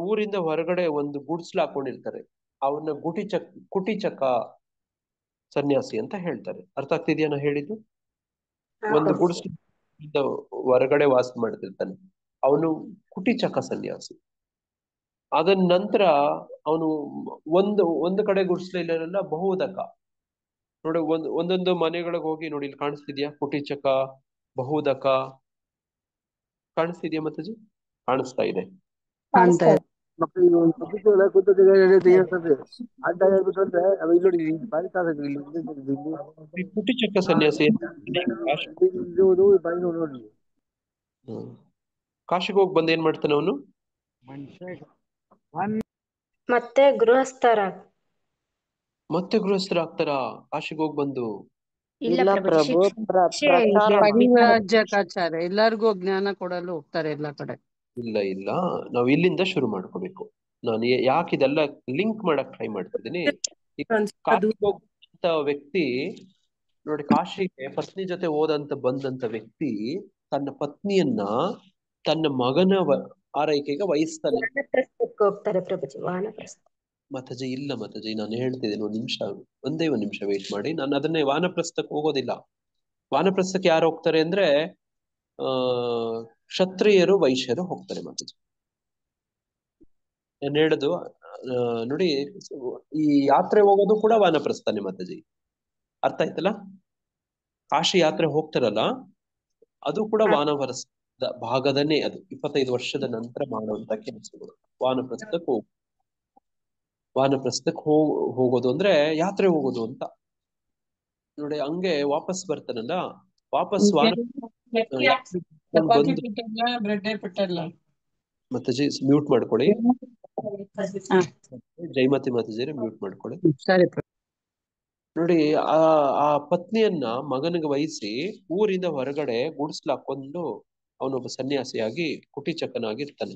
ಊರಿಂದ ಹೊರಗಡೆ ಒಂದು ಗುಡ್ಸ್ಲು ಹಾಕೊಂಡಿರ್ತಾರೆ. ಅವನ್ನ ಕುಟಿಚಕ ಸನ್ಯಾಸಿ ಅಂತ ಹೇಳ್ತಾರೆ. ಅರ್ಥ ಆಗ್ತಿದ್ಯಾ ನಾ ಹೇಳಿದ್ದು? ಒಂದು ಗುಡ್ಸ್ಲು ಹೊರಗಡೆ ವಾಸ ಮಾಡ್ತಿರ್ತಾನೆ, ಅವನು ಕುಟಿಚಕ ಸನ್ಯಾಸಿ. ಅದನ್ನ ನಂತರ ಅವನು ಒಂದು ಕಡೆ ಗುಡ್ಸ್ಲಿಲ್ಲ, ಬಹುದಕ ನೋಡಿ. ಒಂದೊಂದು ಮನೆಗಳಿಗೆ ಹೋಗಿ ನೋಡಿ, ಇಲ್ಲಿ ಕಾಣಿಸ್ತಿದ್ಯಾ ಕುಟಿಚಕ, ಬಹುದಕ ಕಾಣಿಸ್ತಿದ್ಯಾ ಮಾತಾಜಿ? ಕಾಣಿಸ್ತಾ ಇದೆ. ಕುಟಿಚಕ ಸನ್ಯಾಸಿ ಕಾಶಿಗೆ ಹೋಗಿ ಬಂದ್ ಏನ್ ಮಾಡ್ತಾನೆ ಅವನು? ಮತ್ತೆ ಗೃಹಸ್ಥರಾಗ್ತಾರ ಕಾಶಿಗೆ ಹೋಗಿ ಬಂದು? ಇಲ್ಲ ಪ್ರಭು, ಪರಿವ್ರಾಜಕಾಚಾರ್ಯ ಎಲ್ಲರಿಗೂ ಜ್ಞಾನ ಕೊಡಲು ಹೋಗ್ತಾರೆ ಎಲ್ಲ ಕಡೆ. ಇಲ್ಲ, ನಾವು ಇಲ್ಲಿಂದ ಶುರು ಮಾಡ್ಕೋಬೇಕು. ನಾನು ಯಾಕೆ ಇದೆಲ್ಲ ಲಿಂಕ್ ಮಾಡಕ್ ಟ್ರೈ ಮಾಡ್ತಿದ್ದೀನಿ. ಕಾಶಿಗೆ ಹೋಗುವಂತ ವ್ಯಕ್ತಿ ನೋಡಿ, ಕಾಶಿಗೆ ಪತ್ನಿ ಜೊತೆ ಬಂದಂತ ವ್ಯಕ್ತಿ ತನ್ನ ಪತ್ನಿಯನ್ನ ತನ್ನ ಮಗನ ಆರೈಕೆಗೆ ವಹಿಸ್ತಾನೆ. ಹೋಗ್ತಾರೆ ಪ್ರಭುಜಿ, ವಾನಪ್ರಸ್ಥ. ಮಾತಾಜಿ ಇಲ್ಲ ಮಾತಾಜಿ, ನಾನು ಹೇಳ್ತಿದ್ದೇನೆ, ಒಂದೇ ಒಂದು ನಿಮಿಷ ವೇಟ್ ಮಾಡಿ. ನಾನು ಅದನ್ನೇ ವಾನಪ್ರಸ್ಥಕ್ಕೆ ಹೋಗೋದಿಲ್ಲ. ವಾನಪ್ರಸ್ಥಕ್ಕೆ ಯಾರು ಹೋಗ್ತಾರೆ ಅಂದ್ರೆ ಕ್ಷತ್ರಿಯರು, ವೈಶ್ಯರು ಹೋಗ್ತಾರೆ ಮಾತಾಜಿ. ನಾನು ಹೇಳುದು ನೋಡಿ, ಈ ಯಾತ್ರೆ ಹೋಗೋದು ಕೂಡ ವಾನಪ್ರಸ್ಥಾನೆ ಮಾತಾಜಿ. ಅರ್ಥ ಆಯ್ತಲ್ಲ? ಕಾಶಿ ಯಾತ್ರೆ ಹೋಗ್ತಾರಲ್ಲ, ಅದು ಕೂಡ ವಾನಪ್ರಸ್ಥದ ಭಾಗದನೇ. ಅದು 25 ವರ್ಷದ ನಂತರ ಮಾಡುವಂತ ಕೆಲಸಗಳು. ವಾನಪ್ರಸ್ಥಕ್ಕೆ ಹೋಗೋದು ಅಂದ್ರೆ ಯಾತ್ರೆ ಹೋಗೋದು ಅಂತ ನೋಡಿ. ಹಂಗೆ ವಾಪಸ್ ಬರ್ತಾನಲ್ಲ, ವಾಪಸ್ ಮಾತಾಜಿ ಮ್ಯೂಟ್ ಮಾಡ್ಕೊಳ್ಳಿ. ಜೈಮತಿ ಮಾತಾಜಿ ಮ್ಯೂಟ್ ಮಾಡ್ಕೊಳ್ಳಿ. ನೋಡಿ, ಆ ಪತ್ನಿಯನ್ನ ಮಗನಿಗೆ ವಹಿಸಿ ಊರಿಂದ ಹೊರಗಡೆ ಗುಡಿಸ್ಲು ಹಾಕೊಂಡು ಅವನೊಬ್ಬ ಸನ್ಯಾಸಿಯಾಗಿ ಕುಟಿಚಕನಾಗಿರ್ತಾನೆ.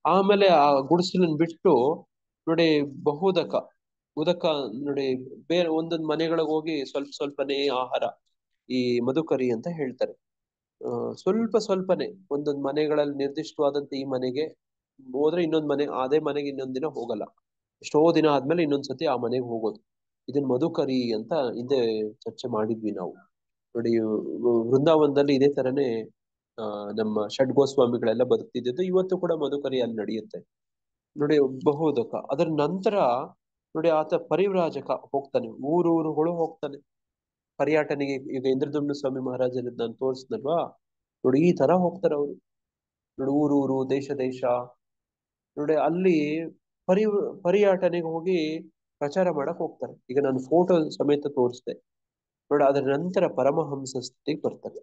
ಆಮೇಲೆ ಆ ಗುಡಿಸಲನ್ನ ಬಿಟ್ಟು ನೋಡಿ ಬಹುದಕ ಉದಕ ನೋಡಿ ಬೇರೆ ಒಂದೊಂದು ಮನೆಗಳಿಗೆ ಹೋಗಿ ಸ್ವಲ್ಪ ಸ್ವಲ್ಪನೇ ಆಹಾರ, ಈ ಮಧುಕರಿ ಅಂತ ಹೇಳ್ತಾರೆ. ಸ್ವಲ್ಪ ಸ್ವಲ್ಪನೇ ಒಂದೊಂದು ಮನೆಗಳಲ್ಲಿ ನಿರ್ದಿಷ್ಟವಾದಂತ ಈ ಮನೆಗೆ ಹೋದ್ರೆ ಇನ್ನೊಂದ್ ಮನೆ, ಅದೇ ಮನೆಗೆ ಇನ್ನೊಂದ್ ದಿನ ಹೋಗಲ್ಲ, ಎಷ್ಟೋ ದಿನ ಆದ್ಮೇಲೆ ಇನ್ನೊಂದ್ಸತಿ ಆ ಮನೆಗೆ ಹೋಗೋದು. ಇದನ್ನ ಮಧುಕರಿ ಅಂತ ಹಿಂದೆ ಚರ್ಚೆ ಮಾಡಿದ್ವಿ ನಾವು ನೋಡಿ. ವೃಂದಾವನದಲ್ಲಿ ಇದೇ ತರನೇ ನಮ್ಮ ಷಡ್ಗೋಸ್ವಾಮಿಗಳೆಲ್ಲ ಬದುಕ್ತಿದ್ದು. ಇವತ್ತು ಕೂಡ ಮಧುಕರಿ ಅಲ್ಲಿ ನಡೆಯುತ್ತೆ ನೋಡಿ, ಬಹುದಕ. ಅದರ ನಂತರ ನೋಡಿ ಆತ ಪರಿವ್ರಾಜಕ ಹೋಗ್ತಾನೆ, ಊರುಗಳು ಹೋಗ್ತಾನೆ ಪರ್ಯಟನೆಗೆ. ಈಗ ಇಂದ್ರದುಮ್ನ ಸ್ವಾಮಿ ಮಹಾರಾಜರ ನಾನು ತೋರಿಸ್ನಲ್ವಾ ನೋಡಿ, ಈ ತರ ಹೋಗ್ತಾರೆ ಅವರು ನೋಡಿ, ಊರೂರು ದೇಶ ದೇಶ ನೋಡಿ ಅಲ್ಲಿ ಪರಿ ಪರ್ಯಟನೆಗೆ ಹೋಗಿ ಪ್ರಚಾರ ಮಾಡಕ್ ಹೋಗ್ತಾರೆ. ಈಗ ನಾನು ಫೋಟೋ ಸಮೇತ ತೋರಿಸ್ದೆ ನೋಡಿ. ಅದರ ನಂತರ ಪರಮಹಂಸ ಸ್ಥಿತಿಗೆ ಬರ್ತಾರೆ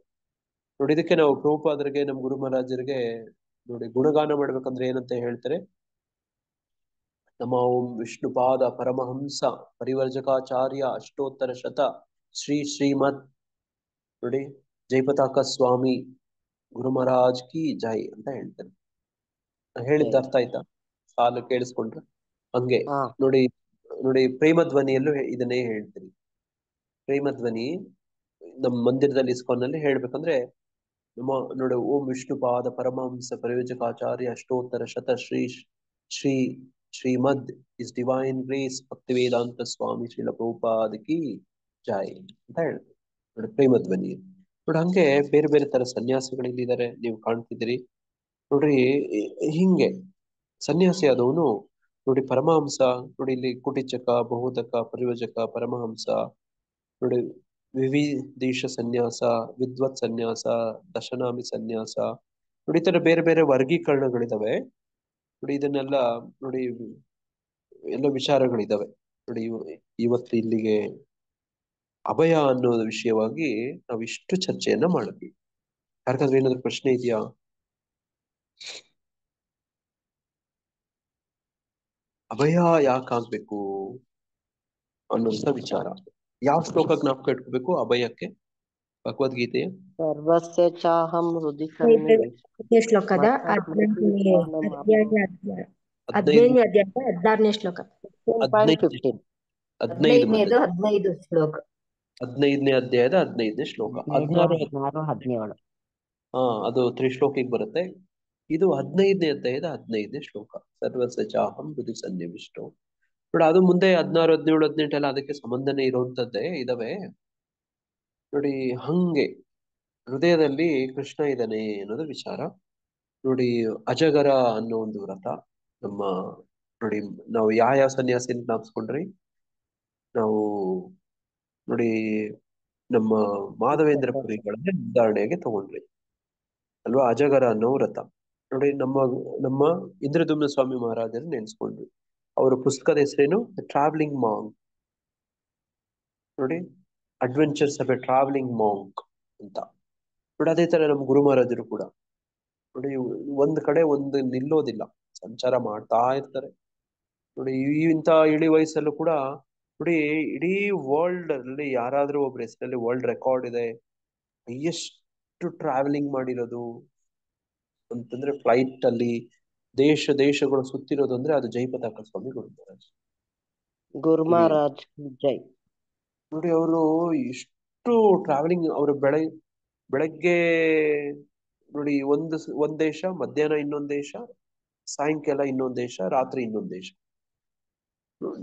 ನೋಡಿ. ಇದಕ್ಕೆ ನಾವು ಪ್ರಭುಪಾದರಿಗೆ ನಮ್ಮ ಗುರು ಮಹಾರಾಜರಿಗೆ ನೋಡಿ ಗುಣಗಾನ ಮಾಡ್ಬೇಕಂದ್ರೆ ಏನಂತ ಹೇಳ್ತಾರೆ, ನಮ್ಮ ಓಂ ವಿಷ್ಣುಪಾದ ಪರಮಹಂಸ ಪರಿವರ್ಜಕಾಚಾರ್ಯ ಅಷ್ಟೋತ್ತರ ಶತ ಶ್ರೀ ಶ್ರೀಮತ್ ನೋಡಿ ಜೈಪತಾಕ ಸ್ವಾಮಿ ಗುರು ಮಹಾರಾಜ್ ಕಿ ಜೈ ಅಂತ ಹೇಳ್ತಾರೆ. ಹೇಳಿದ್ದ ಅರ್ಥ ಆಯ್ತಾ? ಸಾಲು ಕೇಳಿಸ್ಕೊಂಡ್ರೆ ಹಂಗೆ ನೋಡಿ. ನೋಡಿ ಪ್ರೇಮ ಧ್ವನಿಯಲ್ಲೂ ಇದನ್ನೇ ಹೇಳ್ತೀನಿ. ಪ್ರೇಮ ಧ್ವನಿ ನಮ್ಮ ಮಂದಿರದಲ್ಲಿ ಇಸ್ಕಾನ್ನಲ್ಲಿ ಹೇಳ್ಬೇಕಂದ್ರೆ ನಮ್ಮ ನೋಡಿ ಓಂ ವಿಷ್ಣುಪಾದ ಪರಮಹಂಸ ಪರಿವರ್ಜಕಾಚಾರ್ಯ ಅಷ್ಟೋತ್ತರ ಶತ Shri Shri Srimad his divine grace Bhaktivedanta Swami Srila Prabhupada ಕಿ ಜೈ ಅಂತ ಹೇಳ್ತಾರೆ ನೋಡಿ, ಪ್ರೇಮ ಧ್ವನಿ ನೋಡಿ. ಹಂಗೆ ಬೇರೆ ಬೇರೆ ತರ ಸನ್ಯಾಸಿಗಳು ಇಲ್ಲಿದ್ದಾರೆ, ನೀವು ಕಾಣ್ತಿದ್ದೀರಿ ನೋಡ್ರಿ. ಹಿಂಗೆ ಸನ್ಯಾಸಿ ಆದವನು ನೋಡಿ ಪರಮಹಂಸ ನೋಡಿ, ಇಲ್ಲಿ ಕುಟಿಚಕ, ಬಹುತಕ, ಪರಿವರ್ಜಕ, ಪರಮಹಂಸ ನೋಡಿ, ವಿವಿಧೀಶ ಸನ್ಯಾಸ, ವಿದ್ವತ್ ಸನ್ಯಾಸ, ದಶನಾಮಿ ಸನ್ಯಾಸ ನೋಡಿ, ಈ ತರ ಬೇರೆ ಬೇರೆ ವರ್ಗೀಕರಣಗಳಿದಾವೆ ನೋಡಿ. ಇದನ್ನೆಲ್ಲ ನೋಡಿ ಎಲ್ಲ ವಿಚಾರಗಳಿದಾವೆ ನೋಡಿ. ಇವತ್ತು ಇಲ್ಲಿಗೆ ಅಭಯ ಅನ್ನೋ ವಿಷಯವಾಗಿ ನಾವು ಇಷ್ಟು ಚರ್ಚೆಯನ್ನ ಮಾಡಿದ್ವಿ. ಯಾರಿಗಾದ್ರೂ ಏನಾದ್ರು ಪ್ರಶ್ನೆ ಇದೆಯಾ? ಅಭಯ ಯಾಕಾಗ್ಬೇಕು ಅನ್ನೋಂಥ ವಿಚಾರ. ಯಾವ ಶ್ಲೋಕ ಜ್ಞಾಪಕ ಇಟ್ಕೋಬೇಕು ಅಭಯಕ್ಕೆ? ಭಗವದ್ಗೀತೆಯ ಸರ್ವಸ್ಯ ಚಾಹಂ ಹೃದಯ ಸನ್ನಿವೇಶಃ ಶ್ಲೋಕದ ಹದಿನೈದನೇ ಅಧ್ಯಾಯದ 16ನೇ ಶ್ಲೋಕ. 15. 15 15 ಶ್ಲೋಕ. 15ನೇ ಅಧ್ಯಾಯದ 15ನೇ ಶ್ಲೋಕ. 16, 17. ಅದು ತ್ರಿಶ್ಲೋಕಿಗೆ ಬರುತ್ತೆ. ಇದು 15ನೇ ಅಧ್ಯಾಯದ 15ನೇ ಶ್ಲೋಕ. ಸರ್ವಸ್ಯ ಚಾಹಂ ಹೃದಯ ಸನ್ನಿವಿಷ್ಟೋ ನೋಡಿ. ಅದು ಮುಂದೆ 16, 17, 18 ಎಲ್ಲ ಅದಕ್ಕೆ ಸಂಬಂಧನೇ ಇರುವಂತದ್ದೇ ಇದಾವೆ ನೋಡಿ. ಹಂಗೆ ಹೃದಯದಲ್ಲಿ ಕೃಷ್ಣ ಇದ್ದಾನೆ ಅನ್ನೋದು ವಿಚಾರ ನೋಡಿ. ಅಜಗರ ಅನ್ನೋ ಒಂದು ವ್ರತ ನಮ್ಮ ನೋಡಿ, ನಾವು ಯಾವ ಸನ್ಯಾಸಿನ ಜ್ಞಾಪಿಸ್ಕೊಂಡ್ರಿ ನಾವು ನೋಡಿ, ನಮ್ಮ ಮಾಧವೇಂದ್ರ ಪುರಿಗಳನ್ನ ಉದಾಹರಣೆಗೆ ತಗೊಂಡ್ರಿ ಅಲ್ವಾ. ಅಜಗರ ಅನ್ನೋ ವ್ರತ ನೋಡಿ, ನಮ್ಮ ಇಂದ್ರದುಮ್ನ ಸ್ವಾಮಿ ಮಹಾರಾಜರು ನೆನ್ಸ್ಕೊಂಡ್ರಿ. ಅವರ ಪುಸ್ತಕದ ಹೆಸರೇನು? ಟ್ರಾವೆಲಿಂಗ್ ಮಾಂಕ್ ನೋಡಿ, adventures of A travelling monk ಅಂತ ನೋಡಿ. ಅದೇ ತರ ನಮ್ಮ ಗುರು ಮಹಾರಾಜರು ಕೂಡ ನೋಡಿ ಒಂದ್ ಕಡೆ ಒಂದು ನಿಲ್ಲೋದಿಲ್ಲ, ಸಂಚಾರ ಮಾಡ್ತಾ ಇರ್ತಾರೆ ನೋಡಿ. ಇಂಥ ಇಳಿ ವಯಸ್ಸಲ್ಲೂ ಕೂಡ ನೋಡಿ, ಇಡೀ ವರ್ಲ್ಡ್ ಅಲ್ಲಿ ಯಾರಾದ್ರೂ ಒಬ್ರ ಹೆಸರಲ್ಲಿ ವರ್ಲ್ಡ್ ರೆಕಾರ್ಡ್ ಇದೆ ಹೈಯೆಸ್ಟ್ ಟ್ರಾವೆಲಿಂಗ್ ಮಾಡಿರೋದು ಅಂತಂದ್ರೆ ಫ್ಲೈಟ್ ಅಲ್ಲಿ ದೇಶಗಳು ಸುತ್ತಿರೋದು ಅಂದ್ರೆ ಅದು ಜೈಪತಾಕ ಸ್ವಾಮಿ ಗುರು ಮಹಾರಾಜ್. ಗುರು ಮಹಾರಾಜ್ ಜೈ ನೋಡಿ. ಅವರು ಇಷ್ಟು ಟ್ರಾವೆಲಿಂಗ್, ಅವರು ಬೆಳಗ್ಗೆ ನೋಡಿ ಒಂದ್ ದೇಶ, ಮಧ್ಯಾಹ್ನ ಇನ್ನೊಂದ್ ದೇಶ, ಸಾಯಂಕಾಲ ಇನ್ನೊಂದ್ ದೇಶ, ರಾತ್ರಿ ಇನ್ನೊಂದ್ ದೇಶ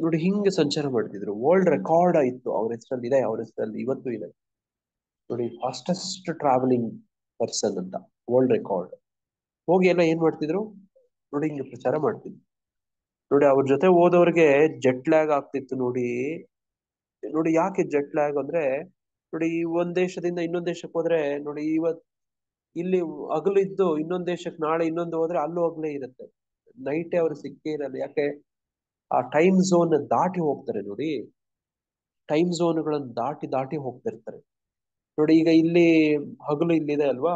ನೋಡಿ. ಹಿಂಗೆ ಸಂಚಾರ ಮಾಡ್ತಿದ್ರು. ವರ್ಲ್ಡ್ ರೆಕಾರ್ಡ್ ಆಯ್ತು ಅವ್ರ ಹೆಸರಲ್ಲಿ ಇದೆ, ಅವ್ರ ಹೆಸರಲ್ಲಿ ಇವತ್ತು ಇದೆ ನೋಡಿ. ಫಾಸ್ಟೆಸ್ಟ್ ಟ್ರಾವೆಲಿಂಗ್ ಪರ್ಸನ್ ಅಂತ ವರ್ಲ್ಡ್ ರೆಕಾರ್ಡ್. ಹೋಗಿ ಎಲ್ಲ ಏನ್ ಮಾಡ್ತಿದ್ರು ನೋಡಿ, ಹಿಂಗೆ ಪ್ರಚಾರ ಮಾಡ್ತಿದ್ರು ನೋಡಿ. ಅವ್ರ ಜೊತೆ ಹೋದವ್ರಿಗೆ ಜೆಟ್ ಲ್ಯಾಗ್ ಆಗ್ತಿತ್ತು ನೋಡಿ. ನೋಡಿ ಯಾಕೆ ಜೆಟ್ ಲ್ಯಾಗ್ ಅಂದ್ರೆ ನೋಡಿ, ಒಂದ್ ದೇಶದಿಂದ ಇನ್ನೊಂದ್ ದೇಶಕ್ಕೆ ಹೋದ್ರೆ ನೋಡಿ, ಇಲ್ಲಿ ಹಗಲು ಇದ್ದು ಇನ್ನೊಂದ್ ದೇಶಕ್ಕೆ ನಾಳೆ ಇನ್ನೊಂದು ಹೋದ್ರೆ ಅಲ್ಲೂ ಹಗಲೇ ಇರುತ್ತೆ, ನೈಟೇ ಅವ್ರು ಸಿಕ್ಕೇ ಇರಲ್ಲ. ಯಾಕೆ? ಆ ಟೈಮ್ ಝೋನ್ ದಾಟಿ ಹೋಗ್ತಾರೆ ನೋಡಿ. ಟೈಮ್ ಝೋನ್ಗಳನ್ನ ದಾಟಿ ಹೋಗ್ತಿರ್ತಾರೆ ನೋಡಿ. ಈಗ ಇಲ್ಲಿ ಹಗಲು ಇಲ್ಲಿದೆ ಅಲ್ವಾ,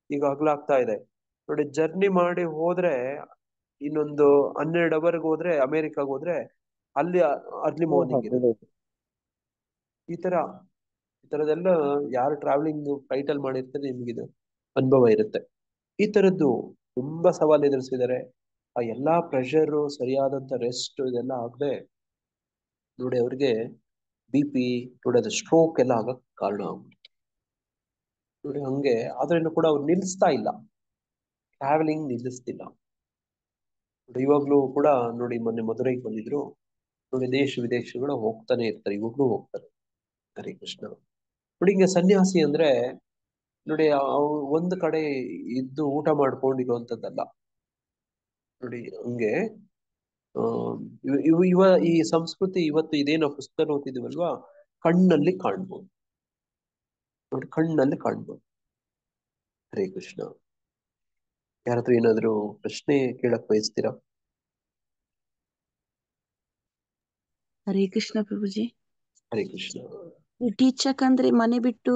ಈಗ ಹಗಲಾಗ್ತಾ ಇದೆ ನೋಡಿ. ಜರ್ನಿ ಮಾಡಿ ಹೋದ್ರೆ ಇನ್ನೊಂದು 12 ಅವರ್ಗೆ ಹೋದ್ರೆ ಅಮೆರಿಕಾಗ ಹೋದ್ರೆ ಅಲ್ಲಿ ಅರ್ಲಿ ಮಾರ್ನಿಂಗ್ ಇರುತ್ತೆ. ಈ ತರದೆಲ್ಲ ಯಾರು ಟ್ರಾವೆಲಿಂಗ್ ಫ್ಲೈಟ್ ಅಲ್ಲಿ ಮಾಡಿರ್ತಾರೆ ನಿಮ್ಗಿದು ಅನುಭವ ಇರುತ್ತೆ ಈ ತರದ್ದು ತುಂಬಾ ಸವಾಲು ಎದುರಿಸಿದ್ದಾರೆ. ಆ ಎಲ್ಲಾ ಪ್ರೆಷರ್, ಸರಿಯಾದಂತ ರೆಸ್ಟ್ ಇದೆಲ್ಲ ಆಗದೆ ನೋಡಿ ಅವ್ರಿಗೆ BP, ನೋಡಿ ಅದು ಸ್ಟ್ರೋಕ್ ಎಲ್ಲ ಆಗಕ್ ಕಾರಣ ಆಗ್ಬಿಟ್ಟು ನೋಡಿ. ಹಂಗೆ ಆದ್ರೂ ಕೂಡ ಅವ್ರು ನಿಲ್ಲಿಸ್ತಾ ಇಲ್ಲ, ಟ್ರಾವೆಲಿಂಗ್ ನಿಲ್ಲಿಸ್ತಿಲ್ಲ ನೋಡಿ. ಇವಾಗ್ಲೂ ಕೂಡ ನೋಡಿ ಮೊನ್ನೆ ಮದುರೈಗೆ ಬಂದಿದ್ರು ನೋಡಿ. ದೇಶ ವಿದೇಶಗಳು ಹೋಗ್ತಾನೆ ಇರ್ತಾರೆ, ಇವಾಗ್ಲೂ ಹೋಗ್ತಾರೆ. ಹರೇ ಕೃಷ್ಣ. ನೋಡಿ ಹಿಂಗೆ ಸನ್ಯಾಸಿ ಅಂದ್ರೆ ನೋಡಿ ಒಂದ್ ಕಡೆ ಇದ್ದು ಊಟ ಮಾಡ್ಕೊಂಡಿರುವಂತದ್ದಲ್ಲ ನೋಡಿ. ಹಂಗೆ ಈ ಸಂಸ್ಕೃತಿ ಇವತ್ತು ಇದೇನೋ ಪುಸ್ತಕ ಓದ್ತಿದೀವಲ್ವಾ, ಕಣ್ಣಲ್ಲಿ ಕಾಣ್ಬೋದು ನೋಡಿ, ಕಣ್ಣಲ್ಲಿ ಕಾಣ್ಬೋದು. ಹರೇ ಕೃಷ್ಣ. ಯಾರಾದ್ರೂ ಏನಾದ್ರು ಪ್ರಶ್ನೆ ಕೇಳಕ್ ಬಯಸ್ತೀರಾ? ಹರೇ ಕೃಷ್ಣ ಪ್ರಭುಜಿ. ಹರೇ ಕೃಷ್ಣ. ಈ ಟೀಚಕ್ ಅಂದ್ರೆ ಮನೆ ಬಿಟ್ಟು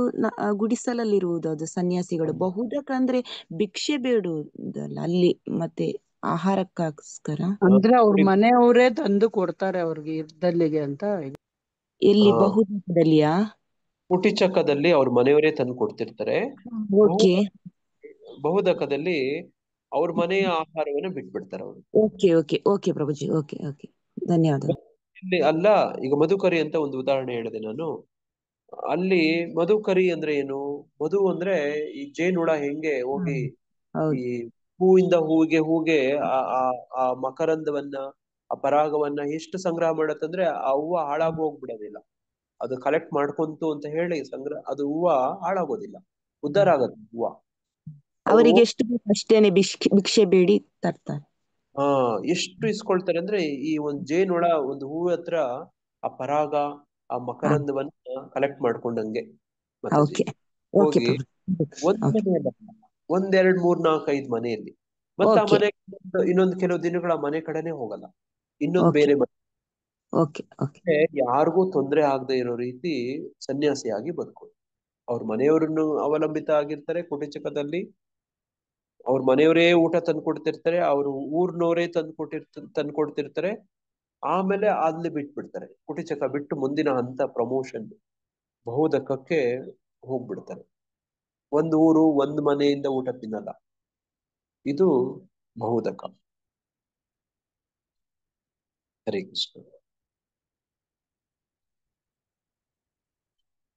ಗುಡಿಸಲಲ್ಲಿರುವುದು ಅದು ಸನ್ಯಾಸಿಗಳು. ಬಹುದಕ ಅಂದ್ರೆ ಭಿಕ್ಷೆ ಬೇಡುವುದಲ್ಲ ಅಲ್ಲಿ, ಮತ್ತೆ ಆಹಾರಕ್ಕೋಸ್ಕರ. ಅಂದ್ರೆ ಅವ್ರ ಮನೆಯವರೇ ತಂದು ಕೊಡ್ತಾರೆ ಅವ್ರಿಗೆ ಇದ್ದಲ್ಲಿಗೆ ಅಂತ. ಎಲ್ಲಿ ಬಹುದಕದಲ್ಲಿಯಾ? ಕುಟಿಚಕದಲ್ಲಿ ಅವ್ರ ಮನೆಯವರೇ ತಂದು ಕೊಡ್ತಿರ್ತಾರೆ. ಓಕೆ ಬಹುದಕದಲ್ಲಿ ಅವ್ರ ಮನೆಯ ಆಹಾರವನ್ನ ಬಿಟ್ಬಿಡ್ತಾರೆ ಅವರು. ಓಕೆ ಓಕೆ ಓಕೆ ಪ್ರಭುಜಿ. ಓಕೆ ಓಕೆ, ಧನ್ಯವಾದ. ಇಲ್ಲಿ ಅಲ್ಲ, ಈಗ ಮಧುಕರಿ ಅಂತ ಒಂದು ಉದಾಹರಣೆ ಹೇಳಿದೆ ನಾನು. ಅಲ್ಲಿ ಮಧುಕರಿ ಅಂದ್ರೆ ಏನು? ಮಧು ಅಂದ್ರೆ ಈ ಜೇನುಳ ಹೆಂಗೆ ಹೋಗಿ ಈ ಹೂವಿಂದ ಹೂಗೆ ಆ ಮಕರಂದವನ್ನ, ಆ ಪರಾಗವನ್ನ ಎಷ್ಟು ಸಂಗ್ರಹ ಮಾಡತ್ತಂದ್ರೆ ಆ ಹೂವ ಹಾಳಾಗಿ ಹೋಗ್ಬಿಡೋದಿಲ್ಲ. ಅದು ಕಲೆಕ್ಟ್ ಮಾಡ್ಕೊಂತು ಅಂತ ಹೇಳಿ ಸಂಗ್ರಹ, ಅದು ಹೂವ ಹಾಳಾಗೋದಿಲ್ಲ, ಉದ್ಧಾರ ಆಗತ್ತೆ ಹೂವ. ಅವರಿಗೆ ಎಷ್ಟು ಬೇಕು ಅಷ್ಟೇನೆ ಭಿಕ್ಷೆ ಬೇಡಿ ತರ್ತಾರೆ. ಎಷ್ಟು ಇಸ್ಕೊಳ್ತಾರೆ ಅಂದ್ರೆ ಈ ಒಂದ್ ಜೇನುಳ ಒಂದು ಹೂವ ಹತ್ರ ಆ ಪರಾಗ, ಆ ಮಕರಂದವನ್ನ ಕಲೆಕ್ಟ್ ಮಾಡ್ಕೊಂಡಂಗೆ. ಮತ್ತೆ ಹೋಗಿ ಒಂದೆರಡು 3-4-5 ಮನೆಯಲ್ಲಿ, ಮತ್ತೆ ಆ ಮನೆ ಇನ್ನೊಂದು ಕೆಲವು ದಿನಗಳ ಮನೆ ಕಡೆನೆ ಹೋಗಲ್ಲ, ಇನ್ನೊಂದು ಬೇರೆ ಮನೆ. ಯಾರಿಗೂ ತೊಂದರೆ ಆಗದೆ ಇರೋ ರೀತಿ ಸನ್ಯಾಸಿಯಾಗಿ ಬದುಕೋದು. ಅವ್ರ ಮನೆಯವರನ್ನು ಅವಲಂಬಿತ ಆಗಿರ್ತಾರೆ ಕುಟಿಚಕದಲ್ಲಿ. ಅವ್ರ ಮನೆಯವರೇ ಊಟ ತಂದ್ಕೊಡ್ತಿರ್ತಾರೆ, ಅವ್ರ ಊರ್ನವರೇ ತಂದ್ಕೊಡ್ತಿರ್ತಾರೆ. ಆಮೇಲೆ ಅಲ್ಲಿ ಬಿಟ್ಬಿಡ್ತಾರೆ, ಕುಟಿಚಕ ಬಿಟ್ಟು ಮುಂದಿನ ಹಂತ ಪ್ರಮೋಷನ್ ಬಹುದಕಕ್ಕೆ ಹೋಗ್ಬಿಡ್ತಾರೆ. ಒಂದು ಊರು ಒಂದು ಮನೆಯಿಂದ ಊಟ ತಿನ್ನಲ್ಲ, ಇದು ಬಹುದಕ. ಹರೇ ಕೃಷ್ಣ.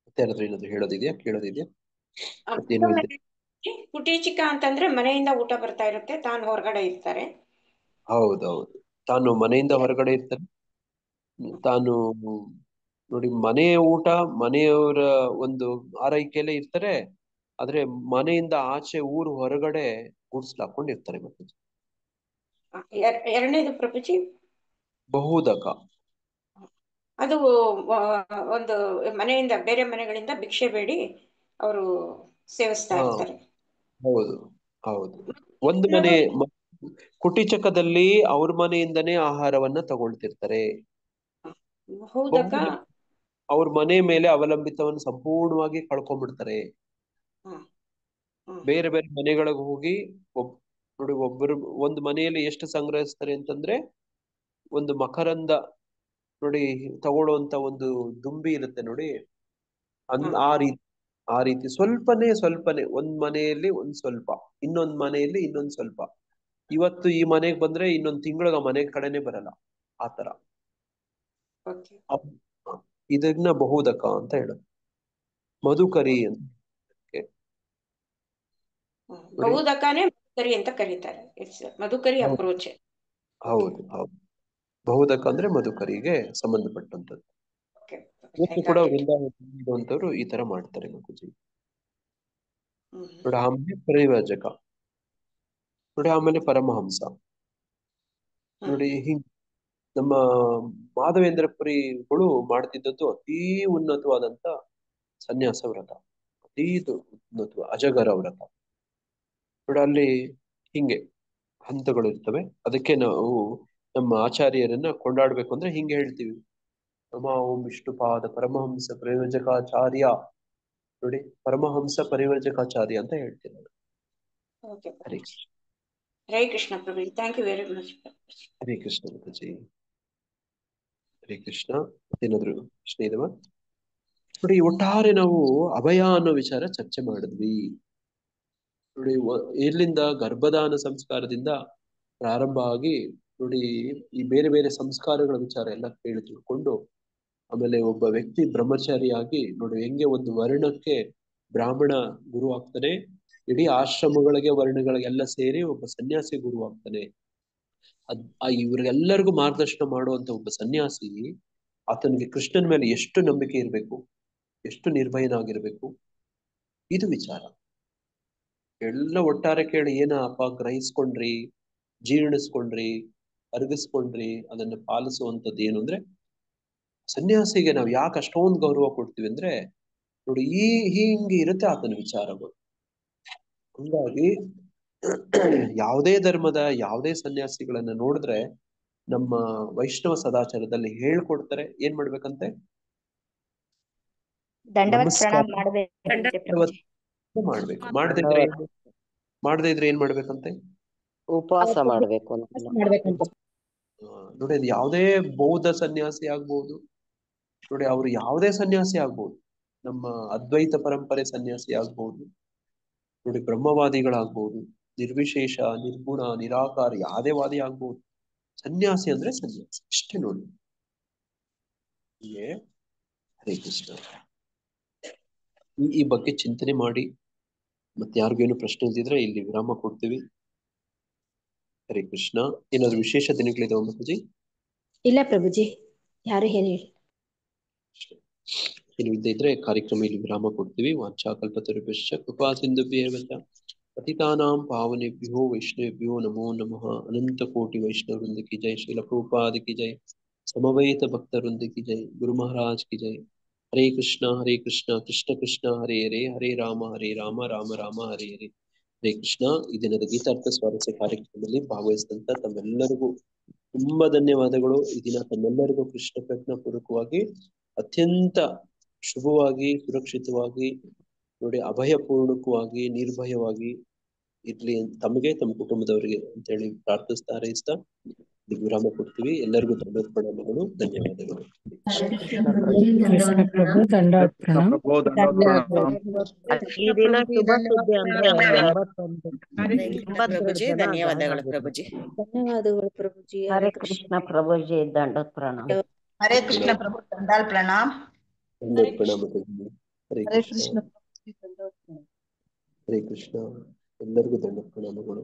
ಮತ್ತೆ ಯಾರಾದ್ರೂ ಏನಾದ್ರು ಹೇಳೋದಿದ್ಯಾ, ಕೇಳೋದಿದ್ಯಾ? ಕುಟೀಚಿಕ ಅಂತಂದ್ರೆ ಮನೆಯಿಂದ ಊಟ ಬರ್ತಾ ಇರುತ್ತೆ, ತಾನು ಹೊರಗಡೆ ಇರ್ತಾರೆ. ಹೌದೌದು, ತಾನು ಮನೆಯಿಂದ ಹೊರಗಡೆ ಇರ್ತಾರೆ. ತಾನು ನೋಡಿ ಮನೆಯ ಊಟ ಮನೆಯವರ ಒಂದು ಆರೈಕೆಯಲ್ಲೇ ಇರ್ತಾರೆ, ಆದ್ರೆ ಮನೆಯಿಂದ ಆಚೆ ಊರು ಹೊರಗಡೆ ಗುಡ್ಸ್ಲಾಕೊಂಡಿರ್ತಾರೆ. ಮತ್ತೆ ಎರಡನೇದು ಪ್ರಭುಜಿ ಬಹುದಕ. ಅದು ಒಂದು ಮನೆಯಿಂದ ಬೇರೆ ಮನೆಗಳಿಂದ ಭಿಕ್ಷೆ ಬೇಡಿ ಅವರು ಸೇವಿಸ್ತಾ ಇರ್ತಾರೆ. ಹೌದು ಹೌದು. ಒಂದು ಮನೆ ಕುಟಿಚಕದಲ್ಲಿ ಅವ್ರ ಮನೆಯಿಂದನೇ ಆಹಾರವನ್ನ ತಗೊಳ್ತಿರ್ತಾರೆ. ಅವ್ರ ಮನೆ ಮೇಲೆ ಅವಲಂಬಿತವನ್ನು ಸಂಪೂರ್ಣವಾಗಿ ಕಳ್ಕೊಂಡ್ಬಿಡ್ತಾರೆ. ಬೇರೆ ಬೇರೆ ಮನೆಗಳಿಗೆ ಹೋಗಿ ನೋಡಿ, ಒಬ್ಬರು ಒಂದು ಮನೆಯಲ್ಲಿ ಎಷ್ಟು ಸಂಗ್ರಹಿಸ್ತಾರೆ ಅಂತಂದ್ರೆ, ಒಂದು ಮಕರಂದ ನೋಡಿ ತಗೊಳ್ಳುವಂತ ಒಂದು ದುಂಬಿ ಇರುತ್ತೆ ನೋಡಿ, ಆ ರೀತಿ ಸ್ವಲ್ಪನೇ ಒಂದ್ ಮನೆಯಲ್ಲಿ ಒಂದ್ ಸ್ವಲ್ಪ, ಇನ್ನೊಂದ್ ಮನೆಯಲ್ಲಿ ಇನ್ನೊಂದ್ ಸ್ವಲ್ಪ. ಇವತ್ತು ಈ ಮನೆಗೆ ಬಂದ್ರೆ ಇನ್ನೊಂದ್ ತಿಂಗಳಿಗೆ ಆ ಮನೆ ಕಡೆನೆ ಬರಲ್ಲ, ಆತರ. ಇದನ್ನ ಬಹುದಕ ಅಂತ ಹೇಳೋದು. ಮಧುಕರಿ ಅಂತ ಬಹುದಕನೇ ಮಧುಕರಿ ಅಂತ ಕರೀತಾರೆ. ಮಧುಕರಿ ಅಪ್ರೋಚ್. ಹೌದು ಹೌದು. ಬಹುದಕ ಅಂದ್ರೆ ಮಧುಕರಿಗೆ ಸಂಬಂಧಪಟ್ಟಂತದ್ದು. ಇವತ್ತು ಕೂಡ ವೃಂದಾವನದವರು ಈ ತರ ಮಾಡ್ತಾರೆ ಮಗುಜಿ. ನೋಡಿ ಆಮೇಲೆ ಪರಿವರ್ಜಕ, ನೋಡಿ ಆಮೇಲೆ ಪರಮಹಂಸ. ನೋಡಿ ಹಿಂಗ್ ನಮ್ಮ ಮಾಧವೇಂದ್ರ ಪುರಿಗಳು ಮಾಡ್ತಿದ್ದದ್ದು ಅತೀ ಉನ್ನತವಾದಂತ ಸನ್ಯಾಸ ವ್ರತ, ಅತೀ ಉನ್ನತ ಅಜಗರ ವ್ರತ. ನೋಡಿ ಅಲ್ಲಿ ಹಿಂಗೆ ಹಂತಗಳು ಇರ್ತವೆ. ಅದಕ್ಕೆ ನಾವು ನಮ್ಮ ಆಚಾರ್ಯರನ್ನ ಕೊಂಡಾಡ್ಬೇಕು ಅಂದ್ರೆ ಹಿಂಗೆ ಹೇಳ್ತೀವಿ, ನಮ ಓಂ ವಿಷ್ಣುಪಾದ ಪರಮಹಂಸ ಪರಿವರ್ಜಕಾಚಾರ್ಯ. ನೋಡಿ ಪರಮಹಂಸ ಪರಿವರ್ಜಕಾಚಾರ್ಯ ಅಂತ ಹೇಳ್ತೀನಿ. ಹರೇ ಕೃಷ್ಣ ಪ್ರಭು, thank you very much. Hare Krishna ಪ್ರಭುಜಿ. Hare Krishna. ಮತ್ತೇನಾದ್ರು ಪ್ರಶ್ನೆ ಇದವಾ? ನೋಡಿ ಒಟ್ಟಾರೆ ನಾವು ಅಭಯ ಅನ್ನೋ ವಿಚಾರ ಚರ್ಚೆ ಮಾಡಿದ್ವಿ. ನೋಡಿ ಇಲ್ಲಿಂದ ಗರ್ಭಧಾನ ಸಂಸ್ಕಾರದಿಂದ ಪ್ರಾರಂಭ ಆಗಿ ನೋಡಿ ಈ ಬೇರೆ ಬೇರೆ ಸಂಸ್ಕಾರಗಳ ವಿಚಾರ ಎಲ್ಲ ಕೇಳಿ ತಿಳ್ಕೊಂಡು ಆಮೇಲೆ ಒಬ್ಬ ವ್ಯಕ್ತಿ ಬ್ರಹ್ಮಚಾರಿಯಾಗಿ ನೋಡಿ ಹೆಂಗೆ ಒಂದು ವರ್ಣಕ್ಕೆ ಬ್ರಾಹ್ಮಣ ಗುರು ಆಗ್ತಾನೆ, ಇಡೀ ಆಶ್ರಮಗಳಿಗೆ ವರ್ಣಗಳಿಗೆಲ್ಲ ಸೇರಿ ಒಬ್ಬ ಸನ್ಯಾಸಿ ಗುರು ಆಗ್ತಾನೆ. ಇವ್ರಿಗೆಲ್ಲರಿಗೂ ಮಾರ್ಗದರ್ಶನ ಮಾಡುವಂತ ಒಬ್ಬ ಸನ್ಯಾಸಿ ಆತನಿಗೆ ಕೃಷ್ಣನ ಮೇಲೆ ಎಷ್ಟು ನಂಬಿಕೆ ಇರಬೇಕು, ಎಷ್ಟು ನಿರ್ಭಯನಾಗಿರ್ಬೇಕು, ಇದು ವಿಚಾರ ಎಲ್ಲ ಒಟ್ಟಾರೆ ಕೇಳಿ ಏನಪ್ಪ ಗ್ರಹಿಸ್ಕೊಂಡ್ರಿ, ಜೀರ್ಣಿಸ್ಕೊಂಡ್ರಿ, ಅರಗಿಸ್ಕೊಂಡ್ರಿ, ಅದನ್ನ ಪಾಲಿಸುವಂಥದ್ದು ಏನು ಅಂದ್ರೆ ಸನ್ಯಾಸಿಗೆ ನಾವು ಯಾಕೆ ಅಷ್ಟೊಂದು ಗೌರವ ಕೊಡ್ತೀವಿ ಅಂದ್ರೆ ನೋಡಿ ಹಿಂಗೆ ಇರುತ್ತೆ ಆತನ ವಿಚಾರಗಳು. ಹಂಗಾಗಿ ಯಾವುದೇ ಧರ್ಮದ ಯಾವುದೇ ಸನ್ಯಾಸಿಗಳನ್ನ ನೋಡಿದ್ರೆ ನಮ್ಮ ವೈಷ್ಣವ ಸದಾಚಾರದಲ್ಲಿ ಹೇಳ್ಕೊಡ್ತಾರೆ ಏನ್ ಮಾಡ್ಬೇಕಂತೆ, ಮಾಡ್ಬೇಕು. ಮಾಡದೇ ಇದ್ರೆ ಏನ್ ಮಾಡ್ಬೇಕಂತೆ, ಉಪವಾಸ ಮಾಡ್ಬೇಕು ಅಂತ. ನೋಡಿ ಅದು ಯಾವುದೇ ಬೌದ್ಧ ಸನ್ಯಾಸಿ ಆಗ್ಬಹುದು, ನೋಡಿ ಅವ್ರು ಯಾವುದೇ ಸನ್ಯಾಸಿ ಆಗ್ಬಹುದು, ನಮ್ಮ ಅದ್ವೈತ ಪರಂಪರೆ ಸನ್ಯಾಸಿ ಆಗ್ಬಹುದು, ನೋಡಿ ಬ್ರಹ್ಮವಾದಿಗಳಾಗ್ಬಹುದು, ನಿರ್ವಿಶೇಷ ನಿರ್ಗುಣ ನಿರಾಕಾರ ಯಾವುದೇ ವಾದಿ ಆಗ್ಬಹುದು. ಸನ್ಯಾಸಿ ಅಂದ್ರೆ ಸನ್ಯಾಸಿ ಇಷ್ಟೇ ನೋಡಿ. ಹರೇ ಕೃಷ್ಣ. ಈ ಬಗ್ಗೆ ಚಿಂತನೆ ಮಾಡಿ. ಮತ್ತೆ ಯಾರಿಗೇನು ಪ್ರಶ್ನೆ ಇದ್ದಿದ್ರೆ ಇಲ್ಲಿ ವಿರಾಮ ಕೊಡ್ತೀವಿ. ಹರೇ ಕೃಷ್ಣ. ಏನಾದ್ರು ವಿಶೇಷ ದಿನಗಳಿದಾವ ಮಾತಾಜಿ? ಇಲ್ಲ ಪ್ರಭುಜಿ, ಯಾರು ಹೇಳಿ. ಏನು ಇದ್ರೆ ಕಾರ್ಯಕ್ರಮ ಇಲ್ಲಿ ವಿರಾಮ ಕೊಡ್ತೀವಿ. ವಾಂಛಾ ಕಲ್ಪತರುಭ್ಯಶ್ಚ ಕೃಪಾ ಸಿಂಧುಭ್ಯೇವ ಚ ಪತಿತಾನಾಂ ಪಾವನೇಭ್ಯೋ ವೈಷ್ಣವೇಭ್ಯೋ ನಮೋ ನಮಃ. ಅನಂತ ಕೋಟಿ ವೈಷ್ಣವ ವೃಂದ ಕಿ ಜೈ. ಶ್ರೀಲ ಪ್ರಭುಪಾದ ಕಿ ಜೈ. ಸಮವೇತ ಭಕ್ತ ವೃಂದ ಕಿ ಜೈ. ಗುರು ಮಹಾರಾಜ್ ಕಿ ಜೈ. ಹರೇ ಕೃಷ್ಣ ಕೃಷ್ಣ ಕೃಷ್ಣ ಹರೇ ಹರೇ, ಹರೇ ರಾಮ ರಾಮ ರಾಮ ಹರೇ ಹರೇ. ಹರೇ ಕೃಷ್ಣ. ಈ ದಿನದ ಗೀತಾರ್ಥ ಸ್ವಾರಸ್ಯ ಕಾರ್ಯಕ್ರಮದಲ್ಲಿ ಭಾಗವಹಿಸಿದಂತ ತಮ್ಮೆಲ್ಲರಿಗೂ ತುಂಬಾ ಧನ್ಯವಾದಗಳು. ಈ ದಿನ ತಮ್ಮೆಲ್ಲರಿಗೂ ಕೃಷ್ಣ ಪ್ರಜ್ಞಾ ಪೂರ್ವಕವಾಗಿ ಅತ್ಯಂತ ಶುಭವಾಗಿ ಸುರಕ್ಷಿತವಾಗಿ ನೋಡಿ ಅಭಯಪೂರ್ಣಕವಾಗಿ ನಿರ್ಭಯವಾಗಿ ಇರ್ಲಿ ತಮಗೆ ತಮ್ಮ ಕುಟುಂಬದವರಿಗೆ ಅಂತ ಹೇಳಿ ಪ್ರಾರ್ಥಿಸ್ತಾ ಹಾರೈಸ್ತಾ ವಿರಾಮ ಕೊಡ್ತೀವಿ. ಎಲ್ಲರಿಗೂ ಪ್ರಣಾಮಗಳು, ಧನ್ಯವಾದಗಳು. ಈ ದಿನ ಶುಭ ಸುದ್ದಿ ಅಂದ್ರೆ 81 ಧನ್ಯವಾದಗಳು ಪ್ರಭುಜಿ. ಧನ್ಯವಾದಗಳು ಪ್ರಭುಜಿ. ಹರೇ ಕೃಷ್ಣ ಪ್ರಭುಜಿ, ದಂಡೋತ್ ಪ್ರಣಾಮ. ಹರೇ ಕೃಷ್ಣ ಪ್ರಭು, ದಂಡಾಲ್ ಪ್ರಣಾಮ. ಪ್ರಣಾಮ. ಹರೇ ಕೃಷ್ಣ. ಹರೇ ಕೃಷ್ಣ. ಎಲ್ಲರಿಗೂ ದಂಡ ಪ್ರಣಾಮಗಳು.